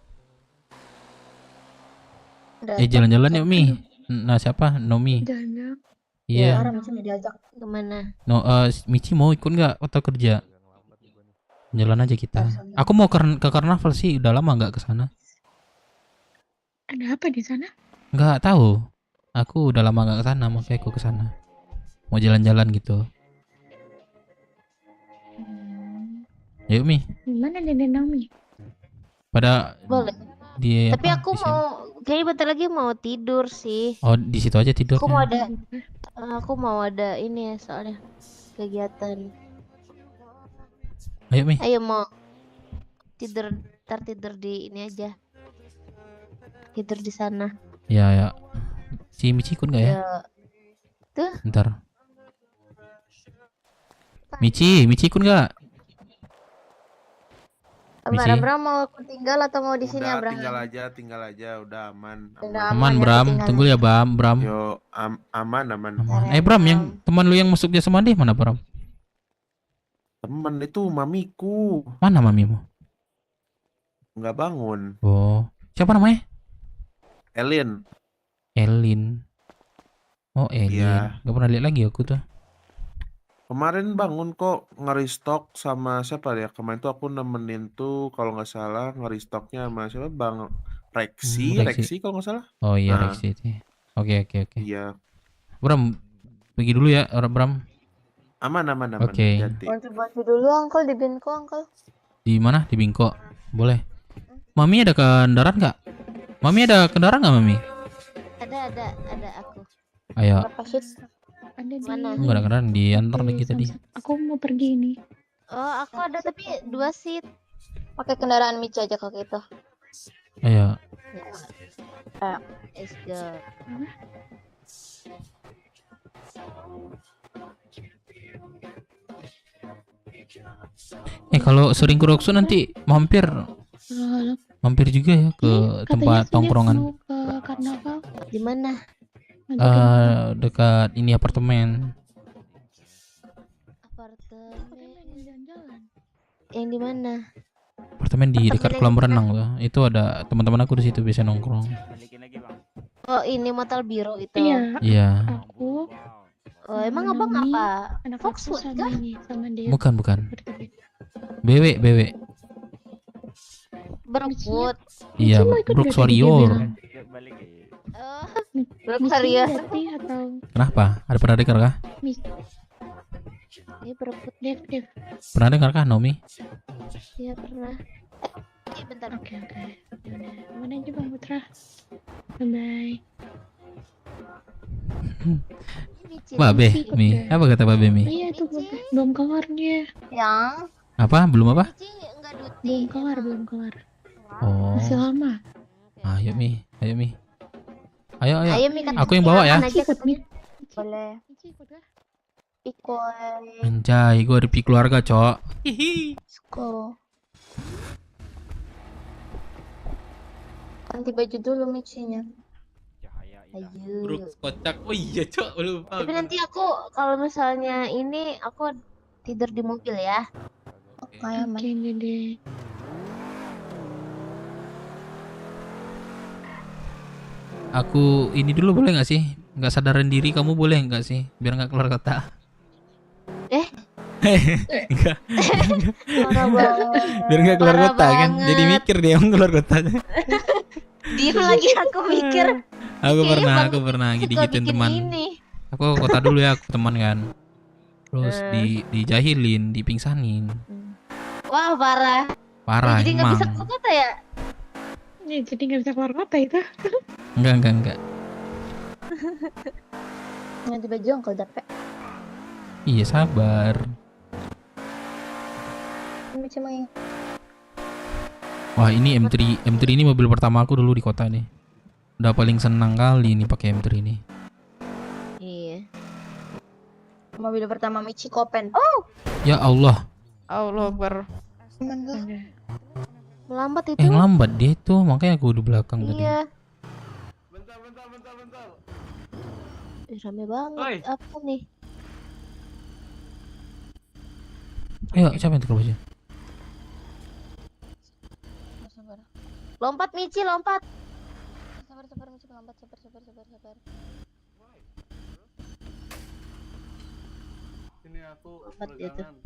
Jalan-jalan yuk Mi. Nah siapa? Nomi. Jalan. Iya. Orang misalnya diajak kemana? No, Michi mau ikut nggak atau kerja? Jalan aja kita. Aku mau ke karnaval sih. Udah lama nggak ke sana. Ada apa di sana? Nggak tahu. Aku udah lama nggak ke sana, makanya aku ke sana. Mau jalan-jalan gitu. Yuk Mi. Gimana Dede Naomi? Pada Boleh. di Tapi apa, aku di sini? mau kayaknya bentar lagi mau tidur sih. Oh di situ aja tidur. Aku mau ada ini ya soalnya kegiatan. Ayo Mi. Ayo mau tidur di ini aja. Tidur di sana. Ya ya. Si Michi ikut nggak ya? Tuh. Bentar. Michi ikut nggak? Michi. Abraham mau aku tinggal atau mau di sini Udah, Abraham? tinggal aja, udah aman. Aman Bram, tunggu ya Bram. Yo, aman. Bram, yang teman lu yang masuk jasa mandi mana Bram? Temen itu mamiku. Mana mamimu? Nggak bangun. Oh, siapa namanya? Elin. Oh, alien. Gak pernah lihat lagi aku tuh. Kemarin bangun kok nge-restock sama siapa ya? Kemarin tuh aku nemenin tuh kalau nggak salah nge-restocknya sama siapa? Bang Rexy, Rexy kalau nggak salah. Oh iya, Nah, Rexy itu. Oke. iya. Bram, pergi dulu ya, Bram. Aman. Oke. Hati-hati. Bantu dulu Uncle di Binko Uncle. Di mana? Di Bingko. Boleh. Mami ada kendaraan nggak? Mami ada kendaraan nggak, Mami? Ada aku. Ayo. Berapa shoot? Ada di Mana? Enggak ada kendaraan, diantar lagi tadi. Aku mau pergi nih. Oh, aku ada tapi 2 seat. Pakai kendaraan Michi aja kalau gitu. Ayo. Let's go. Kalau sering ke Roxo nanti mampir juga ya ke tempat tongkrongan. Ke karnaval. Di mana? Dekat ini apartemen. Yang di mana? Apartemen di dekat kolam renang tuh. Itu ada teman-teman aku di situ biasa nongkrong. Oh, ini motor biru itu. Iya. Aku. Oh, emang abang apa? Anak Foxwood sama kah? ini, sama dia. Bukan. BW. Brookwood. Iya, Brooks Warrior. Brooks Warrior. Atau Kenapa? Ada pernah dengar kah? Ini Brookwood. Dev. Pernah dengar kah, Nomi? Iya pernah. Bentar. Oke. Mana aja Bang Putra? Bye. Babe, Mi. Apa kata Babe, Mi? Iya tuh belum keluar dia. Yang Apa? Belum apa? Belum keluar. Oh. Masih lama. Ayo, Mi. Ayo. Ayo, Mi, Aku yang bawa ya. Boleh. Pikul. Anjay, gue ada keluarga, Cok. Sko. Ganti baju dulu Michinya. Ayo. Brooks kocak. Oh iya, Cok. Lupa. Tapi nanti aku kalau misalnya ini aku tidur di mobil ya. Oke, Dede. Aku ini dulu boleh nggak sih? Nggak sadaran diri kamu boleh nggak sih? Biar nggak keluar kota. Enggak. Biar nggak keluar kota kan? Jadi mikir dia yang keluar kotanya. Diem lagi aku mikir. Aku pernah gituin teman. Aku ke kota dulu ya, aku teman kan. Terus dijahilin, dipingsanin. Wah, parah. Jadi nggak Emang. bisa keluar kota ya? Ya, jadi nggak bisa keluar kota itu. Enggak. Ganti baju Uncle Dape. Iya, sabar. Michi mau yang Wah, ini M3 ini mobil pertama aku dulu di kota nih. Udah paling senang kali ini pakai M3 ini. Iya. Mobil pertama Michi Kopen. Oh, Ya Allah. Allah Akbar. melambat itu. Lambat dia itu, makanya aku di belakang tadi. Iya. Rame banget. Apa nih? Ayo, siapa yang tukar baju? Lompat Michi, lompat. Sabar Michi, lompat. Sabar. Ini aku Lompat dia tuh.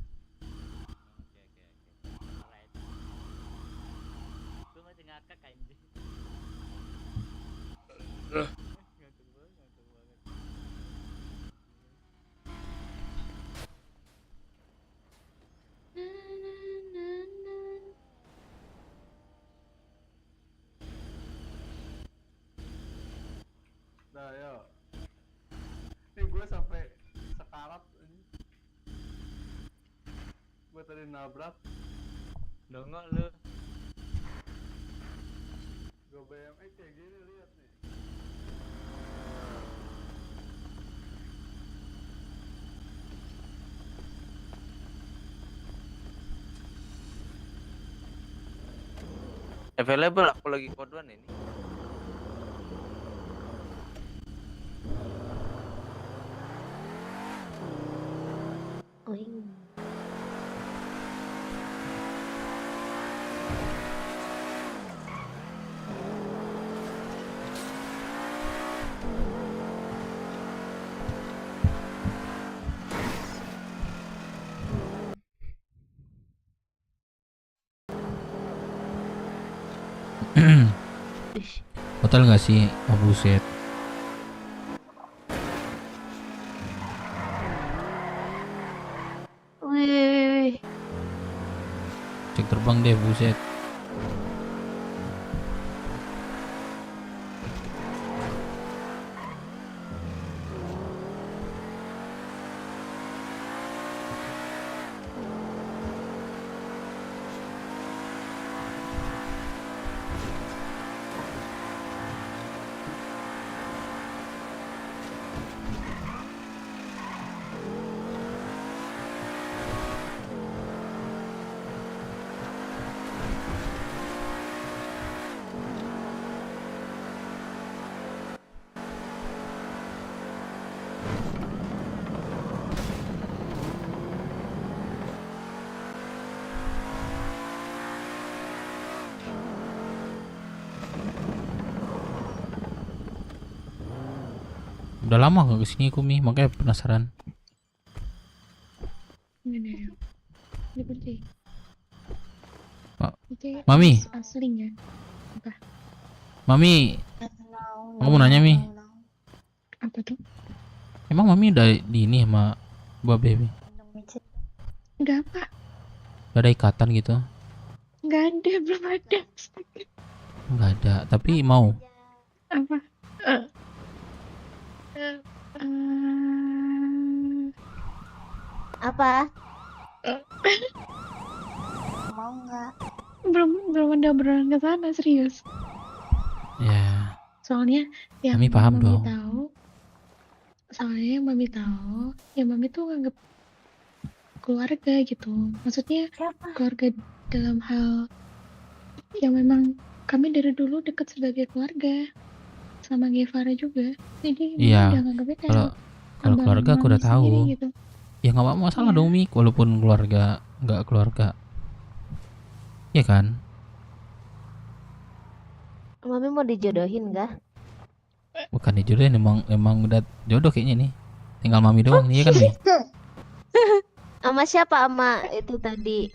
Nah, yo. Ini gue sampai sekarat ini. Gue tadi nabrak. Dongok lu. Gue BMX kayak gini, lihat nih. Available, aku lagi koduan ini. Hotel nggak sih? Oh buset. Wih. Cek terbang deh, buset. Udah lama gak kesini aku Mi, makanya penasaran. Ini kunci. Mami, Aslinya. Apa? Mami, aku mau nanya Mi. Apa tuh? Emang Mami udah di ini sama Babe Mi? Enggak apa? Gak ada ikatan gitu? Enggak ada, belum ada. Nggak ada, tapi mau. Apa? Apa? Mau nggak? Belum ada obrolan ke sana, serius. Ya. Soalnya yang Mami paham Mami dong. tahu. Soalnya yang Mami tahu, ya Mami tuh nganggep keluarga gitu. Maksudnya keluarga dalam hal yang memang kami dari dulu dekat sebagai keluarga sama Guevara juga. Jadi Mami Iya. udah nganggepnya kayak Kalau abang keluarga aku Mami udah tahu. sendiri gitu. Ya nggak masalah dong Mi, walaupun keluarga nggak keluarga. Iya kan? Mami mau dijodohin nggak? Bukan dijodohin, emang udah jodoh kayaknya nih. Tinggal Mami doang nih, ya kan Mi? Sama siapa? Sama itu tadi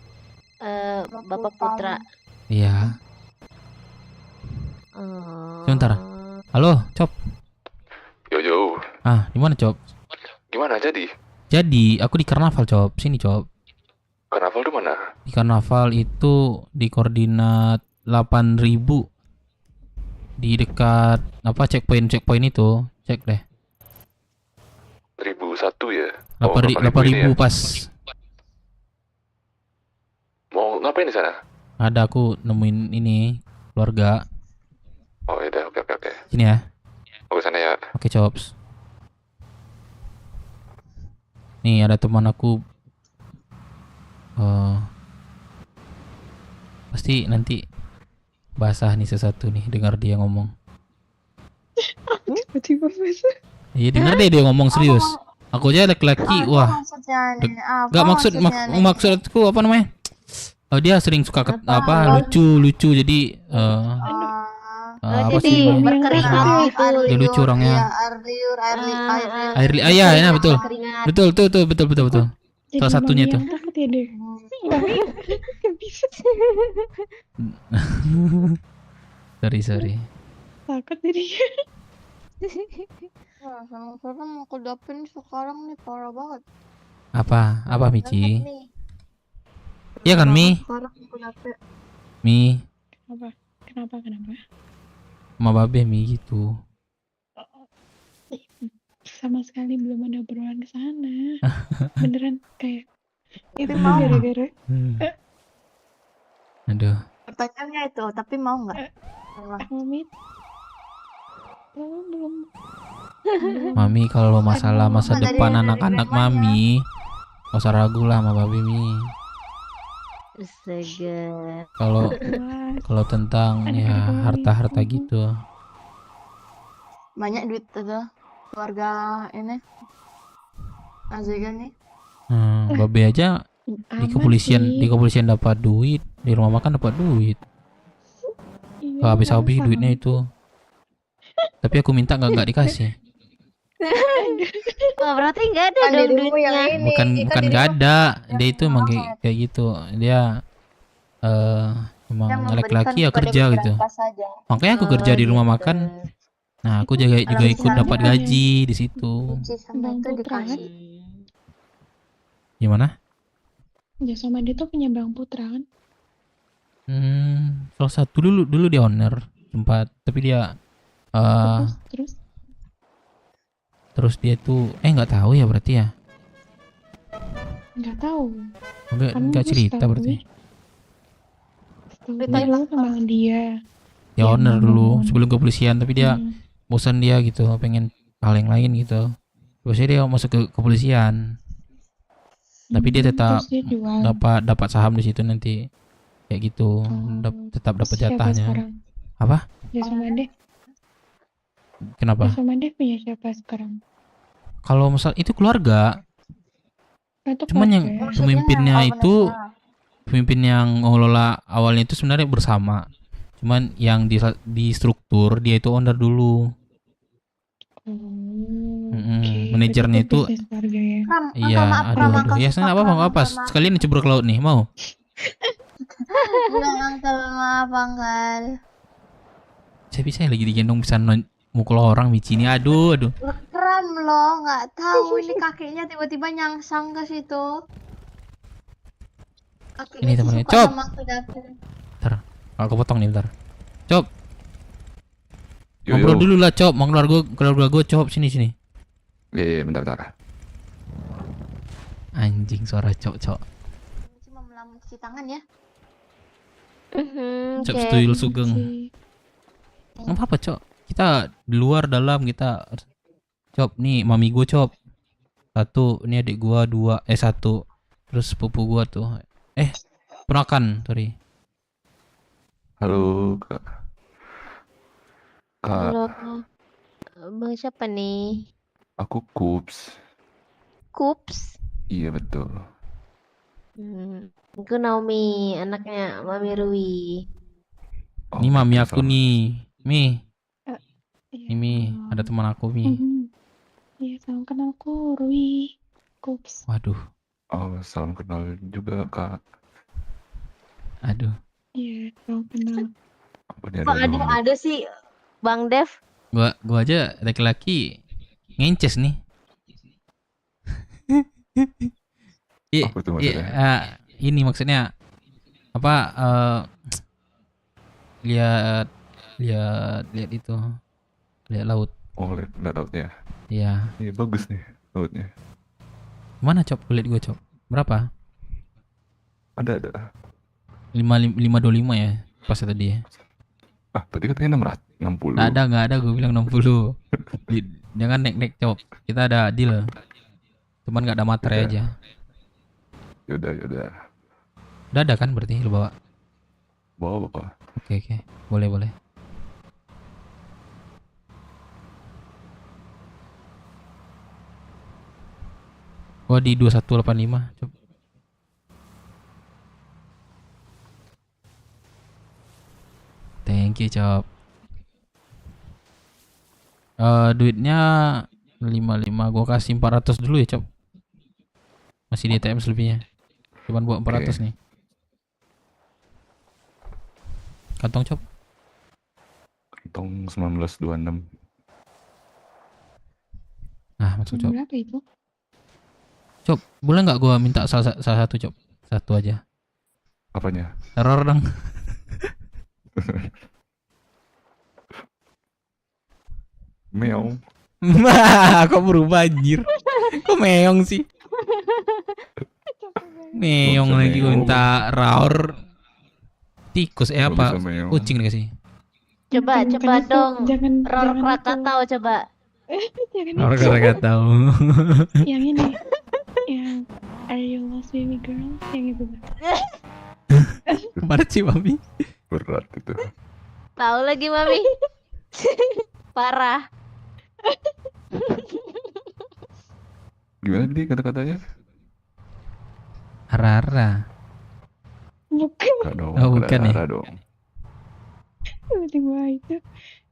Bapak Putra. Iya. Sebentar. Halo, Cop. Yo. Ah, di mana Cop? Gimana jadi? Jadi, aku di karnaval Cop. Sini Cop. Karnaval di mana? Di karnaval itu di koordinat 8000 di dekat apa checkpoint itu. Cek deh. 1001 ya? 8000 ya? pas. Mau ngapain di sana? Ada aku nemuin ini keluarga. Oh iya, oke. Sini ya. Aku sana ya. Oke, Chops. Nih ada teman aku. Pasti nanti basah nih sesuatu nih dengar dia ngomong. Tiba-tiba basah. Iya dengar deh dia ngomong serius. Aku aja laki-laki, wah. Gak maksudku apa namanya? Dia sering suka lucu jadi apa sih namanya? Dia lucu orangnya. Ya betul. Betul. Salah satunya tuh. Sorry. Takut dirinya. Sama aku dapin sekarang nih parah banget. Apa Mici? Iya kan Mi? Sekarang aku dapin. Mi. Kenapa? Sama Babe Mi gitu. Sama sekali belum ada obrolan ke sana. Beneran kayak itu mau gara-gara. Aduh. Pertanyaannya itu, tapi mau nggak? Mami belum. Mami kalau masalah masa depan anak-anak Mami, gak usah ragu lah sama Babe Mi. Astaga. Kalau tentang ya harta gitu. Banyak duit tuh keluarga ini. Aziga nih. Babe aja di kepolisian dapat duit, di rumah makan dapat duit. Gak habis-habis duitnya itu. Tapi aku minta nggak dikasih. Oh, berarti nggak ada dong duitnya. Bukan nggak ada. Dia itu emang kayak gitu. Dia Emang Yang memberikan laki-laki ya kepada kerja gitu. beberapa saja. Makanya aku kerja di rumah makan. Nah, aku juga ikut dapat gaji di situ. Michi sama Bang itu Putra kan? dikasih. Gimana? Jasa Mandi tuh punya Bang Putra kan? Salah satu dulu dia owner tempat, tapi dia Terus dia tuh nggak tahu ya berarti ya. nggak tahu. Nggak cerita berarti. Dia dulu kembangan dia. Ya owner dulu sebelum kepolisian, tapi dia bosan dia gitu, pengen hal yang lain gitu. Terusnya dia masuk ke kepolisian. Tapi dia tetap Terus dia jual. dapat saham di situ nanti. Kayak gitu. Tetap dapat Siapa jatahnya. sekarang? Apa? Jasa Mandi. Kenapa? Jasa Mandi punya siapa sekarang? Kalau misal itu keluarga. Itu Cuman yang keluarga. pemimpin yang mengelola awalnya itu sebenarnya bersama. Cuman yang di struktur dia itu owner dulu. Manajernya itu iya, aduh. Ya sana apa sekalian cebur ke laut nih, mau? Enggak, Uncle, maaf, Uncle. Saya bisa lagi digendong bisa mukul orang Michi ini, aduh. Kram loh, nggak tahu ini kakinya tiba-tiba nyangsang ke situ. Ini Kakinya temennya, suka Cop. sama kudaku. Bentar, aku potong nih bentar. Cop. Yo, Ngobrol yo. dulu lah, Cop. Mau keluarga gue, Cop, sini. Iya, bentar. Anjing suara Cok. Cuma melamun cuci tangan ya. Cop tuyul sugeng. Nggak apa-apa, Cok. Kita di luar dalam kita. Cop, nih mami gue, Cop. 1, ini adik gua 2, 1. Terus sepupu gua tuh. Ponakan, sorry. Halo, Kak. Halo, Bang siapa nih? Aku Kups. Kups. Iya, betul. Aku Naomi, anaknya Mami Rui. Ini mami aku nih. Mi. Ini Mi, ada teman aku Mi. Iya, salam kenalku Rui. Kups. Waduh. Oh, salam kenal juga, Kak. Aduh. Iya, salam kenal. Kok ada sih Bang Dev? Gua aja laki-laki ngences nih. Apa tuh maksudnya? Ini maksudnya apa? Lihat itu, lihat laut. Oh, lihat lautnya. Iya. Iya, bagus nih lautnya. Mana, Cop? Kulit gue, Cop. Berapa? Ada. 525 ya pas tadi ya. Tadi katanya 60. Nggak ada, gue bilang 60. Jangan nek-nek, Cop. Kita ada deal. Cuman nggak ada materai aja. Yaudah. Udah ada kan berarti lu bawa? Bawa, Bapak. Oke. Boleh. Gua di 2185, Cop. Thank you, Cop. Duitnya 55, gua kasih 400 dulu ya, Cop. Masih di ATM selebihnya. Cuman buat 400 nih. Kantong, Cop. Kantong 1926. Nah, masuk, Cop. Berapa itu? Cop, boleh nggak gua minta salah satu, Cop? Satu aja. Apanya? Teror dong. Meong. Kok berubah anjir? Kok meong sih? Meong lagi gue minta raur. Tikus apa? Kucing dikasih. Coba dong. Jangan Krakatau coba. Raur Krakatau. Yang ini. Yang Are You Lost Baby Girl? Yang itu. Kemarin sih, Mami. Berat itu. Tahu lagi Mami. Parah. Gimana tadi kata-katanya? Rara. Bukan. Bukan ya? Rara dong. Tiba-tiba itu.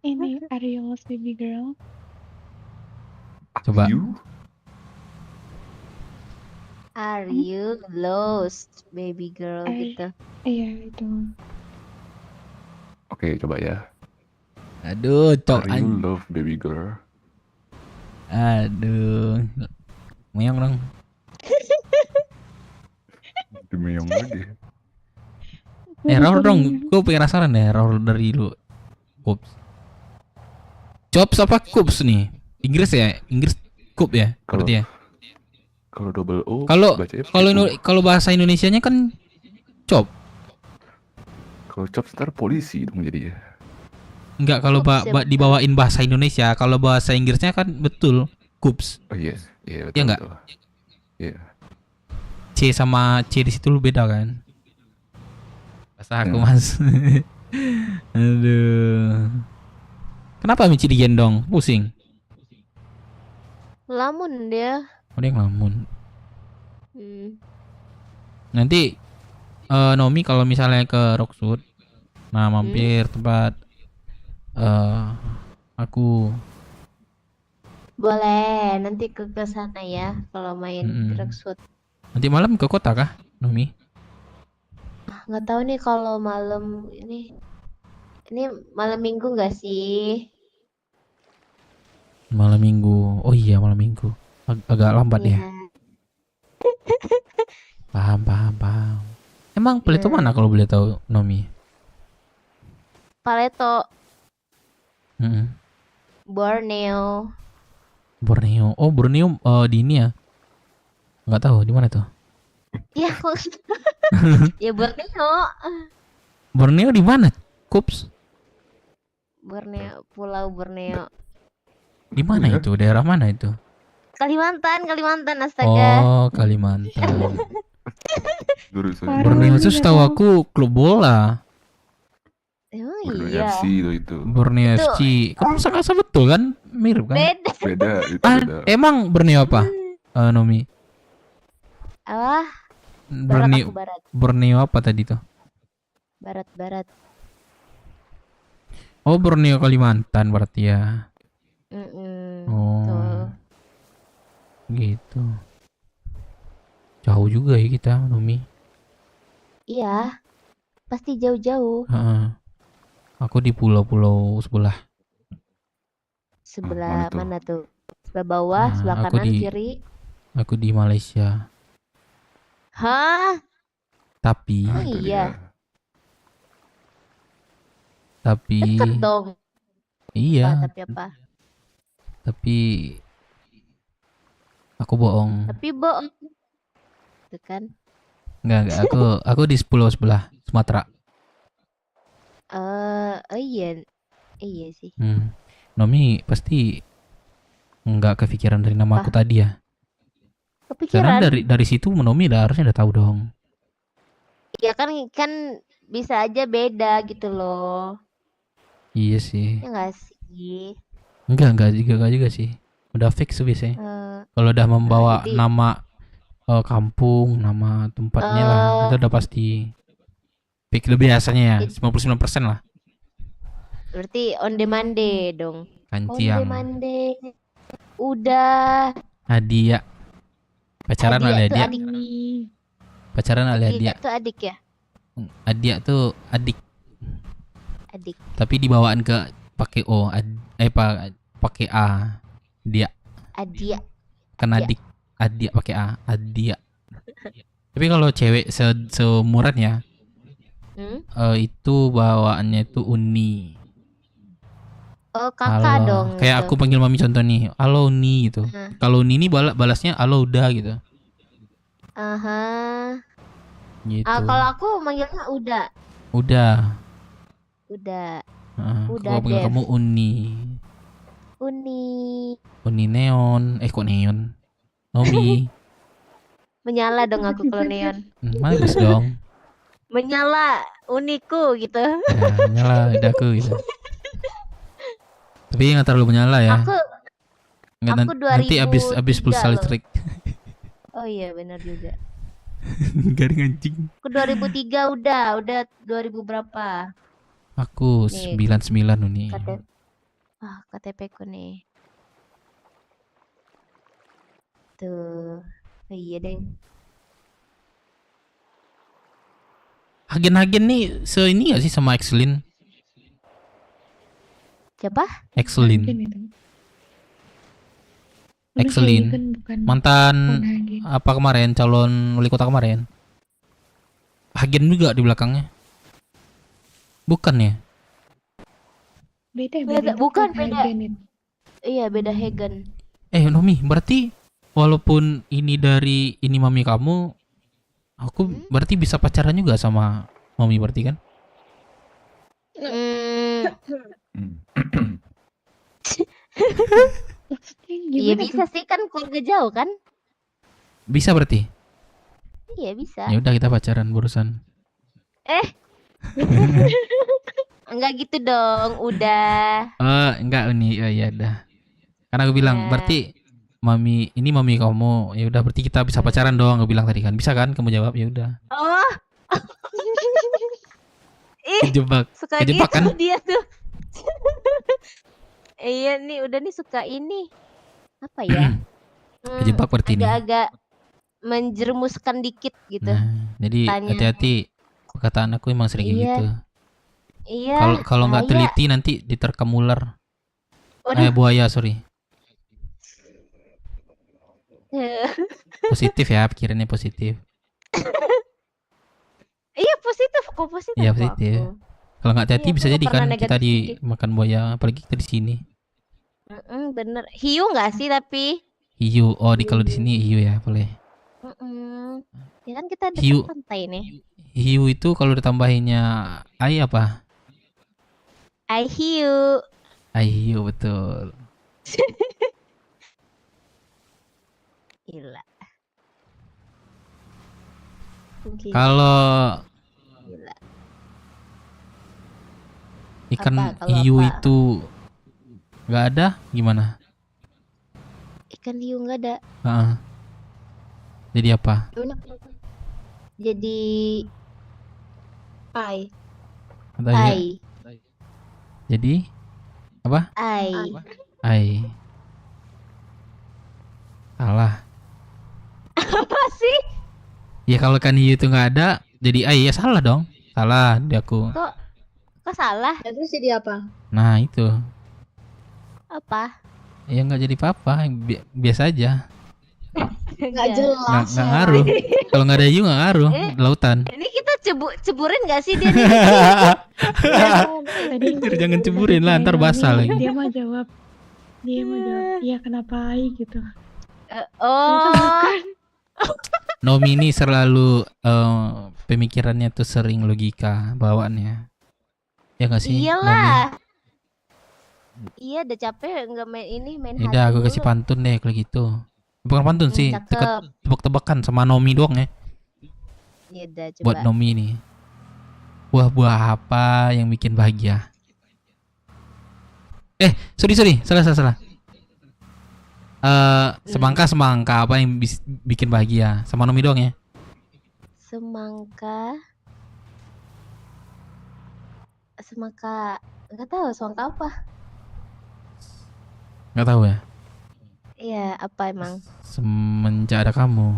Ini Are You Lost Baby Girl? Coba. Are you lost baby girl gitu? Iya itu. Oke, coba ya. Aduh, cok. Are you love baby girl? Aduh. Meong dong. Dimeong lagi. Error dong. Gue penasaran deh error dari lu. Kups. Chops apa kups nih? Inggris ya? Inggris kup ya? Berarti ya? Kalau double O Kalau bacanya kalau bahasa Indonesianya kan cop. kalau chop ntar polisi dong jadinya. Enggak, kalau dibawain bahasa Indonesia, kalau bahasa Inggrisnya kan betul kups. Oh iya, iya betul. Iya enggak? Betul. Iya. C sama C di situ lu beda kan? Bahasa aku, Mas. Aduh. Kenapa Michi digendong? Pusing. Lamun dia. Oh, dia ngelamun. Nanti Nomi kalau misalnya ke Rockwood, nah mampir tempat aku. Boleh, nanti ke sana ya kalau main Rockwood. Nanti malam ke kota kah, Nomi? Nggak tahu nih kalau malam ini malam minggu nggak sih? Malam minggu. Oh iya, malam minggu. Agak lambat ya. Paham. Emang Paleto mana kalau boleh tahu, Nomi? Paleto. Borneo. Borneo. Oh, Borneo di ini ya? Nggak tahu di mana tuh. Ya, ya Borneo. Borneo di mana? Kups. Borneo, Pulau Borneo. Di mana itu? Daerah mana itu? Kalimantan, astaga. Oh, Kalimantan. Borneo itu setahu aku klub bola. Oh Borneo iya. FC itu. Borneo FC. Kamu sama betul kan? Mirip kan? Beda itu beda. Emang Borneo apa? Nomi. Apa? Borneo. Barat. Borneo apa tadi tuh? Barat. Oh, Borneo Kalimantan berarti ya. Oh. Tuh. Gitu. Jauh juga ya kita, Nomi. Iya. Pasti jauh-jauh. Aku di pulau-pulau sebelah. Sebelah mana tuh? Sebelah bawah, sebelah kanan, kiri. Aku di Malaysia. Hah? Tapi. Oh iya. Tapi. Deket dong. Iya. Tapi apa? Tapi aku bohong. Tapi bohong. Itu kan? Enggak. Aku di pulau sebelah, Sumatera. Oh iya. Iya sih. Nomi pasti nggak kepikiran dari nama aku tadi ya. Kepikiran. Karena dari situ Nomi harusnya udah tahu dong. Ya kan bisa aja beda gitu loh. Iya sih. Ya nggak sih? Enggak juga sih. Udah fix tuh biasanya. Kalau udah membawa nama kampung, nama tempatnya lah, itu udah pasti fix lebih biasanya ya, 99% lah. Berarti on demand dong. Kanciang. On demand. Udah. Adia. Pacaran oleh Adia. Pacaran oleh Adia. Itu adik ya? Adia tuh adik. Adik. Tapi dibawaan ke pakai O, pakai A. Dia. Adia. Kan adik. Adia pakai A, Adia. Tapi kalau cewek seumuran ya, itu bawaannya itu Uni. Oh, kakak dong. Kayak gitu. aku panggil mami contoh nih, halo Uni gitu. Kalau Uni ini balasnya halo udah gitu. Gitu. Kalau aku manggilnya udah. Udah. Udah Aku panggil kamu Uni. Uni neon. Kok neon? Nomi. Menyala dong aku kalau neon. Bagus dong. Menyala uniku gitu. Ya, menyala lidahku gitu. Tapi nggak terlalu menyala ya. Aku nanti abis pulsa listrik. Oh iya benar juga. Garing anjing. Aku 2003 udah 2000 berapa? Aku 99 nih. KTP ku nih. Tuh. Oh, iya deh. Agen-agen nih ini gak sih sama Exlin? Siapa? Excelin. Excelin. Mantan apa kemarin calon wali kota kemarin? Hagen juga di belakangnya. Bukan ya? Beda, bukan beda. Iya, beda Hagen. Nomi, berarti walaupun ini dari ini mami kamu, aku berarti bisa pacaran juga sama mami berarti kan? Iya bisa sih, kan keluarga jauh kan? Bisa berarti? Iya bisa. Ya udah kita pacaran barusan. Enggak gitu dong, udah. Enggak Uni. Oh ya udah. Karena aku bilang berarti ini mami kamu. Ya udah berarti kita bisa pacaran dong, aku bilang tadi kan. Bisa kan? Kamu jawab ya udah. Oh. Kejebak. Suka Kejebak gitu kan? dia tuh. Iya nih, udah nih suka ini. Apa ya? Kejebak berarti ini. Agak-agak menjerumuskan dikit gitu. Jadi Tanya. hati-hati. Perkataan aku emang sering Iya. gitu. Iya. Kalau nggak bahaya. teliti nanti diterkam ular. Waduh. Buaya, sorry. Positif ya, pikirannya positif. Iya positif kok, positif. Iya kok positif. aku. Kalau nggak hati-hati Iya, bisa aku jadi nggak kan pernah kita negatif dimakan buaya, apalagi kita di sini. Bener. Hiu nggak sih tapi? Hiu, di kalau di sini hiu ya boleh. Ya kan kita Hiu. dekat pantai nih. Hiu itu kalau ditambahinnya ai apa? I hiu. Ai hiu betul. Gila. Kalau Gila. ikan Apa? Kalau hiu apa? itu nggak ada, gimana? Ikan hiu nggak ada. Jadi apa? Jadi ai. Katanya, Ai. jadi apa? Ai. Ai. Salah. Apa sih? Ya kalau kan hiu itu nggak ada, jadi ai ya salah dong. Salah di aku. Kok salah? Terus jadi apa? Nah itu. Apa? Ya nggak jadi apa-apa, biasa aja. Nggak jelas. Nggak ngaruh. Kalau nggak ada hiu nggak ngaruh. Lautan. Ini kita ceburin nggak sih dia nih? Anjir, jangan ceburin lah, ntar basah lagi. Dia mau jawab, iya kenapa ai gitu. Oh. Nomi ini selalu pemikirannya tuh sering logika bawaannya. Ya nggak sih? Iyalah. Iya, udah capek nggak main Nomi? Udah aku kasih pantun deh kalau gitu. Bukan pantun sih, cakep. tebak-tebakan sama Nomi doang ya. Ya udah coba. Buat Nomi nih. Buah-buah apa yang bikin bahagia? Sorry, salah. Semangka apa yang bikin bahagia? Sama Nomi doang ya? Semangka, nggak tahu semangka apa? Nggak tahu ya? Iya, apa emang? Semenjak ada kamu.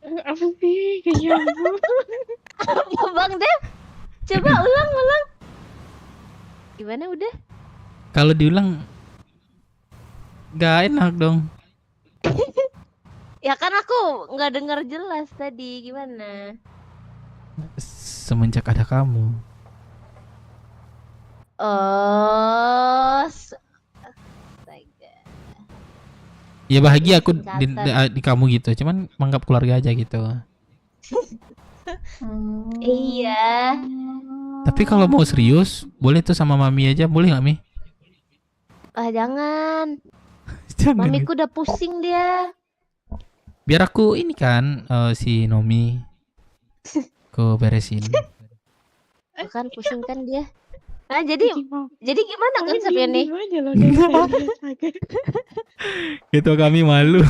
Apa sih kayaknya? Apa Bang Dev? Coba ulang. Gimana udah? Kalau diulang nggak enak dong. Ya kan aku nggak dengar jelas tadi, gimana? Semenjak ada kamu. Oh, Ya bahagia aku di kamu gitu. Cuman menganggap keluarga aja gitu. Iya. Tapi kalau mau serius, boleh tuh sama mami aja, boleh nggak Mi? Jangan. Jangan. Mamiku udah pusing dia. Biar aku ini kan si Nomi ku beresin. Bukan pusing kan dia. Nah, jadi gimana konsepnya nih? Gitu kami malu.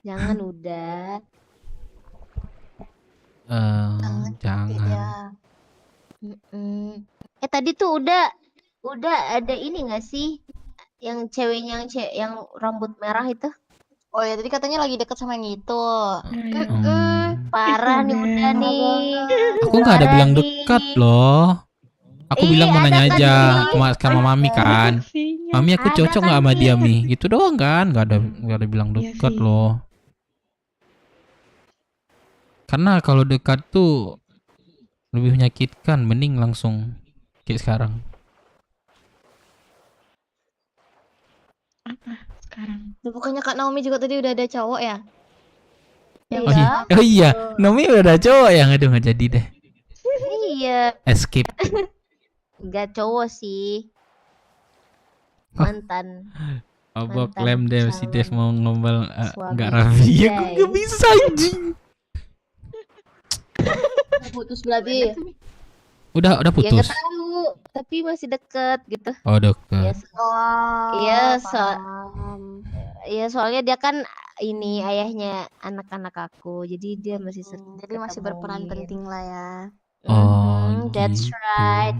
Jangan udah. Jangan. Tadi tuh udah ada ini nggak sih? Yang ceweknya yang rambut merah itu? Oh ya, tadi katanya lagi deket sama yang itu. Parah nih udah nih. Aku nggak ada Parah bilang nih. dekat loh. Aku bilang mau Ada nanya kan aja nih. sama mami kan. Mami aku Ada cocok kan nggak sama nih. dia mi? Gitu doang kan? Nggak ada bilang Iya dekat sih. loh. Karena kalau dekat tuh lebih menyakitkan. Mending langsung kayak sekarang. Apa sekarang? Bukannya Kak Naomi juga tadi udah ada cowok ya? Ya Oh iya, enggak? oh iya. Nomi udah ada cowok yang aduh nggak jadi deh. Iya. Escape. Enggak cowok sih. Oh. Mantan. Abang Mantan klaim deh si Dev mau ngombal suami nggak rapi. Ya Jai. nggak bisa anjing. Putus berarti. Udah Ya putus. nggak tahu, tapi masih deket gitu. Oh Iya, deket. Iya, soalnya dia kan ini ayahnya anak-anak aku, jadi dia masih sering Jadi masih berperan penting lah ya. Oh That's gitu. right.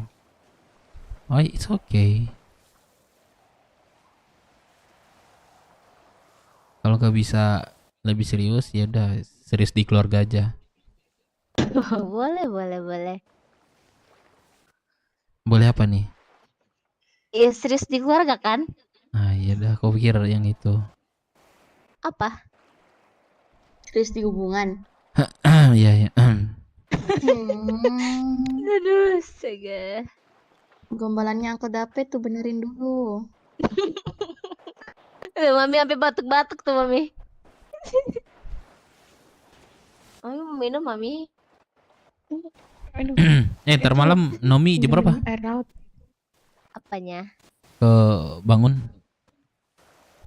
Oh it's okay. Kalau nggak bisa lebih serius ya udah serius di keluarga aja. Boleh, boleh, boleh. Boleh apa nih? Iya, serius di keluarga kan? Ah iya dah, aku pikir yang itu. Apa? Serius di hubungan. Iya ya. Aduh, astaga. Gombalannya aku dapet tuh benerin dulu. Mami sampai batuk-batuk tuh, Mami. Mami mau minum, Mami. Ntar malam Nomi jam berapa? Air laut. Apanya? Ke bangun.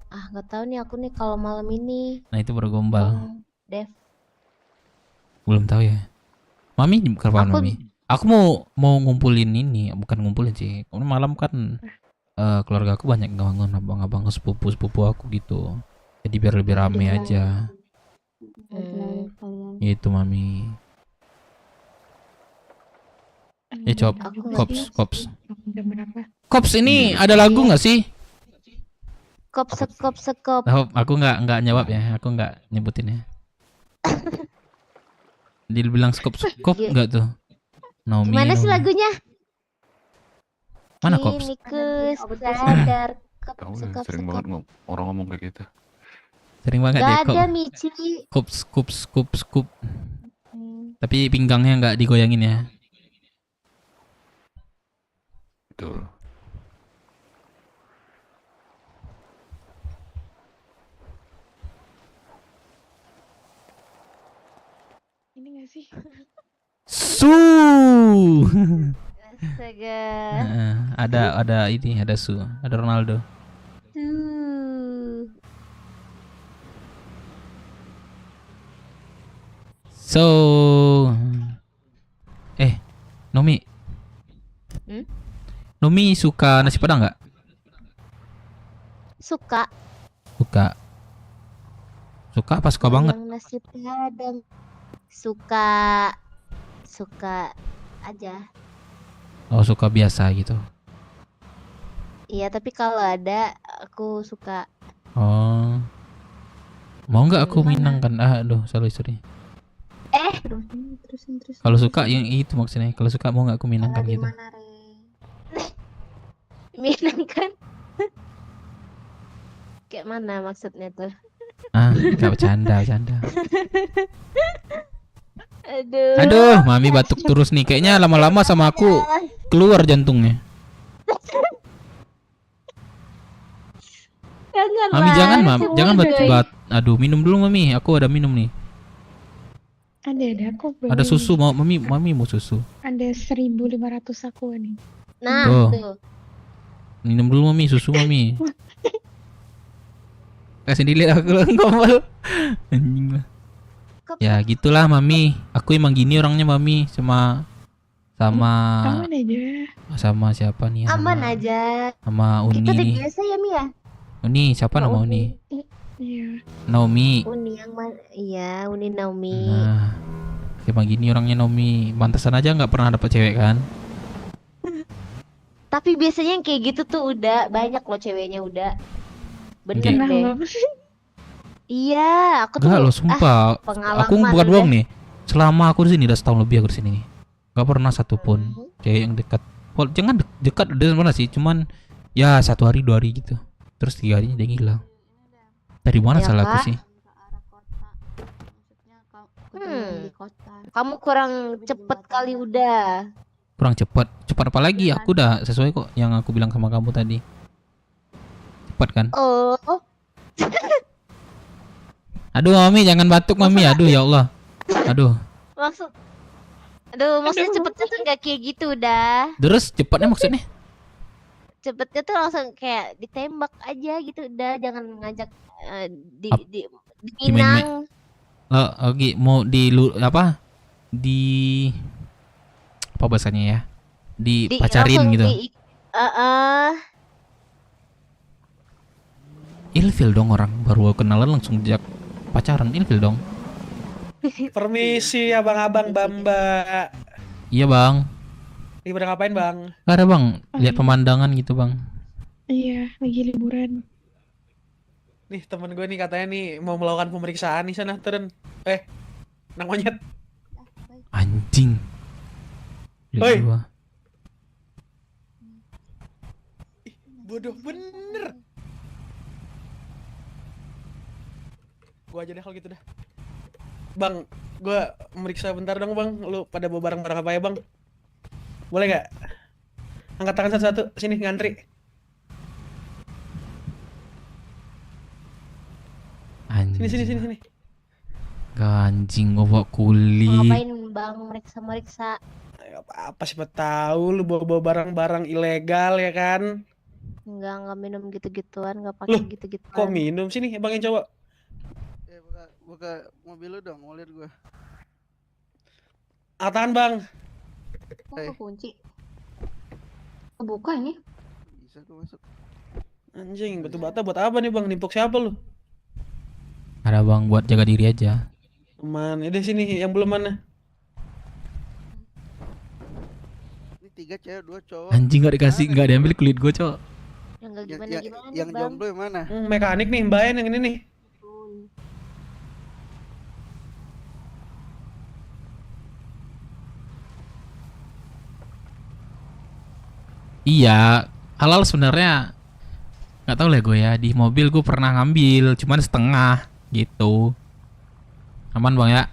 Ah, nggak tahu nih aku nih kalau malam ini. Nah itu bergombal. Dev. Belum tahu ya. Mami kapan Aku- Mami? Aku mau ngumpulin ini, bukan ngumpulin sih. Karena malam kan keluarga aku banyak bangun abang-abang sepupu aku gitu. Jadi biar lebih rame aja. Gitu Mami. Cop, kops. Jam berapa? Kops ini ada lagu nggak sih? Sekop, sekop, sekop. Oh, aku nggak jawab ya, aku nggak nyebutin ya. Dibilang skop nggak tuh? Naomi. Gimana sih Naomi. lagunya? Mana Kops? Kini ku sadar. Tahu ya, sering banget orang ngomong kayak gitu. Sering banget Gak ya ada Michi. Kup. Tapi pinggangnya nggak digoyangin ya. Betul. Ini gak sih? Su. Astaga. Ada ini, ada Su, ada Ronaldo. So, Nomi. Nomi suka nasi padang nggak? Suka. Suka apa suka banget? Yang nasi padang. Suka aja. Oh suka biasa gitu. Iya, tapi kalau ada aku suka. Oh, mau nggak aku minang kan? Aduh, sorry. Terusin. Kalau suka yang itu maksudnya. Kalau suka mau nggak aku minang kan gitu? Minang kan? Kayak mana maksudnya tuh? Nggak bercanda. Aduh. Mami batuk terus nih. Kayaknya lama-lama sama aku keluar jantungnya. Mami jangan bat. Aduh, minum dulu Mami. Aku ada minum nih. Ada aku beli. Ada susu mau Mami mau susu. Ada 1.500 aku nih. Nah, Oh. tuh. Minum dulu Mami, susu Mami. Kasih dilihat aku ngomel. Anjing lah. Ya gitulah Mami. Aku emang gini orangnya Mami sama Aman aja. sama siapa nih? Aman aja. Sama Uni Kita udah nih. biasa ya, Mi ya? Uni siapa nama Uni? Iya. Naomi. Uni yang mana? Iya, Uni Naomi. Nah, emang gini orangnya Naomi. Pantesan aja nggak pernah dapet cewek kan? Tapi biasanya yang kayak gitu tuh udah banyak loh ceweknya udah. Bener Enggak. deh. Iya, aku tuh Enggak lo sumpah. pengalaman Aku bukan udah. bohong nih. Selama aku di sini udah setahun lebih aku di sini nih. Gak pernah satupun cewek yang dekat. Jangan dekat udah pernah sih, cuman ya 1 hari 2 hari gitu. Terus 3 harinya dia ngilang. Dari mana Ya, salahku Kak? sih? Kamu kurang cepet kali udah. Kurang cepat. Cepat apa lagi? Aku udah sesuai kok yang aku bilang sama kamu tadi. Cepat kan? Oh. Aduh mami jangan batuk mami. Aduh ya Allah. Aduh. Maksudnya cepetnya tuh nggak kayak gitu udah. Terus cepatnya maksudnya? Cepetnya tuh langsung kayak ditembak aja gitu udah, jangan ngajak di Minang. Oke, mau apa? Apa bahasanya ya? Dipacarin gitu. Ilfil dong orang baru kenalan langsung diajak pacaran, ilfil dong. Permisi abang-abang Bamba. Iya bang. Lagi pada ngapain bang? Gak ada bang, lihat pemandangan gitu bang. Iya, lagi liburan. Nih temen gue nih katanya nih mau melakukan pemeriksaan nih sana turun. Nang monyet. Anjing. Oi. Bodoh bener. Gua aja deh kalau gitu dah. Bang, gua meriksa bentar dong bang. Lu pada bawa barang-barang apa ya bang? Boleh gak? Angkat tangan satu-satu. Sini ngantri. Anjing. Sini. Anjing bawa kulit. Ngapain bang meriksa-meriksa? Apa siapa tahu lu bawa barang-barang ilegal ya kan? Enggak minum gitu-gituan, enggak pakai gitu-gituan. Kok minum sini bang yang coba? Buka mobil lu dong, mau lihat gua. Atahan bang. Kok kunci? Kebuka ini? Bisa gua masuk. Anjing, batu bata buat apa nih bang? Nimpuk siapa lu? Ada bang buat jaga diri aja. Aman, udah sini yang belum mana? Ini 3 cewek 2 cowok. Anjing gak dikasih, gak diambil kulit gue cok. Yang jomblo yang mana? Mekanik nih, Mbayan yang ini nih. Iya, halal sebenarnya. Nggak tahu lah gue ya, di mobil gue pernah ngambil, cuman setengah gitu. Aman bang ya?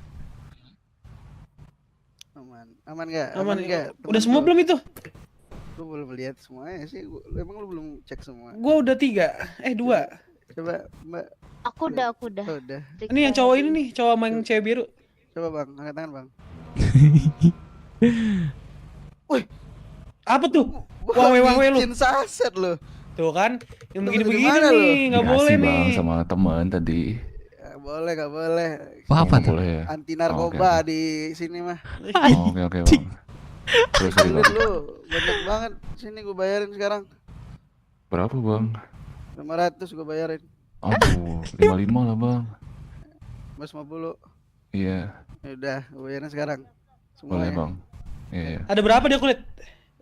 Aman gak? Aman gak? Udah semua belum itu? Lu belum lihat semuanya sih. Emang lu belum cek semua? Gua udah 3, 2. Coba Mbak. Aku udah. Udah. Ini yang cowok ini nih, cowok sama yang cewek biru. Coba bang, angkat tangan bang. Wih, apa tuh? Wawe lu. Bikin saset lu. Tuh kan, yang Lu begini-begini gimana lu? nih, nggak boleh Dikasih, nih. Bang, sama teman tadi. Boleh gak boleh? Apa tuh? Boleh ya? Anti narkoba di sini mah. Oke bang. Terus Duit lu banyak banget. Sini gue bayarin sekarang. berapa bang? 500 gue bayarin. Aduh, 55 lah bang. Mas 50. Iya. Ya udah, gue bayarin sekarang. Boleh Semuanya. bang. Iya. Ada berapa dia kulit?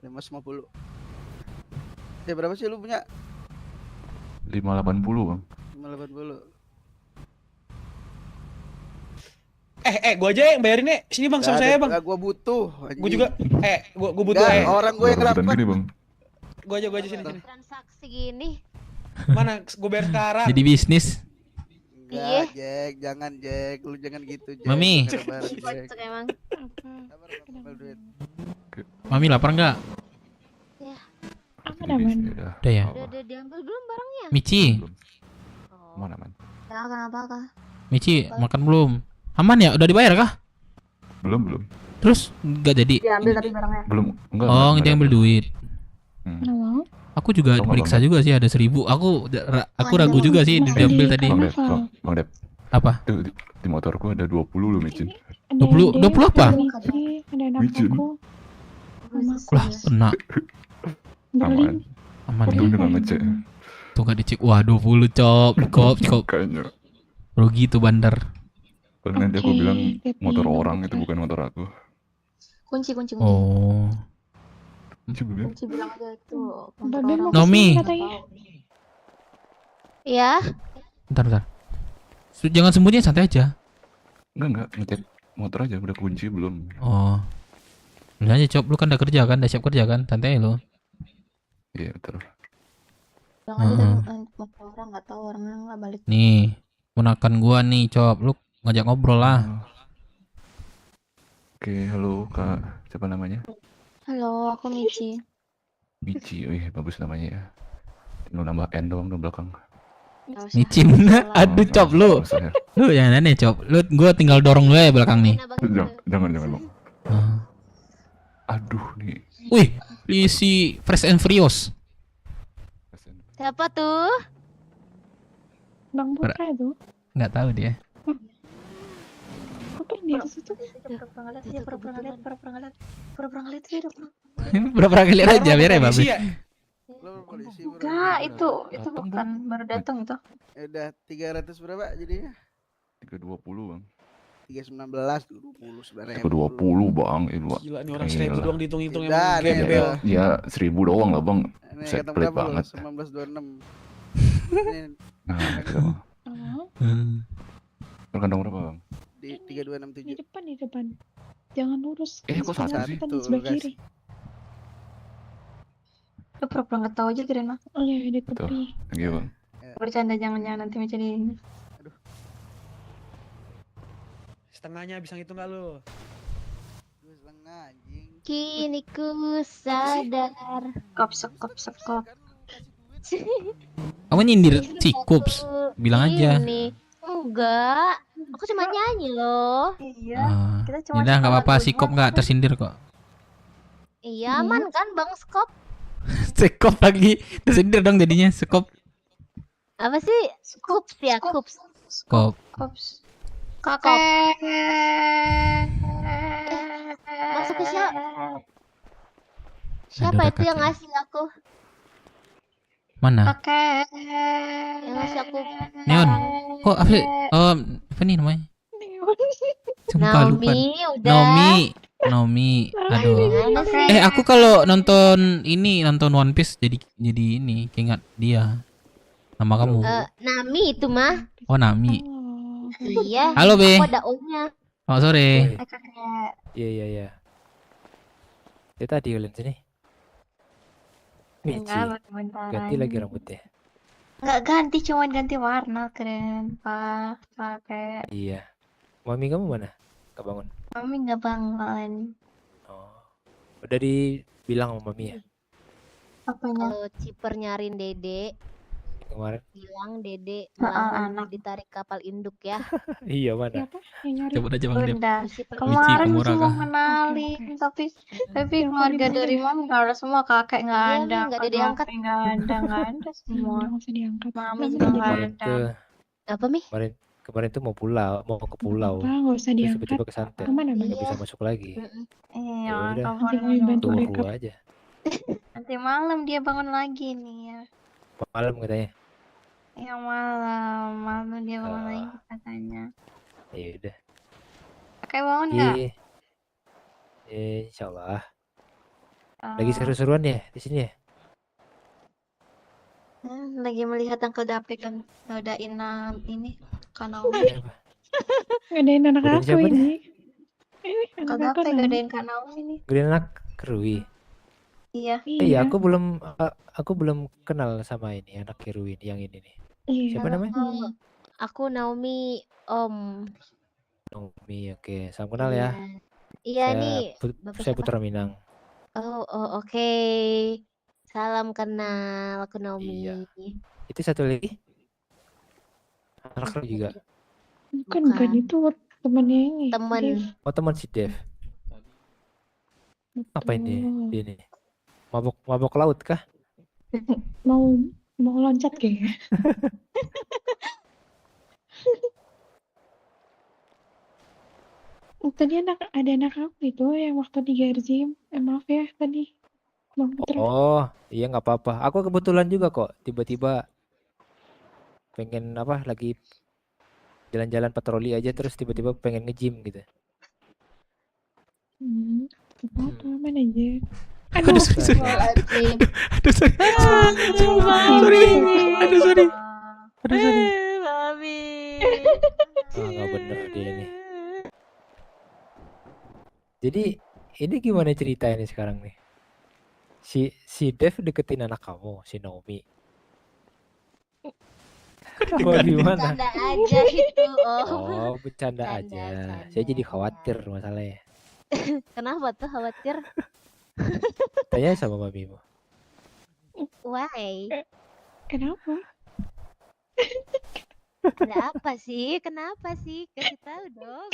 550. Ya berapa sih lu punya? 580 bang. 580. Gua aja yang bayarin nih. Sini bang sama saya bang. Gua butuh. Gua juga. Gua butuh. Orang gue yang Rebutan rapat. gini bang. Gua aja sini. Transaksi gini. Mana? Gua bayar sekarang. Jadi bisnis. Enggak, Jack, jangan Jack, lu jangan gitu Jack. Mami. Kocak emang. Mami lapar nggak? Aman. Udah ya. Udah diambil belum barangnya? Michi, Aman. Ya kenapa kah? Michi makan belum? Aman ya? Udah dibayar kah? Belum. Terus nggak jadi? Diambil tapi barangnya. Belum. Enggak. Oh, dia ambil duit. Halo? Aku juga Tolong, diperiksa Bang. juga sih, ada 1000. Aku ragu juga sih diambil tadi. Bang Dep, Bang Dep. Apa? Tuh, di motorku ada 20 lu micin. 20 apa? Ada anak Micin. aku. Lah, kena. Aman. Aman ya. Untung nggak ngecek. Tuh gak dicek. Wah, 20 cop. Kayaknya. Rugi tuh bandar. Paling nanti aku Oke, bilang Depi, motor nggak orang apa-apa. itu bukan motor aku. Kunci. Oh. Coba bilang. Kunci bilang aja itu. Mbak Ben mau Nomi. kesini katanya. Ya. Bentar. Jangan sembunyi, santai aja. Enggak ngecek. motor aja udah kunci belum? Oh. Udah aja Cop, lu kan udah kerja kan, udah siap kerja kan, santai lu. Iya betul. Pulang aja dan orang nggak tahu orangnya nggak balik. Nih, ponakan gua nih Cop, lu ngajak ngobrol lah. Oke, halo Kak, siapa namanya? Halo, aku Michi. Michi, wih bagus namanya ya. Lu nambah N doang di belakang. Micin, aduh Cop lu. Lu yang aneh Cop, lu gua tinggal dorong lu ya belakang nih. Jangan bang. Aduh nih. Wih, si Fresh and Furious. Siapa tuh? Bang Putra itu. Nggak tahu dia. Apa yang dia situ? Pura-pura ngeliat sih, Pura-pura ngeliat aja biar ya bagus. Enggak, itu bukan baru datang itu. Ya udah 300 berapa jadinya? 320 bang. 319 20 sebenarnya. 320 bang, itu. Gila nih orang 1000 doang dihitung-hitung Udah, emang gembel. Ya 1000 doang lah bang. Ini Saya kata pelit berapa lu? banget. 1926. Nah, gitu bang. Kantong berapa bang? Di 3267. Di depan. Jangan lurus. Kok satu sih? Di sebelah kiri. Lu pura-pura nggak tahu aja kirain mah. Oh iya, di tepi. Iya bang. Bercanda jangan nanti macam ini. Setengahnya bisa ngitung nggak lu? 2,5 anjing. Kini ku sadar. Kop. Kamu nyindir si Kups, bilang aja. Enggak, aku cuma nyanyi loh. Iya. Kita cuma. Udah nggak apa-apa, si Kop nggak tersindir kok. Iya, aman kan Bang Skop? Sekop lagi tersindir dong jadinya Sekop. Apa sih? Kups ya, Kups. Kop. Kups. Kakek. Masuk ke siapa? Siapa itu yang ngasih aku? Mana? Kakek. Yang ngasih aku. Neon. Kok apa nih namanya? Sumpah lupa. Naomi. Aduh. Aku kalau nonton One Piece jadi ini keinget dia. Nama kamu. Nami itu mah. Oh, Nami. Iya. Halo, Be. Aku ada O-nya. Oh, sore. Iya. Dia tadi kalian sini. Michi. Ganti lagi rambutnya. Enggak ganti, cuman ganti warna. Keren, Pak. Pakai. Iya. Mami kamu mana? Gak bangun? Mami nggak bangun. Udah dibilang sama Mami ya? Apanya? Kalau Ciper nyariin Dede. Kemarin? Bilang Dede anak ditarik kapal induk ya. Iya mana? Coba aja Bang Dep. Kemarin sih mau kenalin, tapi keluarga dari Mami nggak ada semua, kakek nggak ada, nggak ada diangkat, nggak ada semua. Mami juga nggak ada. Apa Mi? Kemarin tuh mau ke pulau. Nggak usah Terus diangkat. tiba-tiba kesantet. Kemana Bang? Nggak bisa masuk lagi. Iya, Tunggu aja. Nanti malam dia bangun lagi nih ya. Malam katanya. Yang malam dia bangun lagi katanya. Iya udah. Kakek bangun nggak? Insya Allah. Lagi seru-seruan ya di sini ya? Lagi melihat Uncle Dape kan ngadain ini Kanaumi. Ngadain anak Ngadain aku siapa nih? ini. Uncle Dape ngadain Kanaumi nih. Gede anak Kerui. Iya. Iya, aku belum kenal sama ini anak Kerui yang ini nih. Siapa namanya? Aku Naomi Om. Naomi, oke. Salam kenal ya. Iya nih. Saya Putra Minang. Oh, oke. Salam kenal, aku Naomi. Iya. Itu satu lagi? Anak lu juga? Bukan itu temannya ini. Teman. Oh, teman si Dev. Ngapain dia ini? Mabok laut kah? Mau loncat kayaknya. Tadi ada anak aku itu yang waktu di Garzim. Maaf ya tadi. Bang Putra. Oh, iya nggak apa-apa. Aku kebetulan juga kok. Tiba-tiba pengen lagi jalan-jalan patroli aja terus tiba-tiba pengen nge-gym gitu. Aman aja. Aduh, sorry. Nggak bener dia ini. Jadi ini gimana ceritanya nih sekarang nih? Si Dev deketin anak kamu, si Naomi. Apa gimana? Bercanda aja itu. Oh, bercanda aja. Saya jadi khawatir masalahnya. Kenapa tuh khawatir? Tanya sama mamimu. Why? Kenapa? Ada apa sih? Kenapa sih? Kasih tahu dong.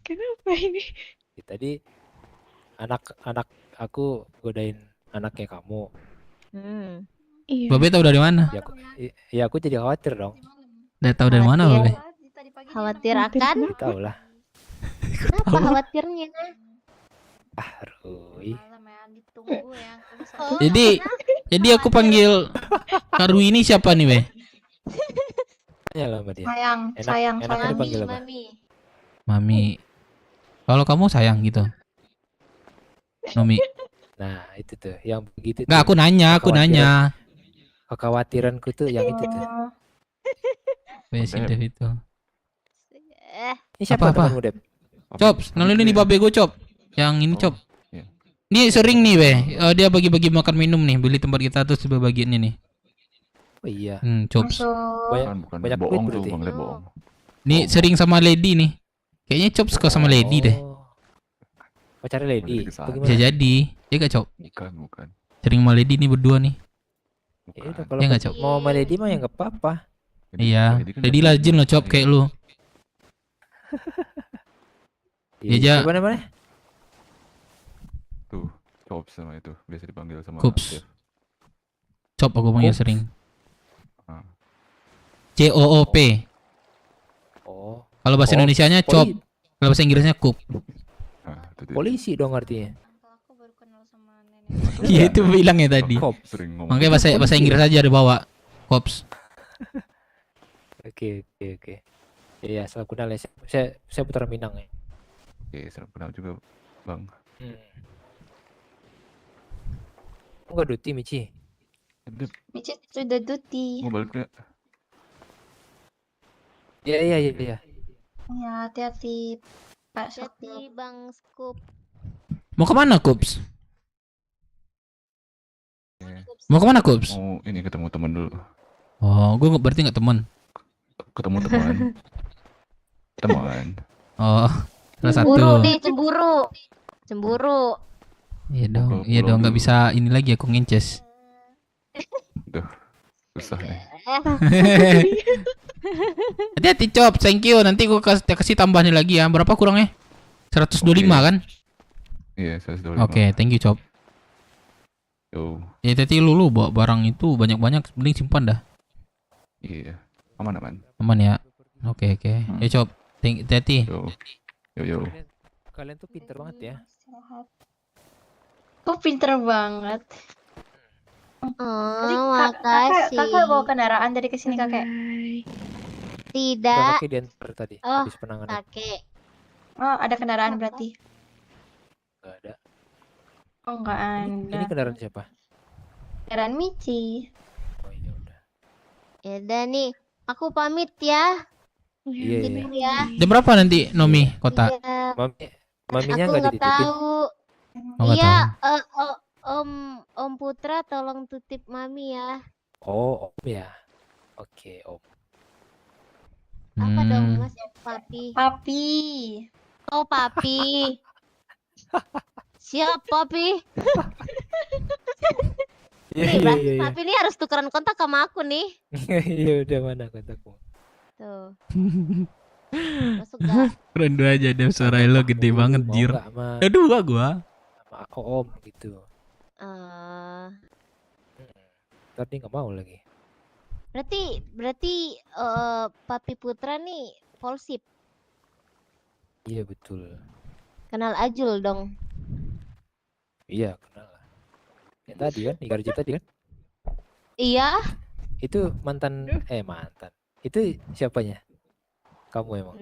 Kenapa ini? Tadi anak aku godain anaknya kamu. Iya. Babe tahu dari mana? Ya aku jadi khawatir dong. Udah tahu dari mana Babe? Khawatir akan? Tahu lah. Kenapa khawatirnya? Rui. Jadi aku panggil Karwi ini siapa nih, Be? Tanya lah sama dia. Sayang. Enaknya dipanggil apa? Mami. Kalau kamu sayang gitu. Nomi. Nah, itu tuh yang begitu. Enggak, aku nanya. Kekhawatiranku tuh yang itu tuh. Si Dev itu. Ini siapa temanmu, Dep? Cop, kenalin ini Babe gue, Cop. Yang ini, Cop. Ini sering nih, Be. Dia bagi-bagi makan minum nih, beli tempat kita terus bagian ini nih. Oh iya. Cop. Banyak bohong duit tuh, berarti. Bang Dep bohong. Nih sering sama Lady nih. Kayaknya Cop suka sama Lady deh. Pacar Lady. Bisa jadi. Ya gak, Cop? Bukan. Sering sama Lady nih berdua nih. Ya udah, kalau Ya nggak, Cop? mau sama Lady mah ya nggak apa-apa. Iya. Lady lajin loh, Cop, kayak lu. Iya, mana? Tuh, Cop sama itu biasa dipanggil sama Kups. Dev. Cop aku panggil Kups. sering. Ah. COOP. Oh. Kalau bahasa Oh, Indonesianya Cop. Kalau bahasa Inggrisnya Kup. Polisi dong artinya. Iya itu bilang ya tadi. Sering ngomong. Makanya bahasa Inggris aja dibawa. Cops. Oke. Iya, salam kenal ya. Saya Putra Minang ya. Oke, salam kenal juga, Bang. Enggak duty, Michi. Michi sudah duty. Mau balik nggak? Iya. Ya, hati-hati Pak Hati Bang Scoop. Mau kemana, Kups? Mau kemana, Kups? Mau ini ketemu teman dulu. Oh, gue berarti nggak teman. Ketemu teman. Oh, salah satu. Cemburu. Iya dong, nggak bisa ini lagi aku nginces. Duh, susah nih. Hati-hati, Cop, thank you. Nanti gue kasih tambahnya lagi ya. Berapa kurangnya? 125 kan? Iya, 125. Oke, thank you, Cop. Yo. Ya tadi lu bawa barang itu banyak-banyak, mending simpan dah. Iya. Aman. Aman ya. Oke. Ya, Cop. Hati-hati. Yo. Kalian tuh pinter banget ya. Kok pinter banget. Tadi makasih. Kakak bawa kendaraan dari kesini kakek? Tidak. Kakek diantar tadi Oh, habis penanganan. kakek. Oh, ada kendaraan berarti? Enggak ada. Oh, enggak ada. Ini kendaraan siapa? Kendaraan Michi. Ya udah nih, aku pamit ya. Iya. Ya. Jam berapa nanti Nomi kota? Iya. Maminya Aku nggak nggak dititipin. tahu. Oh, nggak Iya, Om Putra tolong tutip Mami ya. Oh, Om ya. Oke, Om. Apa dong Mas Papi? Papi. Oh, Papi. Siap, Papi. Nih, berarti Iya. Papi ini harus tukeran kontak sama aku nih. Iya, udah mana kontakmu? Tuh. Masuk gak? Rendu aja deh, suara lo gede banget, Mau jir. nggak sama Aduh, gua. sama Om gitu. Ntar dia nggak mau lagi. Berarti Papi Putra nih Polsip. Iya betul. Kenal Ajul dong. Iya kenal lah. Yang tadi kan, Igarji tadi kan? Iya. Itu mantan. Itu siapanya? Kamu emang?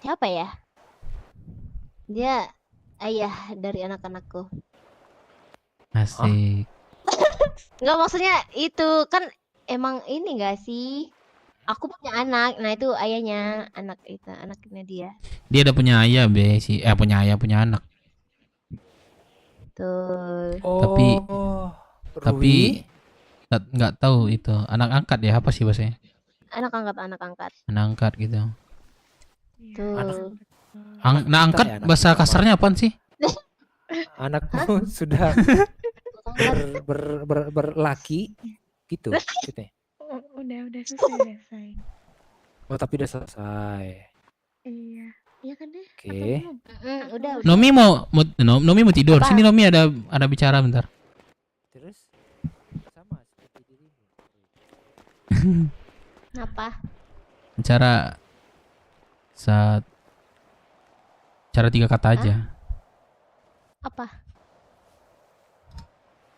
Siapa ya? Dia ayah dari anak-anakku. Asik. Nggak, maksudnya itu kan emang ini gak sih? Aku punya anak. Nah, itu ayahnya, anaknya dia. Dia ada punya ayah punya ayah punya anak. Tuh. Tapi nggak tahu itu anak angkat ya, apa sih bahasanya? Anak angkat. Anak angkat gitu. Tuh. Nah, angkat bahasa kasarnya apaan sih? Anakmu sudah berlaki gitu. Udah selesai. Oh, tapi udah selesai. Iya. Iya kan deh. Oke. Udah. Nomi mau tidur. Sini Nomi ada bicara bentar. Terus sama seperti dirimu. Apa? Bicara cara 3 kata aja. Apa?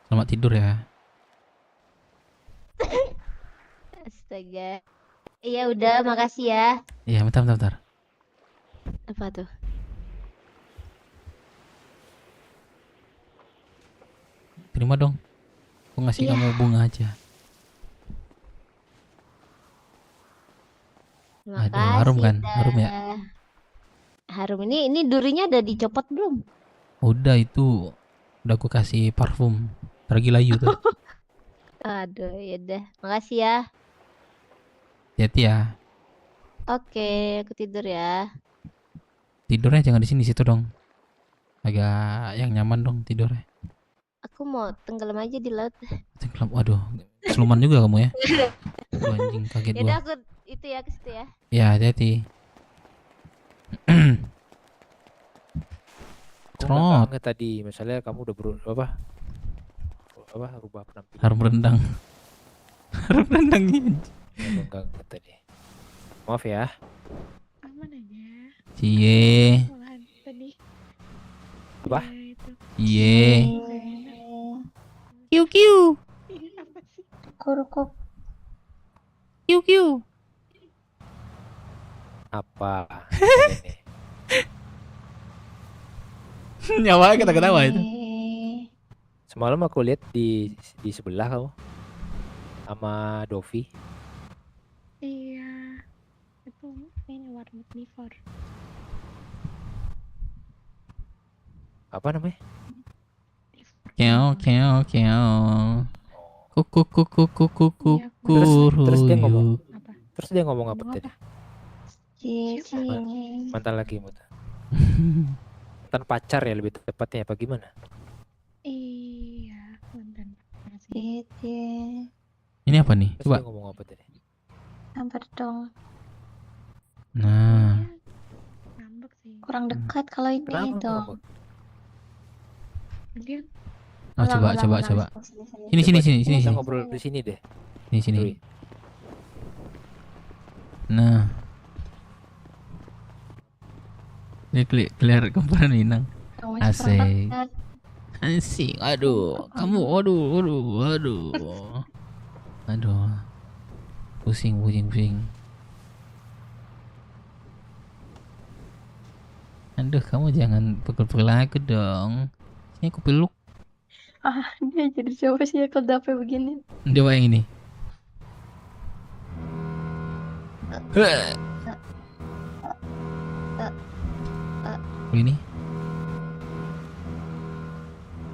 Selamat tidur ya. Astaga. Iya udah, makasih ya. Iya, bentar. Apa tuh? Terima dong. Aku ngasih kamu bunga aja. Aduh, harum kan? Harum ya? Harum. Ini durinya udah dicopot belum? Udah itu. Udah aku kasih parfum. Lagi layu tuh. Aduh, yaudah. Makasih ya. Hati-hati ya. Oke, aku tidur ya. Tidurnya jangan di sini, situ dong. Agak yang nyaman dong tidurnya. Aku mau tenggelam aja di laut. Tenggelam. Waduh, seluman juga kamu ya. Aduh, anjing kaget Yaudah, gua. aku itu ya, ke situ ya. Ya, hati-hati. Trot. Tadi misalnya kamu udah rubah penampilan. Harum rendang. Harum rendang ini. Enggak tadi. Maaf ya. Aman aja. Cie. Malahan tadi. Apa? Iye. Kiu. Apa sih? Kurukuk. Kiu. Apa? Nyawa kita ketawa itu. Semalam aku lihat di sebelah kamu sama Dovi. Iya. Itu ini warnet before. Apa namanya? Keo. Kuku. Terus dia ngomong apa tadi? Sini. Mantan lagi muta. Mantan pacar ya lebih tepatnya apa gimana? Iya, mantan. Ini apa nih? Terus Coba. dia ngomong apa tadi? Hampir dong. Nah. Ngambek sih. Kurang dekat kalau ini Kenapa dong. Dia Oh, coba. Sini. Kita ngobrol di sini deh. Sini. Nah. Ini clear komparan Minang. Asik. Aduh, kamu aduh. Pusing. Aduh, kamu jangan pukul-pukul aku dong. Sini aku peluk. Dia jadi siapa sih ya kalau dapet begini? Dewa yang ini. Ini.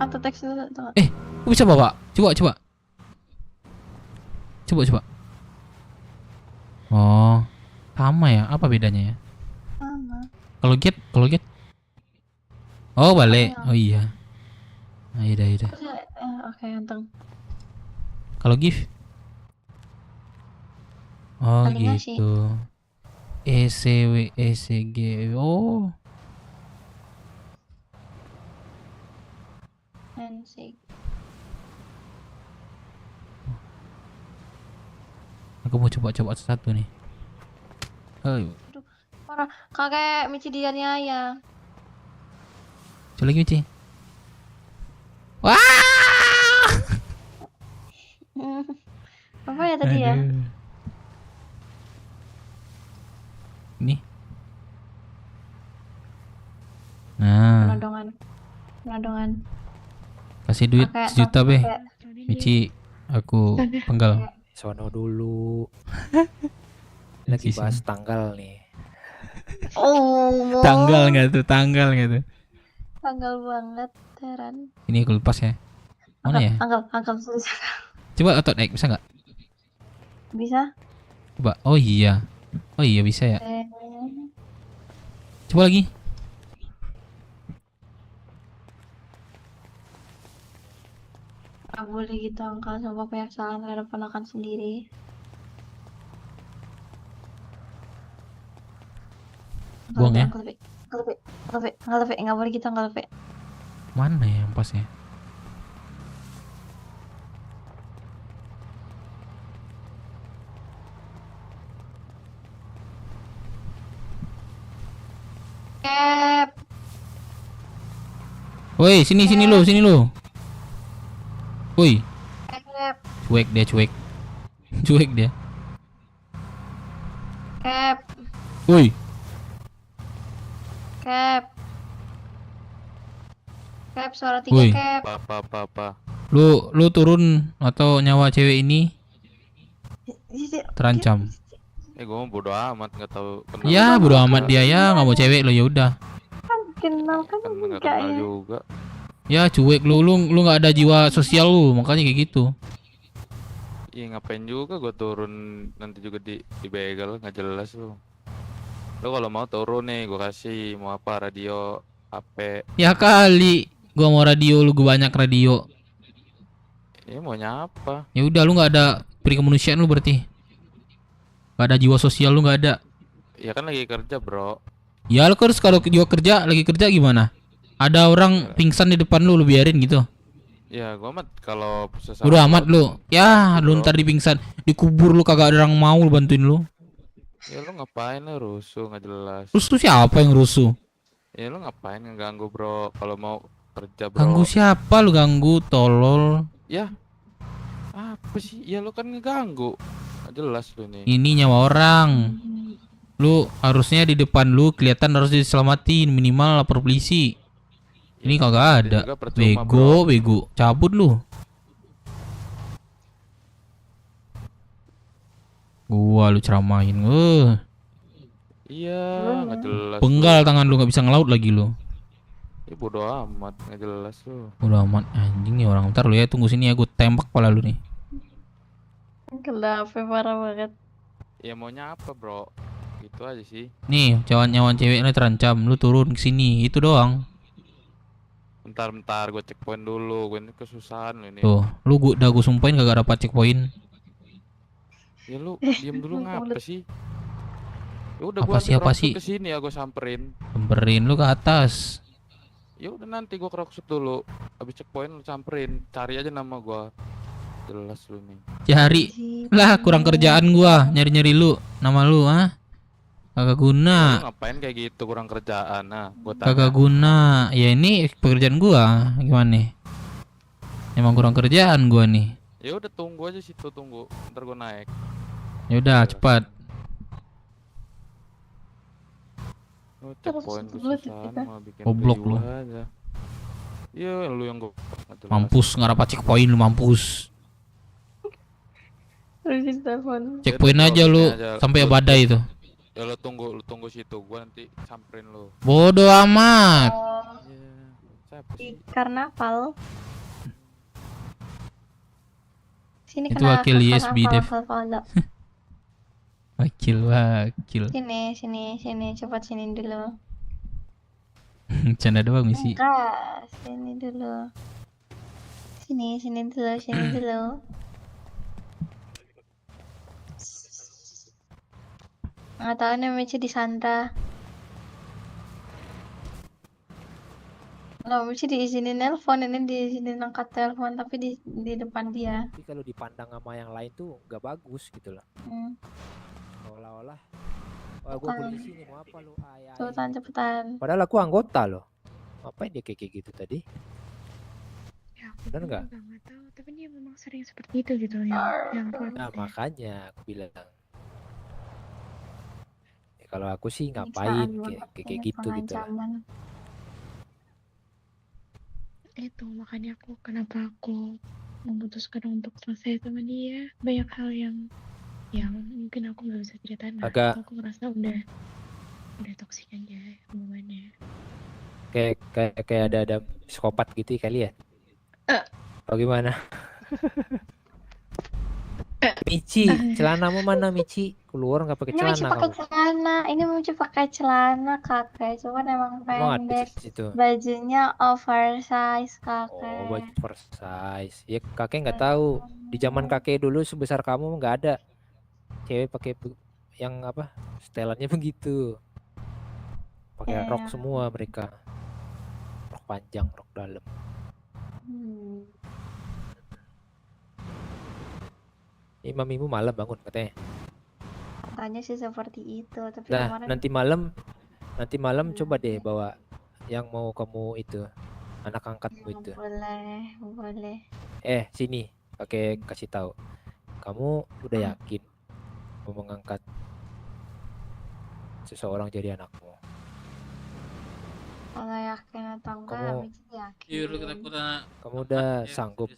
Atau teks dulu tuh. Aku bisa bawa. Coba. Oh, sama ya? Apa bedanya ya? Sama. Kalau get. Oh, balik. Oh iya. Iya. Oke, anteng. Kalau gift. Oh, Paling ngasih. gitu. ECW, ECG. Oh. Handshake. Aku mau coba satu nih. Ayo. Parah, kakek Michi dianya ya. Coba lagi Michi. Wah! Apa ya tadi ya? Aduh. Nih. Nah, Penodongan. kasih duit Pakai 1 juta be. pakai. Michi, aku penggal. Sono dulu. lagi bahas tanggal nih. Oh, Tanggal nggak tuh? Tanggal nggak tuh? tanggal banget, heran. Ini aku lepas ya. Mana ya? Anggap susah. Coba auto naik bisa nggak? Bisa? Coba. Oh iya bisa ya. Eh, Coba lagi. Gak boleh gitu angkal sama banyak salah terhadap ponakan sendiri. Buang ya. Nggak lebih, nggak boleh gitu, nggak lebih. Mana ya yang pasnya? Kep. Woi, sini lu. Woi, Kep. cuek dia. Cuek dia. Kep. Woi, Kep, suara Woi. 3 Kep. Apa. lu turun atau nyawa cewek ini terancam. Gue mau bodo amat nggak tahu. Ya, bodo amat dia ya, nggak mau cewek lo ya udah. Kan kenal kan Nggak enggak kenal ya. juga. Ya cuek lu nggak ada jiwa sosial lu, makanya kayak gitu. Iya ngapain juga gue turun nanti juga dibegal nggak jelas lu. Lu kalau mau turun nih gue kasih mau apa radio HP. Ya kali, gua mau radio lu, gua banyak radio. Ini maunya apa? Ya udah lu nggak ada kemanusiaan lu berarti. Gak ada jiwa sosial lu nggak ada. Ya kan lagi kerja bro. Ya lu harus kalau lagi kerja gimana? Ada orang pingsan di depan lu biarin gitu. Ya gue amat kalau Udah amat lu. Ya lu ntar dipingsan, dikubur lu kagak ada orang mau lu bantuin lu. Ya lu ngapain lu rusuh nggak jelas. Rusuh siapa yang rusuh? Ya lu ngapain ngeganggu bro kalau mau kerja bro. Ganggu siapa lu ganggu tolol? Ya apa sih? Ya lu kan ngeganggu. Nggak jelas lu nih. Ini nyawa orang. Lu harusnya di depan lu kelihatan harus diselamatin, minimal lapor polisi. Ini kagak ada. juga percuma, bro. Bego. Cabut lu. Gua lu ceramahin. Iya nggak jelas. Penggal tangan lu, nggak bisa ngelaut lagi lu. Ya bodo amat nggak jelas lu. Udah amat anjing nih orang. Ntar lu ya tunggu sini ya, gue tembak kepala lu nih. Kenapa parah banget. Ya maunya apa bro? Gitu aja sih. Nih, nyawa cewek ini terancam. Lu turun ke sini, itu doang. Bentar gue checkpoint dulu. Gue ini kesusahan lu ini. Tuh, lu udah gue sumpahin kagak dapat checkpoint. Ya lu diem dulu ngapa sih? Ya udah Apa sih? ke sini ya gue samperin. Samperin lu ke atas. Ya udah nanti gue keroksut dulu. Habis checkpoint lu samperin. Cari aja nama gue. Jelas lu nih. Cari lah, kurang kerjaan gua nyari lu nama lu, ah kagak guna. Lu ngapain kayak gitu, kurang kerjaan? Nah gua tanya. Kagak guna ya, ini pekerjaan gua gimana nih, emang kurang kerjaan gua nih. Ya udah tunggu aja situ, tunggu ntar gua naik. Ya udah cepat. Oh, checkpoint kesusahan mau bikin Goblok lu. aja. Iya lu yang gua Mampus, nggak dapat checkpoint lu, mampus. Checkpoint aja lu sampai badai itu. Ya lu tunggu situ, gua nanti samperin lu. Bodoh amat. Di karnaval. Sini Itu kena wakil ISB Dev. Wakil. Sini, cepat sini dulu. Canda doang misi. Enggak, sini dulu. Sini dulu. Nggak tahu nih Michi disandra. Lo Michi diizinin nelpon, ini diizinin angkat telepon tapi di depan dia. Tapi kalau dipandang sama yang lain tuh nggak bagus gitu loh. Seolah-olah wah gue polisi nih, mau apa lu? Cepetan. Padahal aku anggota loh. Ngapain dia kayak gitu tadi? Ya, benar nggak? Nggak tahu, tapi dia memang sering seperti itu gitu yang Nah makanya aku bilang. Kalau aku sih ngapain kayak gitu lah. Itu makanya kenapa aku memutuskan untuk selesai sama dia. Banyak hal yang Ya mungkin aku nggak bisa ceritain lah. Agak Aku ngerasa udah toksik aja hubungannya. kayak ada psikopat gitu kali ya. Oh gimana? Michi, celanamu mana Michi? Keluar nggak pakai Ini Michi celana pakai kamu? celana. Ini Michi pakai celana kakek. Cuman emang Emang ada pendek. di situ? Bajunya oversize Oh, kakek. baju oversize. Ya kakek nggak tahu. Di zaman kakek dulu sebesar kamu nggak ada cewek pakai yang apa? Setelannya begitu. Pakai rok semua mereka. Rok panjang, rok dalam. Ini mamimu malam bangun katanya. Katanya sih seperti itu. Tapi Nah, kemarin nanti malam coba deh bawa yang mau kamu itu, anak angkatmu itu. boleh. Sini, pakai kasih tahu. Kamu udah yakin mau mengangkat seseorang jadi anakmu? Kalau yakin atau enggak, Michi yakin. Kamu udah sanggup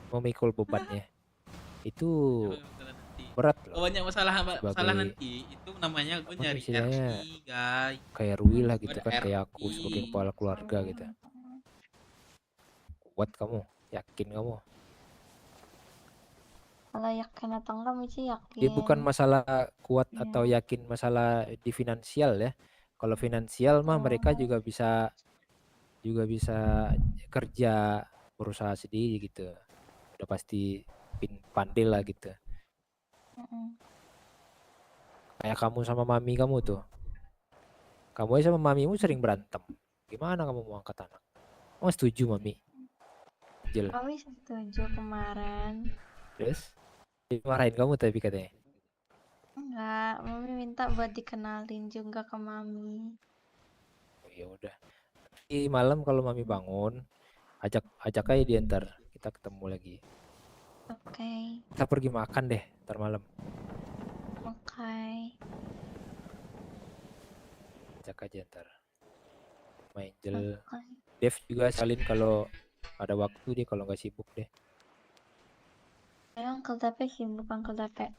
memikul bebannya? Itu berat loh. Banyak masalah Sebagai nanti itu namanya gue apa nyari istilahnya, RI guys. kayak Rui lah gitu Ada kan, kayak aku RI. sebagai kepala keluarga gitu. Kuat kamu, yakin kamu? Kalau yakin atau enggak, Michi yakin. Dia bukan masalah kuat atau yakin, masalah di finansial ya. Kalau finansial mah mereka juga bisa kerja, berusaha sendiri gitu. Udah pasti pandai lah gitu. Kayak kamu sama mami kamu tuh. Kamu aja sama mamimu sering berantem. Gimana kamu mau angkat anak? Oh setuju mami? Jel. Mami setuju kemarin. Terus? Dimarahin kamu tapi katanya. Enggak, Mami minta buat dikenalin juga ke Mami. Ya udah. Nanti malam kalau mami bangun, ajak aja dia ntar kita ketemu lagi. Oke. Kita pergi makan deh ntar malam. Oke. Ajak aja ntar. Main Angel. Dev juga salin kalau ada waktu, dia kalau nggak sibuk deh. Ayo Uncle Tape sibuk Uncle Tape.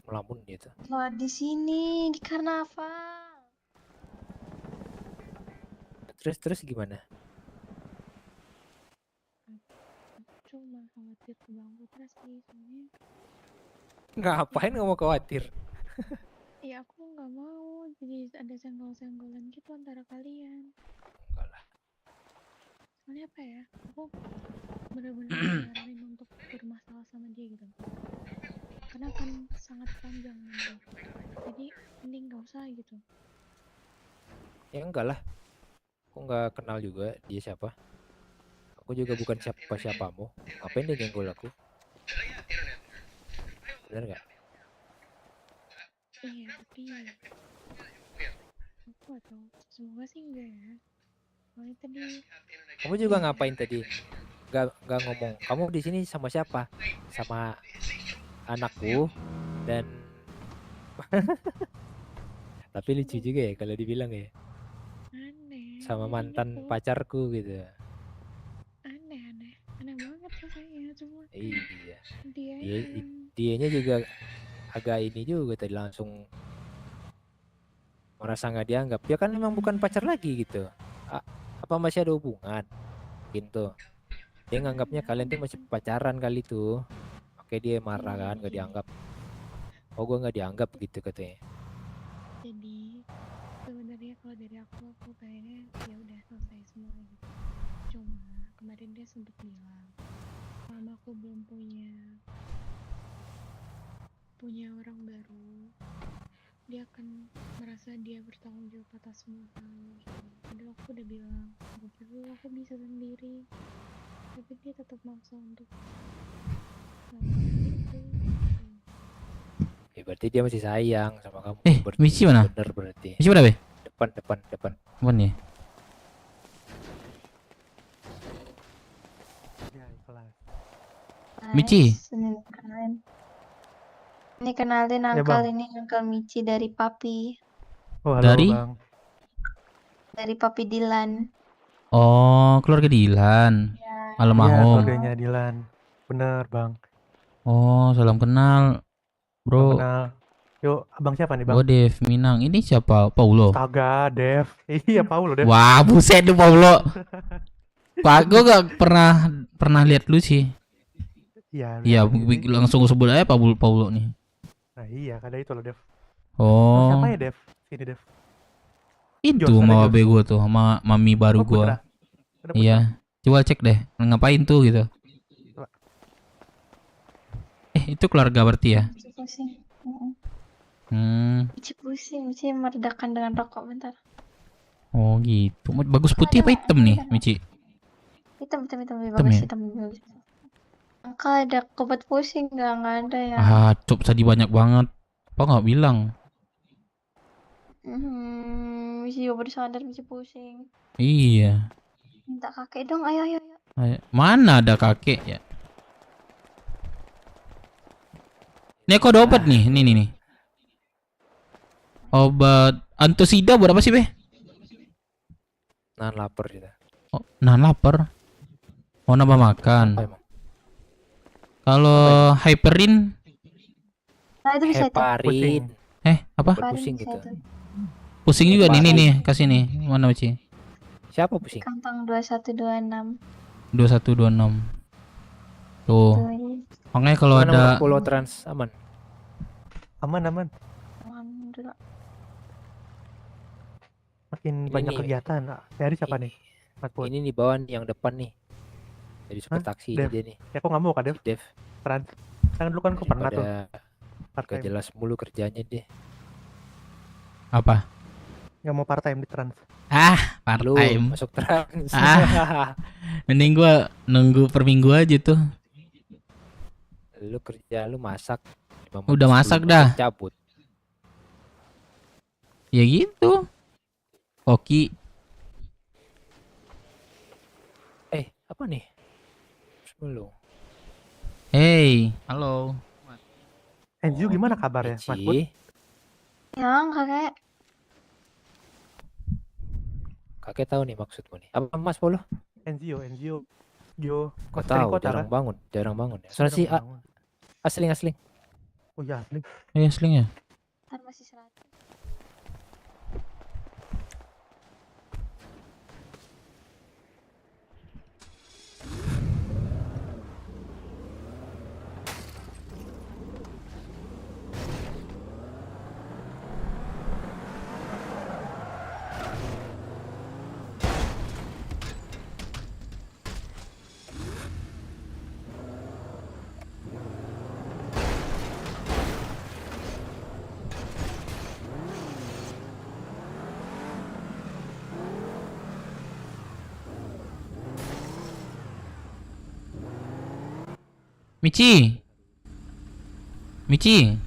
Melamun gitu. Wah di sini di karnaval. Terus gimana? Cuma khawatir ke Bang Putra sih soalnya. Ngapain kamu khawatir? Ya aku nggak mau jadi ada senggol-senggolan gitu antara kalian. Enggak lah. Soalnya apa ya? Aku benar-benar nyaranin untuk bermasalah sama dia gitu. Karena akan sangat panjang nanti. Jadi mending nggak usah gitu. Ya enggak lah. Aku nggak kenal juga dia siapa. Aku juga bukan siapa-siapamu. Ngapain dia nyenggol aku? Bener nggak? Iya, tapi aku atau semoga sih enggak ya. Soalnya tadi Kamu juga ngapain tadi? Gak ngomong. Kamu di sini sama siapa? Sama anakku dan tapi lucu juga ya kalau dibilang ya. aneh. Sama mantan pacarku gitu. Aneh banget rasanya cuma. Iya. Dia Dianya juga agak ini juga tadi langsung merasa nggak dianggap. Dia kan memang bukan pacar lagi gitu. Apa masih ada hubungan gitu. Dia nganggapnya kalian tuh masih pacaran kali tuh. Oke dia marah kan nggak dianggap. Oh gue nggak dianggap gitu katanya. Jadi sebenarnya kalau dari aku kayaknya ya udah selesai semua gitu. Cuma kemarin dia sempat bilang mama aku belum punya orang baru, dia akan merasa dia bertanggung jawab atas semua hal gitu. Padahal aku udah bilang gak perlu, aku bisa sendiri, tapi dia tetap maksa untuk itu. Ya berarti dia masih sayang sama kamu. Michi mana? Bener berarti. Michi mana be? Depan. Apa nih? Michi. Ini kenalin Uncle, ini Uncle Michi dari Papi. Oh, halo, Dari? Bang. Dari Papi Dilan. Oh, keluarga Dilan. Ya, Iya, Almarhum. keluarganya Dilan. Bener, Bang. Oh, salam kenal, Salam bro. kenal. Yuk, abang siapa nih, Bang? Gua Dev Minang. Ini siapa? Paulo. Astaga, Dev. Iya, Paulo, Dev. Wah, buset lu Paulo. Pak, gua gak pernah lihat lu sih. Iya, Iya, ini. langsung sebut aja Paulo nih. Nah, iya, kada itu loh, Dev. Oh, Siapa ya, Dev? Sini, Dev. itu Jos, ada sama Jos. babe gua tuh, sama mami baru Oh, Putra. gua. Ada Putra. Iya, coba cek deh, ngapain tuh gitu. Coba. Itu keluarga berarti ya? Michi pusing. Hmm, Michi pusing. Michi meredakan dengan rokok bentar. oh gitu. Bagus putih apa hitam nih, Michi? Hitam lebih Hitam bagus, ya? hitam lebih bagus. Angka ada obat pusing nggak ada ya. Cop tadi banyak banget. Apa nggak bilang? Michi baru sadar Michi pusing. Iya. Minta kakek dong, ayo ayo ayo. Mana ada kakek ya? Ini kok ada obat nih, nih. Obat antasida buat apa sih, Be? Nahan lapar kita. Oh, nahan lapar. Mau nambah makan. Apa emang? Kalau hyperin, Nah itu bisa itu. Heparin. apa? Buat pusing gitu. Pusing juga nih, Heparin. nih, kasih nih. Mana Michi? Siapa pusing? Kantong 2126. 2126. Tuh. Makanya kalau Mana ada Pulau Trans aman? Aman. Alhamdulillah. Makin Ini banyak nih. kegiatan. Dari siapa nih? Mas Put. Ini nih bawah nih, yang depan nih. Jadi supir Hah? taksi Dev? dia nih. Ya kok nggak mau, Kak Dev? Dev. Trans. Kan dulu kan kok pernah tuh. Pada gak jelas mulu kerjanya deh. apa? Nggak mau part time di Trans. Part Lu time. masuk Trans. Mending gua nunggu per minggu aja tuh. Lu kerja, lu masak. 5 menit Udah masak sebelum dah. cabut. Ya gitu. Koki. Apa nih? Sebelum. Hey, halo. Enju gimana kabarnya, Mas Put? Ci, Yang kakek. kakek tahu nih maksudmu nih. Apa Mas Polo? NGO. Yo, Kau Mas Kering tahu, Kota jarang kan? bangun, jarang bangun. Soalnya sih Jarang bangun. asling. Oh iya, asli. Iya, aslinya. Ntar masih 100. Michi.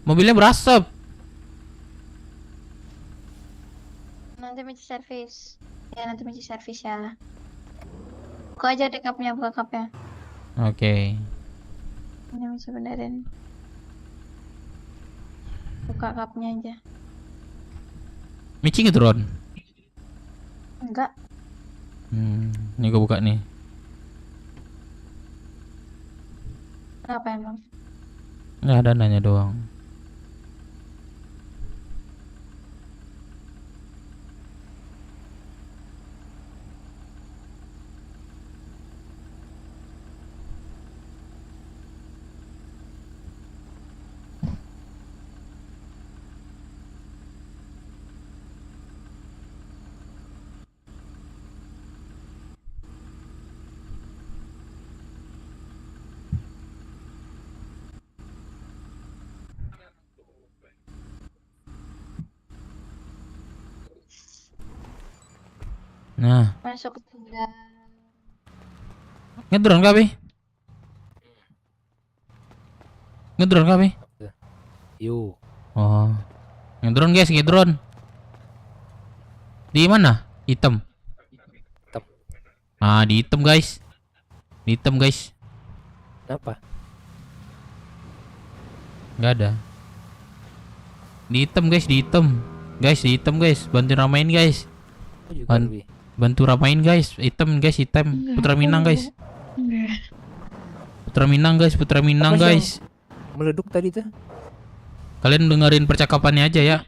Mobilnya berasap. Nanti Michi servis. Ya nanti Michi servis ya. Buka aja deh cupnya, buka cupnya. Oke. Ini Michi benerin. Buka cupnya aja. Michi ngedrone. Enggak. Ini gua buka nih. Kenapa emang? Nggak ada, nanya doang. Nah, Masuk ke tenda. ngedrone kah, Bi? Ngedrone kah, Bi? Yo. Oh. Ngedrone, guys, ngedrone. Di mana? Hitam. Hitam. Di hitam, guys. Di hitam, guys. Kenapa? Nggak ada. Di hitam, guys, di hitam. Guys, di hitam, guys. Bantuin ramein, guys. Aku juga, Wi. Bantu rapain guys, item guys, item. Enggak, Putra Minang guys. Enggak. Putra Minang guys, Putra Minang Apa sih guys. Meleduk tadi tuh. Kalian dengerin percakapannya aja ya.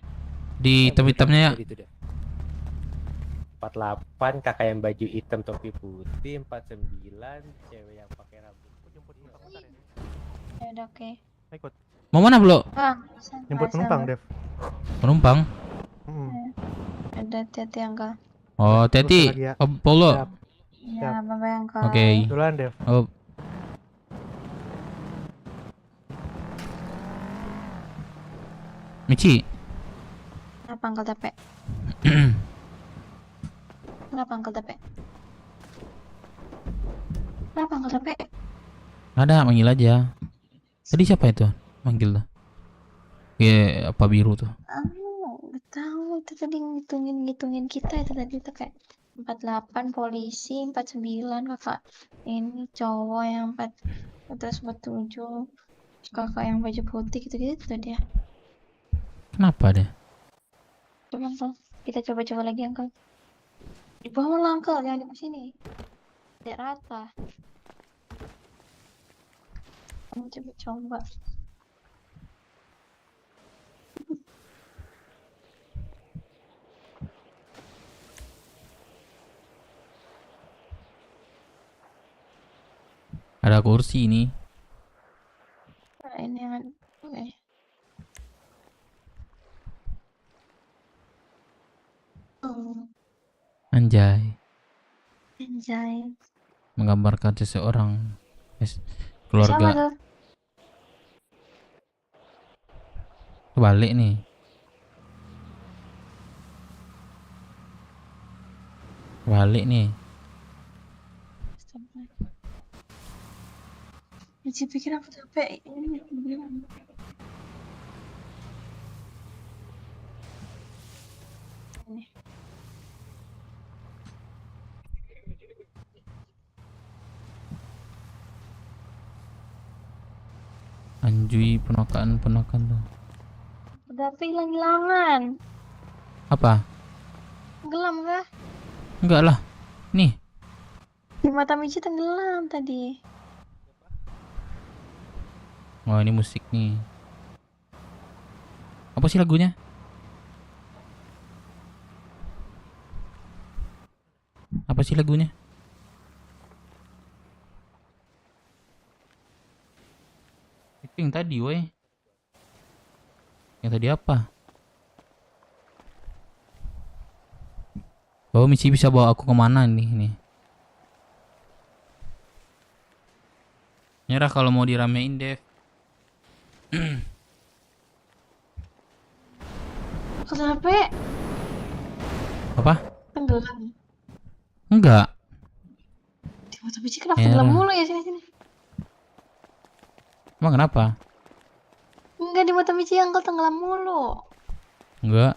Di item-itemnya ya. 48 kakak yang baju hitam topi putih, 49 cewek yang pakai rambut. Ya udah oke. Ikut. Mau mana, Bro? Jemput penumpang, Dev. Penumpang? Ada hati-hati Angka. Oh, hati-hati. lagi ya. Oh, Polo. Ya, bye-bye Angka. Oke. Duluan, Dev. Oh. Michi. Kenapa Angka capek? Kenapa Angka capek? Kenapa Angka capek? Ada, manggil aja. Tadi siapa itu? Manggil tuh. Ya, apa biru tuh? Gak tahu itu tadi ngitungin kita itu tadi tuh kayak 48 polisi, 49 kakak ini cowok yang 4 terus 47 kakak yang baju putih gitu-gitu tuh dia. Kenapa deh? Coba Uncle, kita coba-coba lagi Uncle. Di bawah lah Uncle, jangan di sini. Tidak rata. Kamu coba-coba. Ada kursi ini. Nah, ini yang oke. Oh, Anjay. anjay. Menggambarkan seseorang Sama keluarga. tuh. Balik nih. Balik nih. Cici pikir aku capek. Ini Anjui penakaan tuh. udah hilang-hilangan. Apa? Gelam kah? Enggak lah. Nih. Di mata Michi tenggelam tadi. Oh, ini musik nih. Apa sih lagunya? Apa sih lagunya? Itu yang tadi, woi. Yang tadi apa? Oh, Michi bisa bawa aku kemana nih? Nyerah kalau mau diramein, Dev. Aku capek. Apa? Tenggelam. Enggak. Di mata Michi kenapa tenggelam mulu ya sini-sini? Emang kenapa? Enggak, di mata Michi yang tenggelam mulu. Enggak.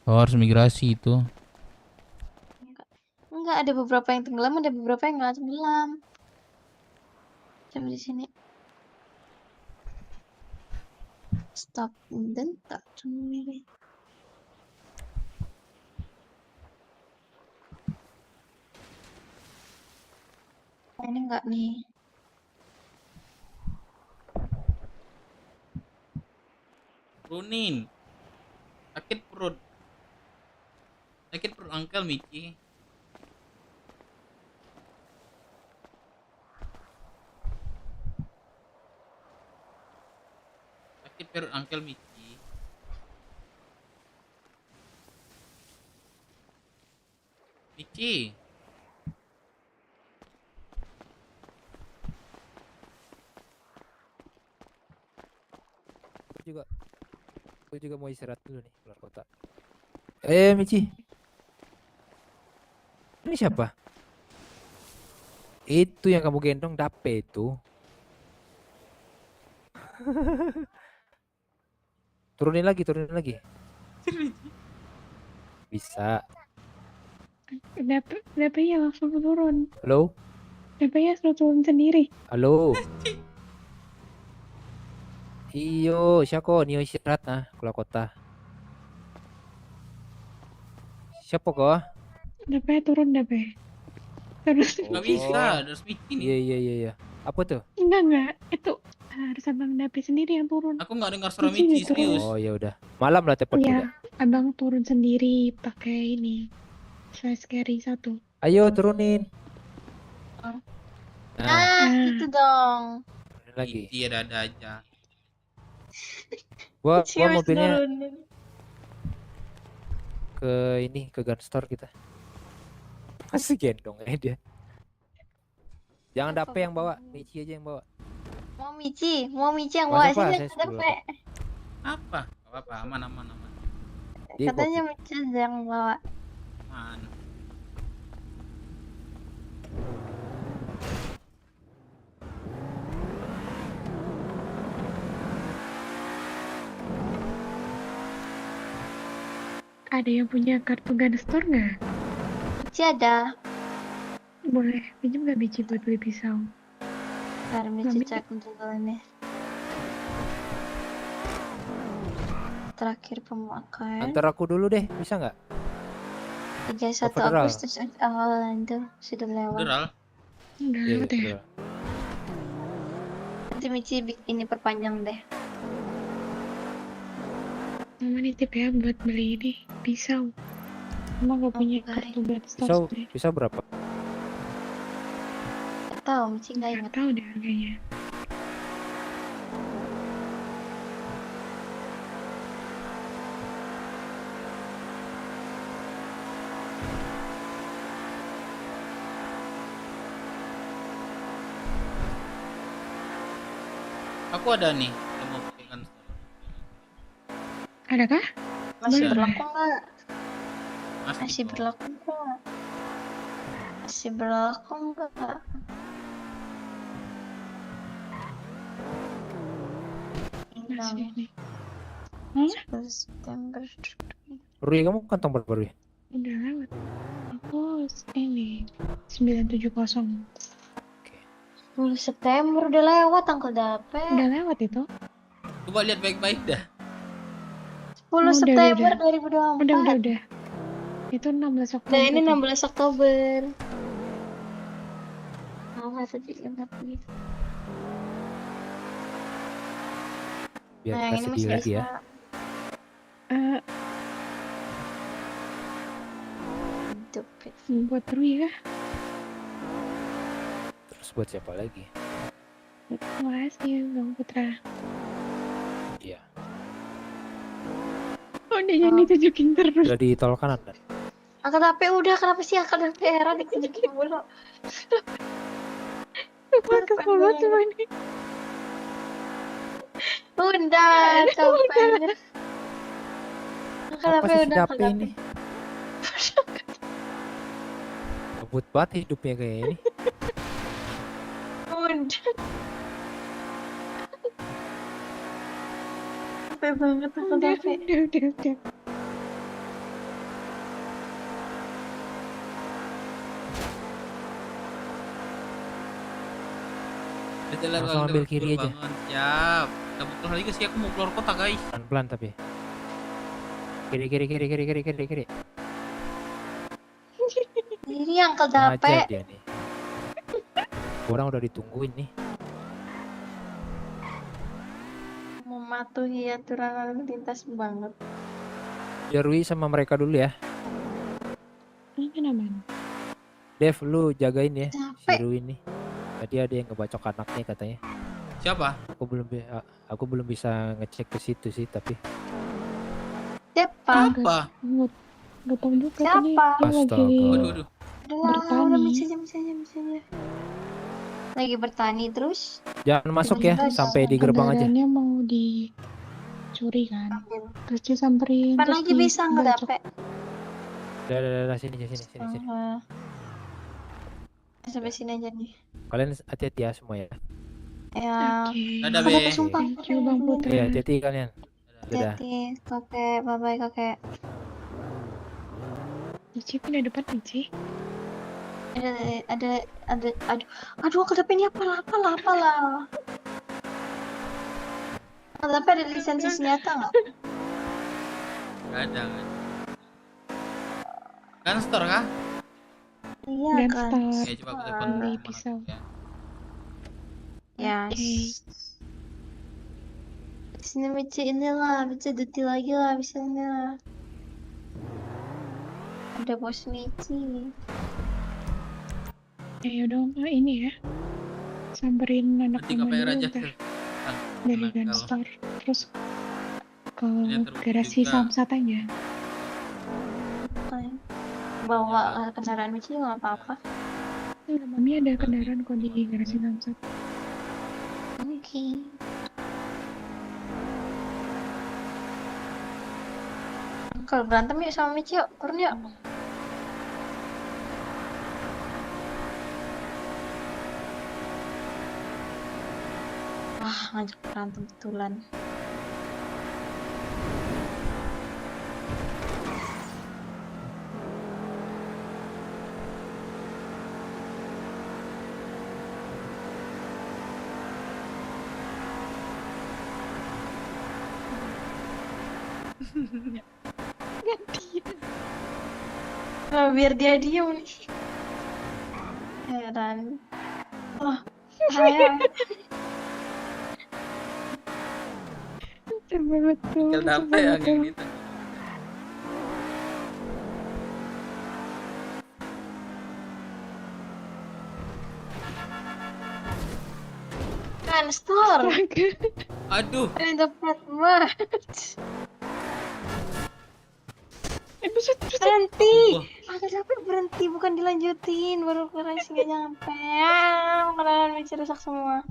Oh, harus migrasi itu. Enggak, ada beberapa yang tenggelam, ada beberapa yang nggak tenggelam. Coba di sini. Stop dan tak cumi. Ini enggak nih. Turunin. Sakit perut Uncle Michi. Sakit perut Uncle Michi. Michi. Aku juga mau istirahat dulu nih keluar kota. Michi. Ini siapa? Itu yang kamu gendong Dape itu. Turunin lagi. Bisa. Dapat ya langsung turun. Halo? Dapat suruh turun sendiri. Halo? Iyo, siako, Nio istirahat nah, keluar kota. Siapa kok? DP turun DP. Terus Nggak bisa, harus bikin. Iya. Apa tuh? enggak. Itu harus abang DP sendiri yang turun. Aku nggak dengar suara Michi Michi, turun. serius. Oh ya udah. Malam lah telepon Iya, abang turun sendiri pakai ini. Flash carry 1. Ayo turunin. Nah, itu dong. Lagi. Iya, ada aja. Gua Serius mobilnya nurunin. ke gun store kita. Masih gendong aja dia. Jangan Dape yang bawa, Michi aja yang bawa. Mau Michi yang Nggak bawa apa-apa, sini saya ke DP. Apa? Gak apa-apa, aman. Dia Katanya Michi aja yang bawa. Aman. Ada yang punya kartu gun store nggak? Michi ada. Boleh pinjam nggak biji buat beli pisau? Ntar Michi cek dulu nih. Terakhir pemakaian Antar aku dulu deh, bisa nggak? 31 Federal. Agustus awal itu sudah lewat. Udah, Udah Iya, lewat ya? federal. Nanti Michi ini perpanjang deh. Mama nitip ya buat beli ini pisau. Mama gak punya kartu gun store. Pisau berapa? Gak tahu Michi nggak ingat. Tahu deh harganya. Aku ada nih, yang mau pakai gun store. Adakah? Masih Boleh. berlaku nggak? Masih Masih kok. berlaku nggak? Masih berlaku nggak? Masih nih. 10 September. Rui, kamu kantong berapa Rui? Udah lewat. Aku ini 970. 10 September udah lewat tanggal dape. Udah lewat itu? Coba lihat baik-baik dah. 10 September 2024. Udah. Itu 16 Oktober. Nah ini 16 Oktober. Satu ingat nih. Biar Nah, yang ini kasih masih lagi ya. bisa. Buat Rui ya? Terus buat siapa lagi? Makasih Bang Putra. Iya. Oh, dia yang ditunjukin terus. Udah di tol kanan kan? Angkat HP udah, kenapa sih angkat HP era ditunjukin mulu? Kesel banget sama ini. Udah, capek. Angkat Apa HP sih si udah, Dape angkat ini? Ngebut banget hidupnya kayak ini. Udah. Capek banget angkat HP. Udah. Langsung ambil kiri aja. Siap. Udah betul lagi sih, aku mau keluar kota guys. Pelan-pelan tapi. Kiri. Ini angkat HP. Aja dia nih. Orang udah ditungguin nih. Mematuhi aturan lalu lintas banget. Ya Rui sama mereka dulu ya. Ini kan aman. Dev, lu jagain ya si Capek. Rui nih. Tadi ada yang ngebacok anaknya katanya. Siapa? Aku belum bisa ngecek ke situ sih tapi. Siapa? Apa? Gak tau juga tadi Siapa? dia lagi Astaga. Udah misalnya. Lagi bertani terus. Jangan masuk ya Tiba-tiba sampai di gerbang aja. kendaraannya mau dicuri kan. Terus dia samperin. Kapan terus lagi bisa angkat dibacok. HP? Udah sini. Sampai sini aja nih. Kalian hati-hati ya semua ya. Ya. Dadah, Aku Be. sumpah. Thank you Bang Putra. Iya, hati-hati kalian. Dadah. Hati-hati, kakek. Bye-bye, kakek. Michi pindah depan Michi. Ada, aduh, angkat HP ini apalah. Angkat HP ada lisensi senjata nggak? Gak ada. Gunstore kah? Iya kan. Gunstore. Oke, coba aku telepon Beli teman pisau. aku ya. Ya. Sini Mici inilah, Mici detil lagi lah, bisa inilah. Ada bos Mici. Ya udah Mbak, ini ya. Samperin anak Nanti mama KPR dulu aja. ntar. Dari Nakal. Gunstore. Terus ke Ini terbukti garasi juga. Samsat aja. Bawa kendaraan Mici nggak apa-apa. Mami ada kendaraan kok di garasi Samsat. Oke. Kalau berantem yuk sama Mici yuk, turun yuk. Wah, ngajak berantem betulan. Gantian. Oh, biar dia diem nih. Heran. Oh, saya. Coba betul. Tinggal coba dapet yang betul. gitu. Kan store. Aduh. Ada pet match. Berhenti. Agak capek berhenti, bukan dilanjutin. Baru kurang nggak nyampe. Makanan Mici rusak semua.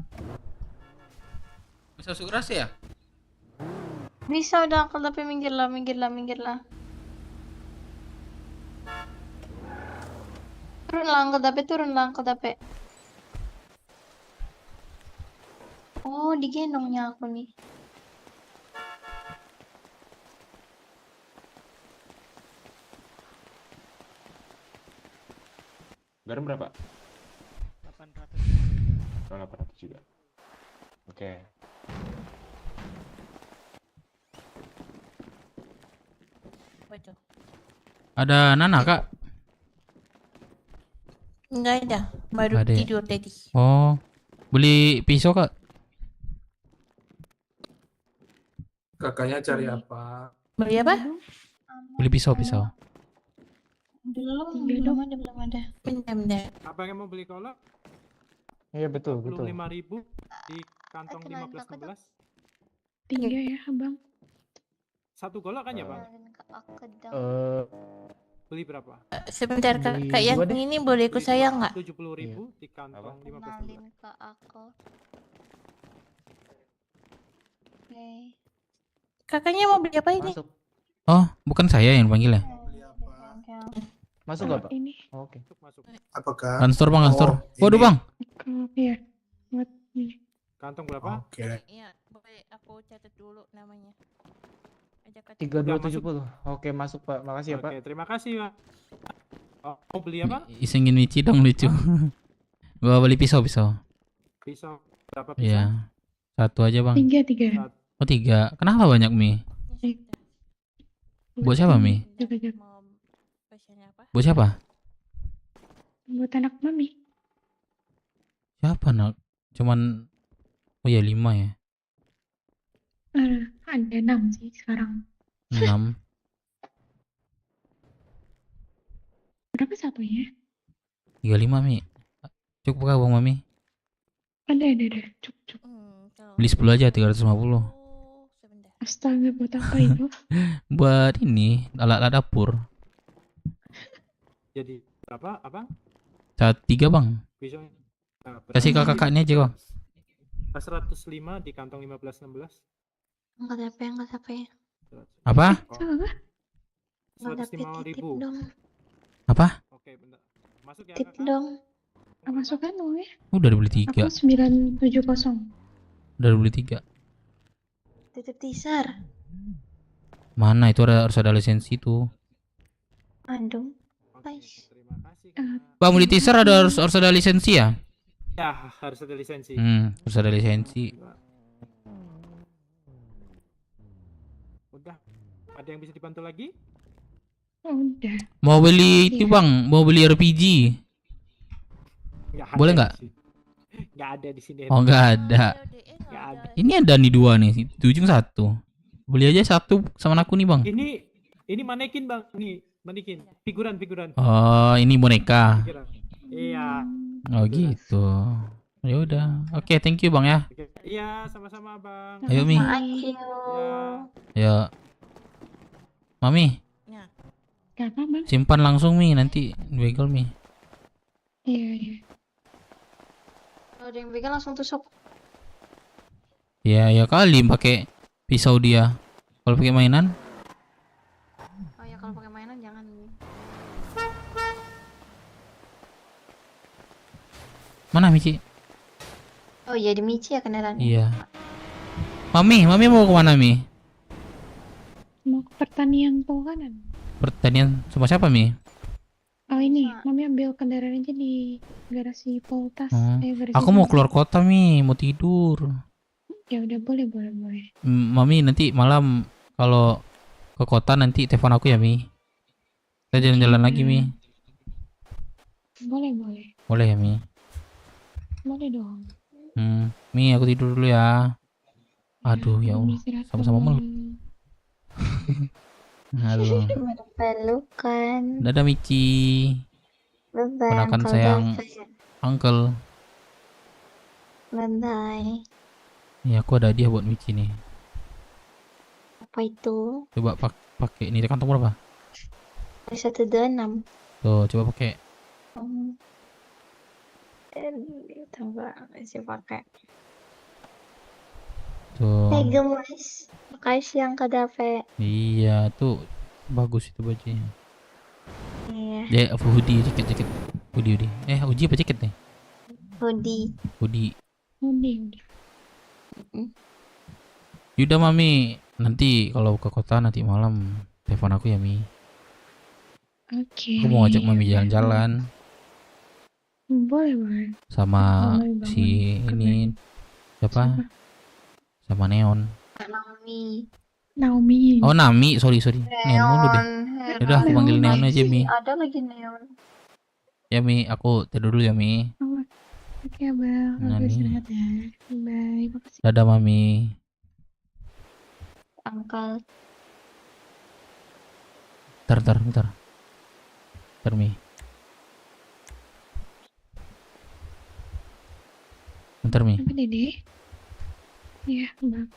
Bisa sukras ya? Bisa udah angkel tapi minggir lah, minggir lah, minggir lah. Turun lah angkel tapi, turun lah angkel tapi. Oh, digendongnya aku nih. Garam berapa? 800. Oh, 800 juga. Oke. Ada Nana kak? Enggak ada, baru Ada ya? tidur tadi. Oh, beli pisau kak? Kakaknya cari apa? Beli apa? Beli pisau. Belum ada, belum ada. Bener-bener. Abang yang mau beli kolak? Iya betul, betul. 25.000 di kantong 1516. 3 ya abang. Satu golok kan ya bang? Beli berapa? Sebentar kak, yang ini boleh ku saya nggak? 70.000 di kantong 1516. Ke aku. Oke. Kakaknya mau beli apa ini? Oh, bukan saya yang panggil ya? Masuk gak Pak? Ini. Oke. Apakah? Gunstore bang, Gunstore. Oh, Waduh ini. bang. Iya. Buat ini. Kantong berapa? Oke. Iya, boleh aku catat dulu namanya. Ajak 3270. Oke, masuk Pak. Makasih ya Pak. Oke, terima kasih Pak. Oh, mau beli apa? Isengin Michi dong lucu. Gua beli pisau. Pisau. Berapa pisau? Iya. Satu aja bang. 3. Oh 3. Kenapa banyak mie? Buat siapa mie? Buat siapa? Buat anak mami. Siapa nak? Cuman oh ya 5 ya. Ada 6 sih sekarang. 6. Berapa satunya? 35 mie. Cukup kah bang mami? Ada. Cukup. Beli 10 aja 350. Astaga, buat apa itu? Buat ini alat-alat dapur. Jadi berapa abang? 3 bang. Pisau. Kasih ke kakaknya aja bang. 105 di kantong 1516. Angkat apa ya? Apa? Angkat titip dong. Apa? Oke, bentar. Masuk ya Tip kakak. dong. Masukkan uangnya. Udah dibeli 3. Aku 970. Udah dibeli 3. Titip teaser. Mana itu harus ada lisensi tuh. Aduh. Guys. Bang beli teaser harus ada lisensi ya? Ya, harus ada lisensi. Harus ada lisensi. Udah. Ada yang bisa dibantu lagi? Udah. Mau beli itu Iya. bang, mau beli RPG. Nggak Boleh ada nggak? di sini. Nggak ada di sini. Oh nggak ada. Nggak ada. Ini ada nih 2 nih, di ujung 1. Beli aja 1 sama aku nih bang. Ini manekin bang, nih manekin, figuran. Oh ini boneka. Figuran. Iya. Oh gitu. Ya udah. Oke, thank you bang ya. Oke. Iya, sama-sama bang. Ayo Mi. Ya. Mami, Gak apa bang? simpan langsung Mi, nanti begal Mi. Iya. Kalau ada yang pegang langsung tusuk. Ya kali pakai pisau dia. Kalau pakai mainan, Oh ya kalau pakai mainan jangan. mana Mici? Oh iya di Michi ya kendaraannya. Iya. Mami mau kemana Mi? Mau ke pertanian Polkanan. Pertanian sama siapa Mi? Oh ini, Mami ambil kendaraan aja di garasi Poltas. Oh, Garasi aku mau Poltas. keluar kota Mi, mau tidur. Ya udah boleh. Mami nanti malam kalau ke kota nanti telepon aku ya Mi. Kita jalan-jalan lagi Mi. Boleh. Boleh ya Mi? Boleh dong. Mi aku tidur dulu ya. Aduh ya Mami Allah, istirahat sama-sama dulu. meluk. Halo. Pelukan. Dadah Mici. Bye-bye. Ponakan Uncle sayang David. Uncle. Bye-bye. Ya aku ada hadiah buat Mici nih. Apa itu? Coba pakai ini kantong berapa? 126. Tuh, coba pakai. Tambah sih pakai. Tuh. Gemes. Makasih yang ke Dave. Iya, tuh bagus itu bajunya. Iya. Ya, hoodie, jaket. Hoodie. Uji apa jaket nih? Hoodie. Yaudah Mami, nanti kalau ke kota nanti malam telepon aku ya Mi. Oke. Aku mau ajak Mami jalan-jalan Boleh. sama Boleh banget. si ini siapa? Sama Neon. Naomi. Oh Nami, sorry. Neon mulu deh. Yaudah aku panggil Neon aja Mi. Ada lagi neon. Ya Mi, aku tidur dulu ya Mi. Oke Abang, Nah, aku nih. istirahat ya. Bye. Makasih. Dadah Mami. Uncle. Bentar Mi. Bentar Mi. Apa Dede? Iya Bang.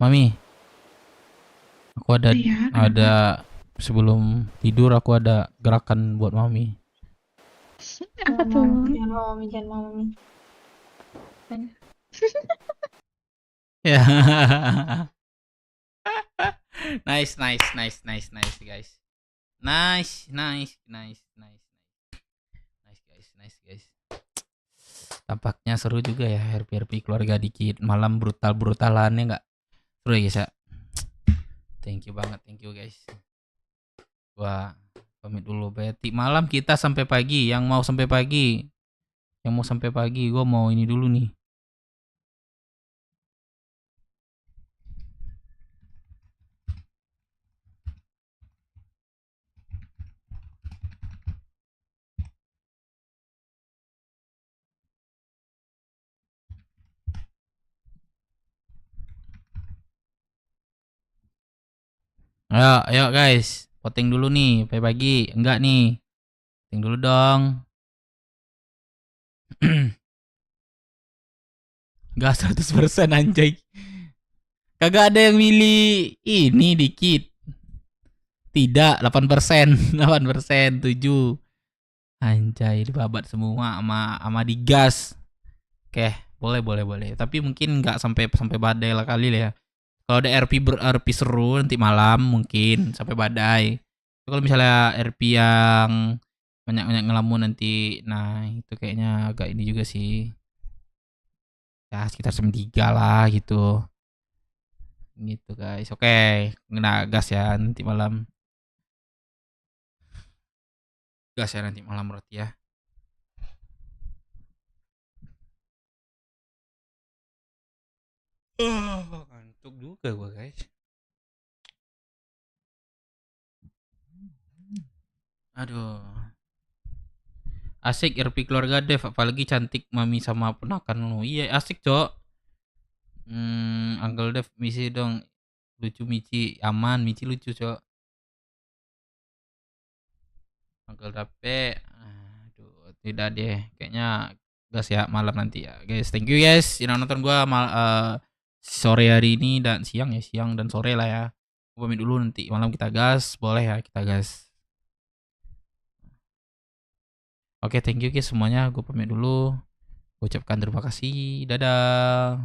Mami, aku ada Iya, ada sebelum tidur aku ada gerakan buat Mami. Apa tuh? Jangan mau Mami. Ya. Nice guys. Nice guys. Tampaknya seru juga ya RP keluarga dikit malam brutalannya nggak seru ya guys ya. Thank you banget, thank you guys. Gua pamit dulu Betty. Malam kita sampai pagi. Yang mau sampai pagi, gua mau ini dulu nih. Ayo guys, voting dulu nih, pagi. Enggak nih. Voting dulu dong. Enggak 100% anjay. Kagak ada yang milih ini dikit. Tidak, 8%, 7. Anjay, dibabat semua sama digas. Oke, boleh. Tapi mungkin enggak sampai badai lah kali ya. Kalau ada RP seru nanti malam mungkin sampai badai. Kalau misalnya RP yang banyak ngelamun nanti, nah itu kayaknya agak ini juga sih. Ya sekitar 3 lah gitu. Gitu guys. Oke, kena gas ya nanti malam. Gas ya nanti malam berarti ya. Ngantuk. Ngantuk juga gua guys. Aduh. Asik RP keluarga Dev, apalagi cantik mami sama ponakan lu. Iya asik cok. Uncle Dev misi dong. Lucu Michi, aman Michi lucu cok. Uncle Dape, aduh tidak deh, kayaknya gas ya malam nanti ya guys. Thank you guys yang nonton gua sore hari ini dan siang dan sore lah ya. Gua pamit dulu, nanti malam kita gas, boleh ya kita gas. Oke, thank you guys semuanya. Gue pamit dulu. Gue ucapkan terima kasih. Dadah.